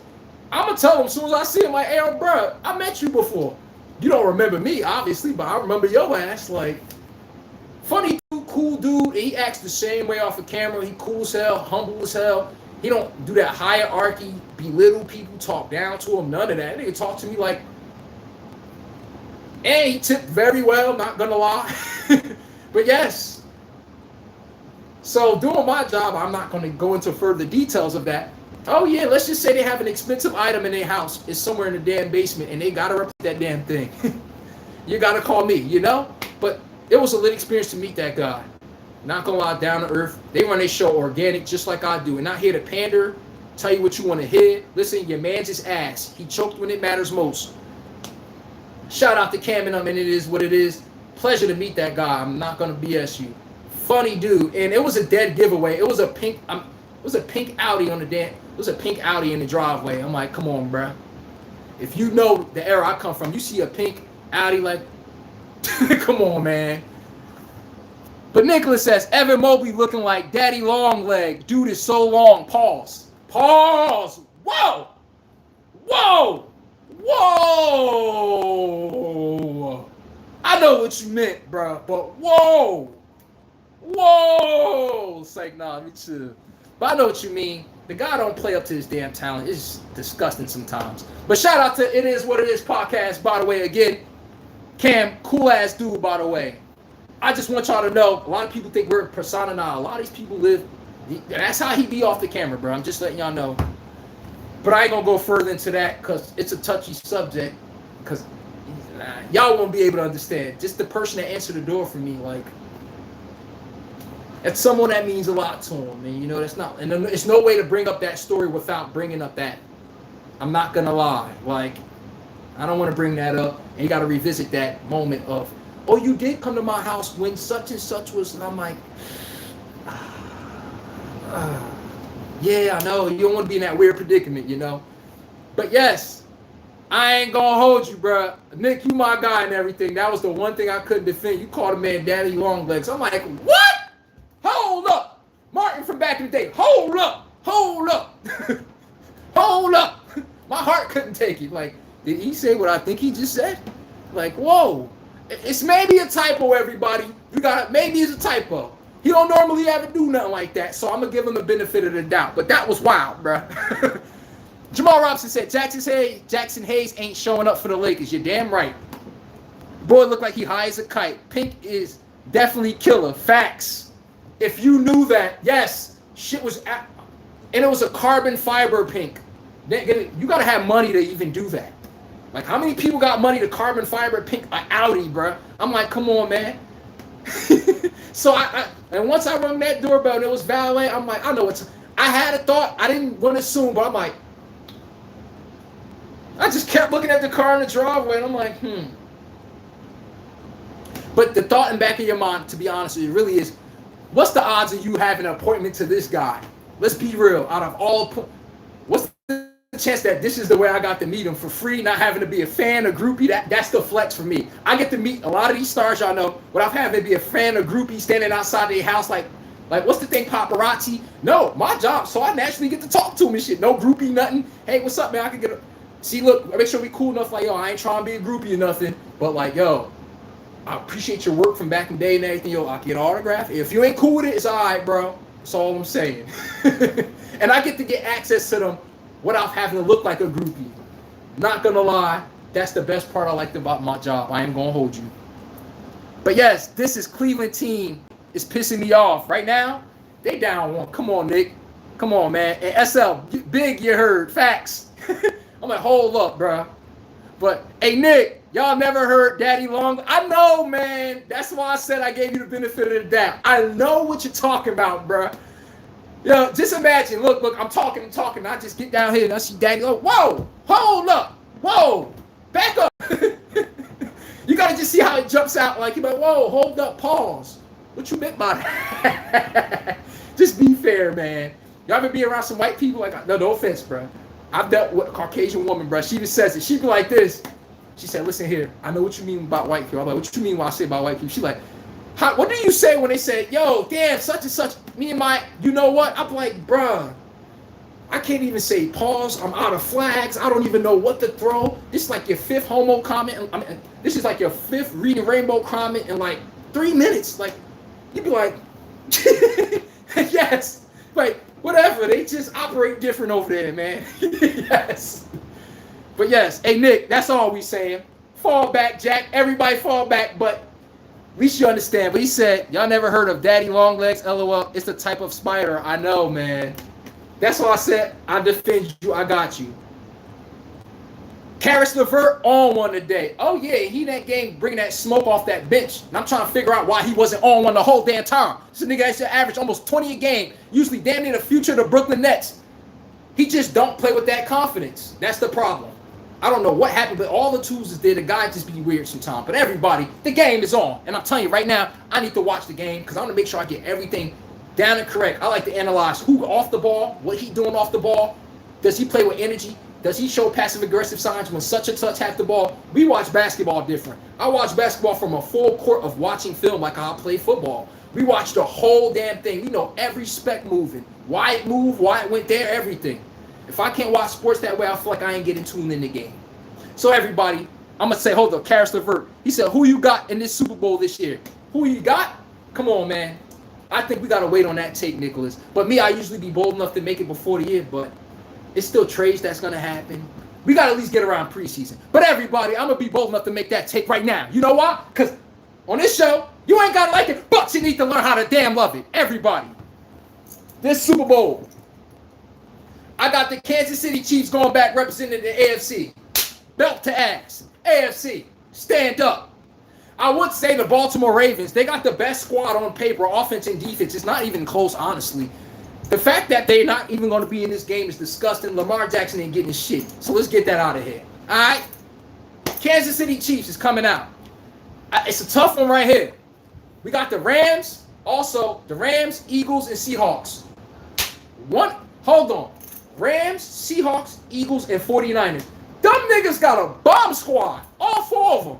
I'm going to tell him as soon as I see him, like, hey, bro, I met you before. You don't remember me, obviously, but I remember your ass. Like, funny dude, cool dude. He acts the same way off the camera. He cool as hell, humble as hell. He don't do that hierarchy, belittle people, talk down to him, none of that. Nigga talk to me like, and he tipped very well, not gonna lie. But yes. So doing my job, I'm not gonna go into further details of that. Oh yeah, let's just say they have an expensive item in their house. It's somewhere in the damn basement and they gotta replace that damn thing. You gotta call me, you know? But it was a lit experience to meet that guy. Not gonna lie, down to earth. They run their show organic just like I do. And not here to pander, tell you what you want to hear. Listen, your man's his ass. He choked when it matters most. Shout out to Cam and It Is What It Is. Pleasure to meet that guy. I'm not gonna BS you. Funny dude. And it was a dead giveaway. It was a pink Audi on the damn. It was a pink Audi in the driveway. I'm like, come on, bro. If you know the era I come from, you see a pink Audi like, come on, man. But Nicholas says, Evan Mobley looking like Daddy Longleg. Dude is so long. Pause. Pause. Whoa. Whoa. Whoa. I know what you meant, bro. But whoa. Whoa. It's like, nah, me too. But I know what you mean. The guy don't play up to his damn talent. It's disgusting sometimes. But shout out to It Is What It Is podcast, by the way. Again, Cam, cool ass dude, by the way. I just want y'all to know, a lot of people think we're persona now. A lot of these people live, that's how he be off the camera, bro. I'm just letting y'all know. But I ain't going to go further into that because it's a touchy subject. Because y'all won't be able to understand. Just the person that answered the door for me, like, that's someone that means a lot to him. And, you know, that's not, and there's no way to bring up that story without bringing up that. I'm not going to lie. Like, I don't want to bring that up. And you got to revisit that moment of, oh, you did come to my house when such and such was, and I'm like, yeah, I know. You don't want to be in that weird predicament, you know? But yes, I ain't going to hold you, bro. Nick, you my guy and everything. That was the one thing I couldn't defend. You called a man Daddy Longlegs. I'm like, what? Hold up. Martin from back in the day. Hold up. Hold up. Hold up. My heart couldn't take it. Like, did he say what I think he just said? Like, whoa. It's maybe a typo, everybody. Maybe it's a typo. He don't normally ever do nothing like that, so I'm gonna give him the benefit of the doubt. But that was wild, bro. Jamal Robinson said, Jackson Hayes ain't showing up for the Lakers. You're damn right. Boy looked like he high as a kite. Pink is definitely killer. Facts. If you knew that, yes, shit was, and it was a carbon fiber pink. You gotta have money to even do that. Like, how many people got money to carbon fiber pink an Audi, bro? I'm like, come on, man. So and once I rung that doorbell and it was valet, I'm like, I know it's. I had a thought. I didn't want to assume, but I'm like, I just kept looking at the car in the driveway, and I'm like, But the thought in the back of your mind, to be honest with you, really is, what's the odds of you having an appointment to this guy? Let's be real. Out of all, what's the chance that this is the way I got to meet him for free, not having to be a fan or groupie? That's the flex for me. I get to meet a lot of these stars y'all know without having to be a fan or groupie standing outside their house like what's the thing, paparazzi? No, my job, so I naturally get to talk to him and shit. No groupie, nothing. Hey, what's up, man? I can get a... See, look, make sure we cool enough, like, yo, I ain't trying to be a groupie or nothing, but like, yo, I appreciate your work from back in the day and everything, yo, I can get an autograph. If you ain't cool with it, it's all right, bro. That's all I'm saying. And I get to get access to them without having to look like a groupie. Not gonna lie, that's the best part I liked about my job. I ain't gonna hold you. But yes, this is Cleveland team is pissing me off. Right now, they down one. Come on, Nick. Come on, man. And SL, big, you heard. Facts. I'm like, hold up, bro. But, hey, Nick, Y'all never heard Daddy Long? I know, man. That's why I said I gave you the benefit of the doubt. I know what you're talking about, bro. Yo, just imagine. Look, I'm talking. I just get down here and I see Daddy. Oh, whoa, hold up, whoa, back up. You gotta just see how it jumps out. Like, you're like, whoa, hold up, pause. What you meant by that? Just be fair, man. Y'all ever be around some white people? Like, no offense, bro. I've dealt with a Caucasian woman, bro. She even says it. She be like this. She said, listen here, I know what you mean about white people. I'm like, what you mean when I say about white people? She like, what do you say when they say, yo, damn, such and such, me and my, you know what? I'm like, bruh, I can't even say pause. I'm out of flags. I don't even know what to throw. This is like your fifth homo comment. I mean, this is like your fifth reading rainbow comment in like 3 minutes. Like, you'd be like, yes, like, whatever. They just operate different over there, man. Yes. But yes, hey, Nick, that's all we saying. Fall back, Jack. Everybody fall back, but at least you understand. But he said, y'all never heard of Daddy Longlegs? LOL. It's the type of spider. I know, man. That's why I said, I defend you. I got you. Karis LeVert on one today. Oh, yeah, he that game bringing that smoke off that bench. And I'm trying to figure out why he wasn't on one the whole damn time. This nigga actually averaged almost 20 a game. Usually damn near the future of the Brooklyn Nets. He just don't play with that confidence. That's the problem. I don't know what happened, but all the tools is there. The guy just be weird sometimes. But everybody, the game is on. And I'm telling you right now, I need to watch the game because I want to make sure I get everything down and correct. I like to analyze who off the ball, what he doing off the ball. Does he play with energy? Does he show passive-aggressive signs when such and such have the ball? We watch basketball different. I watch basketball from a full court of watching film like I play football. We watch the whole damn thing. We know every speck moving. Why it moved, why it went there, everything. If I can't watch sports that way, I feel like I ain't getting tuned in the game. So everybody, I'm going to say, hold up, Karis LeVert. He said, who you got in this Super Bowl this year? Who you got? Come on, man. I think we got to wait on that take, Nicholas. But me, I usually be bold enough to make it before the year, but it's still trades that's going to happen. We got to at least get around preseason. But everybody, I'm going to be bold enough to make that take right now. You know why? Because on this show, you ain't got to like it, but you need to learn how to damn love it. Everybody. This Super Bowl, I got the Kansas City Chiefs going back representing the AFC. Belt to ass. AFC. Stand up. I would say the Baltimore Ravens, they got the best squad on paper, offense and defense. It's not even close, honestly. The fact that they're not even going to be in this game is disgusting. Lamar Jackson ain't getting shit. So let's get that out of here. All right? Kansas City Chiefs is coming out. It's a tough one right here. We got the Rams. Also, the Rams, Eagles, and Seahawks. Hold on. Rams, Seahawks, Eagles, and 49ers. Them niggas got a bomb squad. All four of them.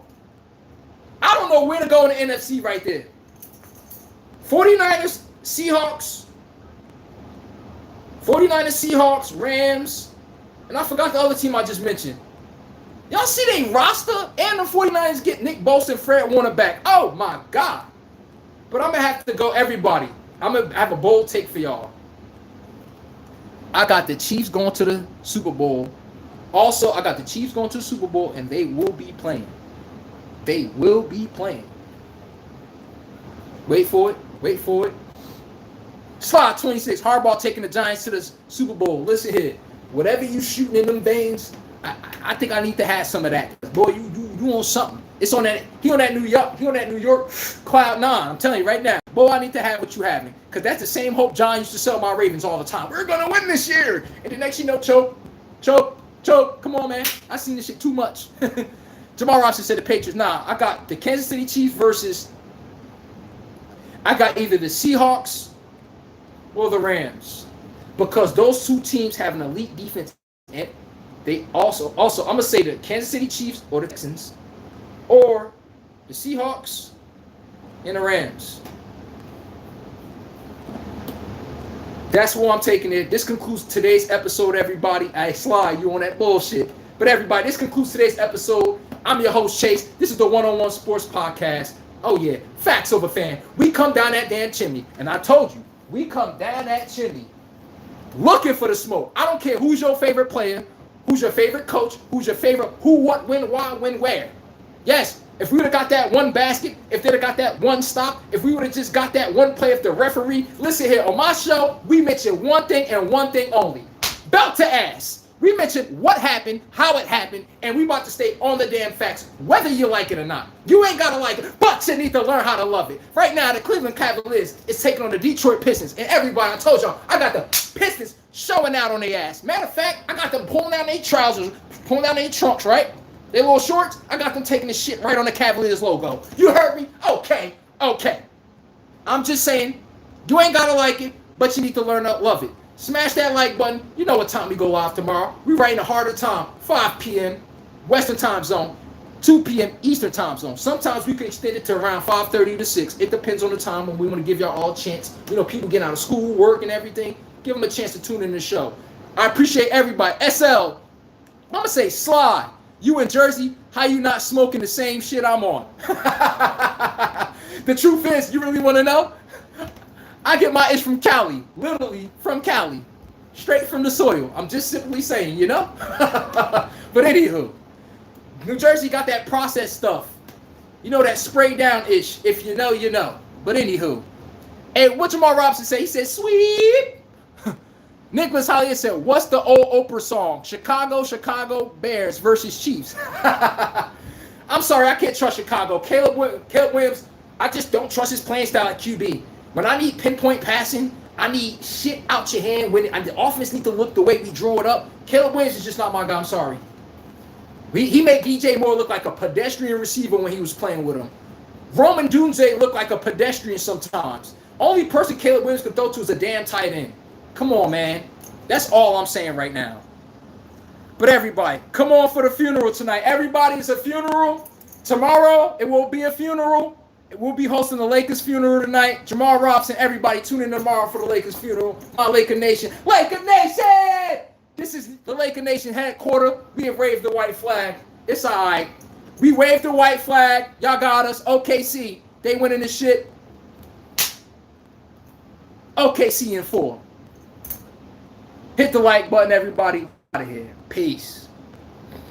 I don't know where to go in the NFC right there. 49ers, Seahawks, Rams, and I forgot the other team I just mentioned. Y'all see they roster? And the 49ers get Nick Bosa and Fred Warner back. Oh, my God. But I'm going to have to go everybody. I'm going to have a bold take for y'all. I got the Chiefs going to the Super Bowl. Also, I got the Chiefs going to the Super Bowl, and they will be playing. They will be playing. Wait for it. Slide 26. Harbaugh taking the Giants to the Super Bowl. Listen here. Whatever you shooting in them veins, I think I need to have some of that. Boy, you on something. It's on that. He on that New York cloud nine. I'm telling you right now. Boy, I need to have what you having. Because that's the same hope John used to sell my Ravens all the time. We're going to win this year. And the next you know, choke. Come on, man. I seen this shit too much. Jamal Robinson said the Patriots. Nah, I got the Kansas City Chiefs versus. I got either the Seahawks or the Rams. Because those two teams have an elite defense. And they also, I'm going to say the Kansas City Chiefs or the Texans. Or the Seahawks and the Rams. That's where I'm taking it. This concludes today's episode, everybody. I slide you on that bullshit. But everybody, this concludes today's episode. I'm your host, Chase. This is the One-on-One Sports Podcast. Oh, yeah. Facts over fan. We come down that damn chimney. And I told you, we come down that chimney looking for the smoke. I don't care who's your favorite player, who's your favorite coach, who's your favorite who, what, when, why, when, where. Yes, if we would have got that one basket, if they'd have got that one stop, if we would have just got that one play, if the referee, listen here, on my show, we mention one thing and one thing only. Belt to ass. We mentioned what happened, how it happened, and we about to stay on the damn facts, whether you like it or not. You ain't gotta like it, but you need to learn how to love it. Right now, the Cleveland Cavaliers is taking on the Detroit Pistons, and everybody, I told y'all, I got the Pistons showing out on their ass. Matter of fact, I got them pulling down their trousers, pulling down their trunks, right? Their little shorts, I got them taking the shit right on the Cavaliers logo. You heard me? Okay. I'm just saying, you ain't gotta like it, but you need to learn to love it. Smash that like button. You know what time we go live tomorrow. We writing a harder time. 5 p.m. Western time zone. 2 p.m. Eastern time zone. Sometimes we can extend it to around 5:30 to 6. It depends on the time when we want to give y'all all a chance. You know, people get out of school, work, and everything. Give them a chance to tune in the show. I appreciate everybody. SL, I'm going to say Sly. You in Jersey, how you not smoking the same shit I'm on? The truth is, you really want to know? I get my itch from Cali, literally from Cali, straight from the soil. I'm just simply saying, you know? But anywho, New Jersey got that processed stuff. You know, that spray down itch. If you know, you know. But anywho, hey, what Jamal Robinson say? He said, sweet. Nicholas Hollier said, what's the old Oprah song? Chicago Bears versus Chiefs. I'm sorry, I can't trust Chicago. Caleb Williams, I just don't trust his playing style at QB. When I need pinpoint passing, I need shit out your hand. When the offense need to look the way we draw it up, Caleb Williams is just not my guy. I'm sorry. He made DJ Moore look like a pedestrian receiver when he was playing with him. Roman Dunze looked like a pedestrian sometimes. Only person Caleb Williams could throw to is a damn tight end. Come on, man. That's all I'm saying right now. But everybody, come on for the funeral tonight. Everybody, it's a funeral. Tomorrow, it will be a funeral. We'll be hosting the Lakers funeral tonight. Jamal Robinson, everybody tune in tomorrow for the Lakers funeral. My Laker Nation. Laker Nation! This is the Laker Nation headquarters. We have waved the white flag. It's all right. We waved the white flag. Y'all got us. OKC. They winning this shit. OKC in 4. Hit the like button, everybody. Out of here. Peace.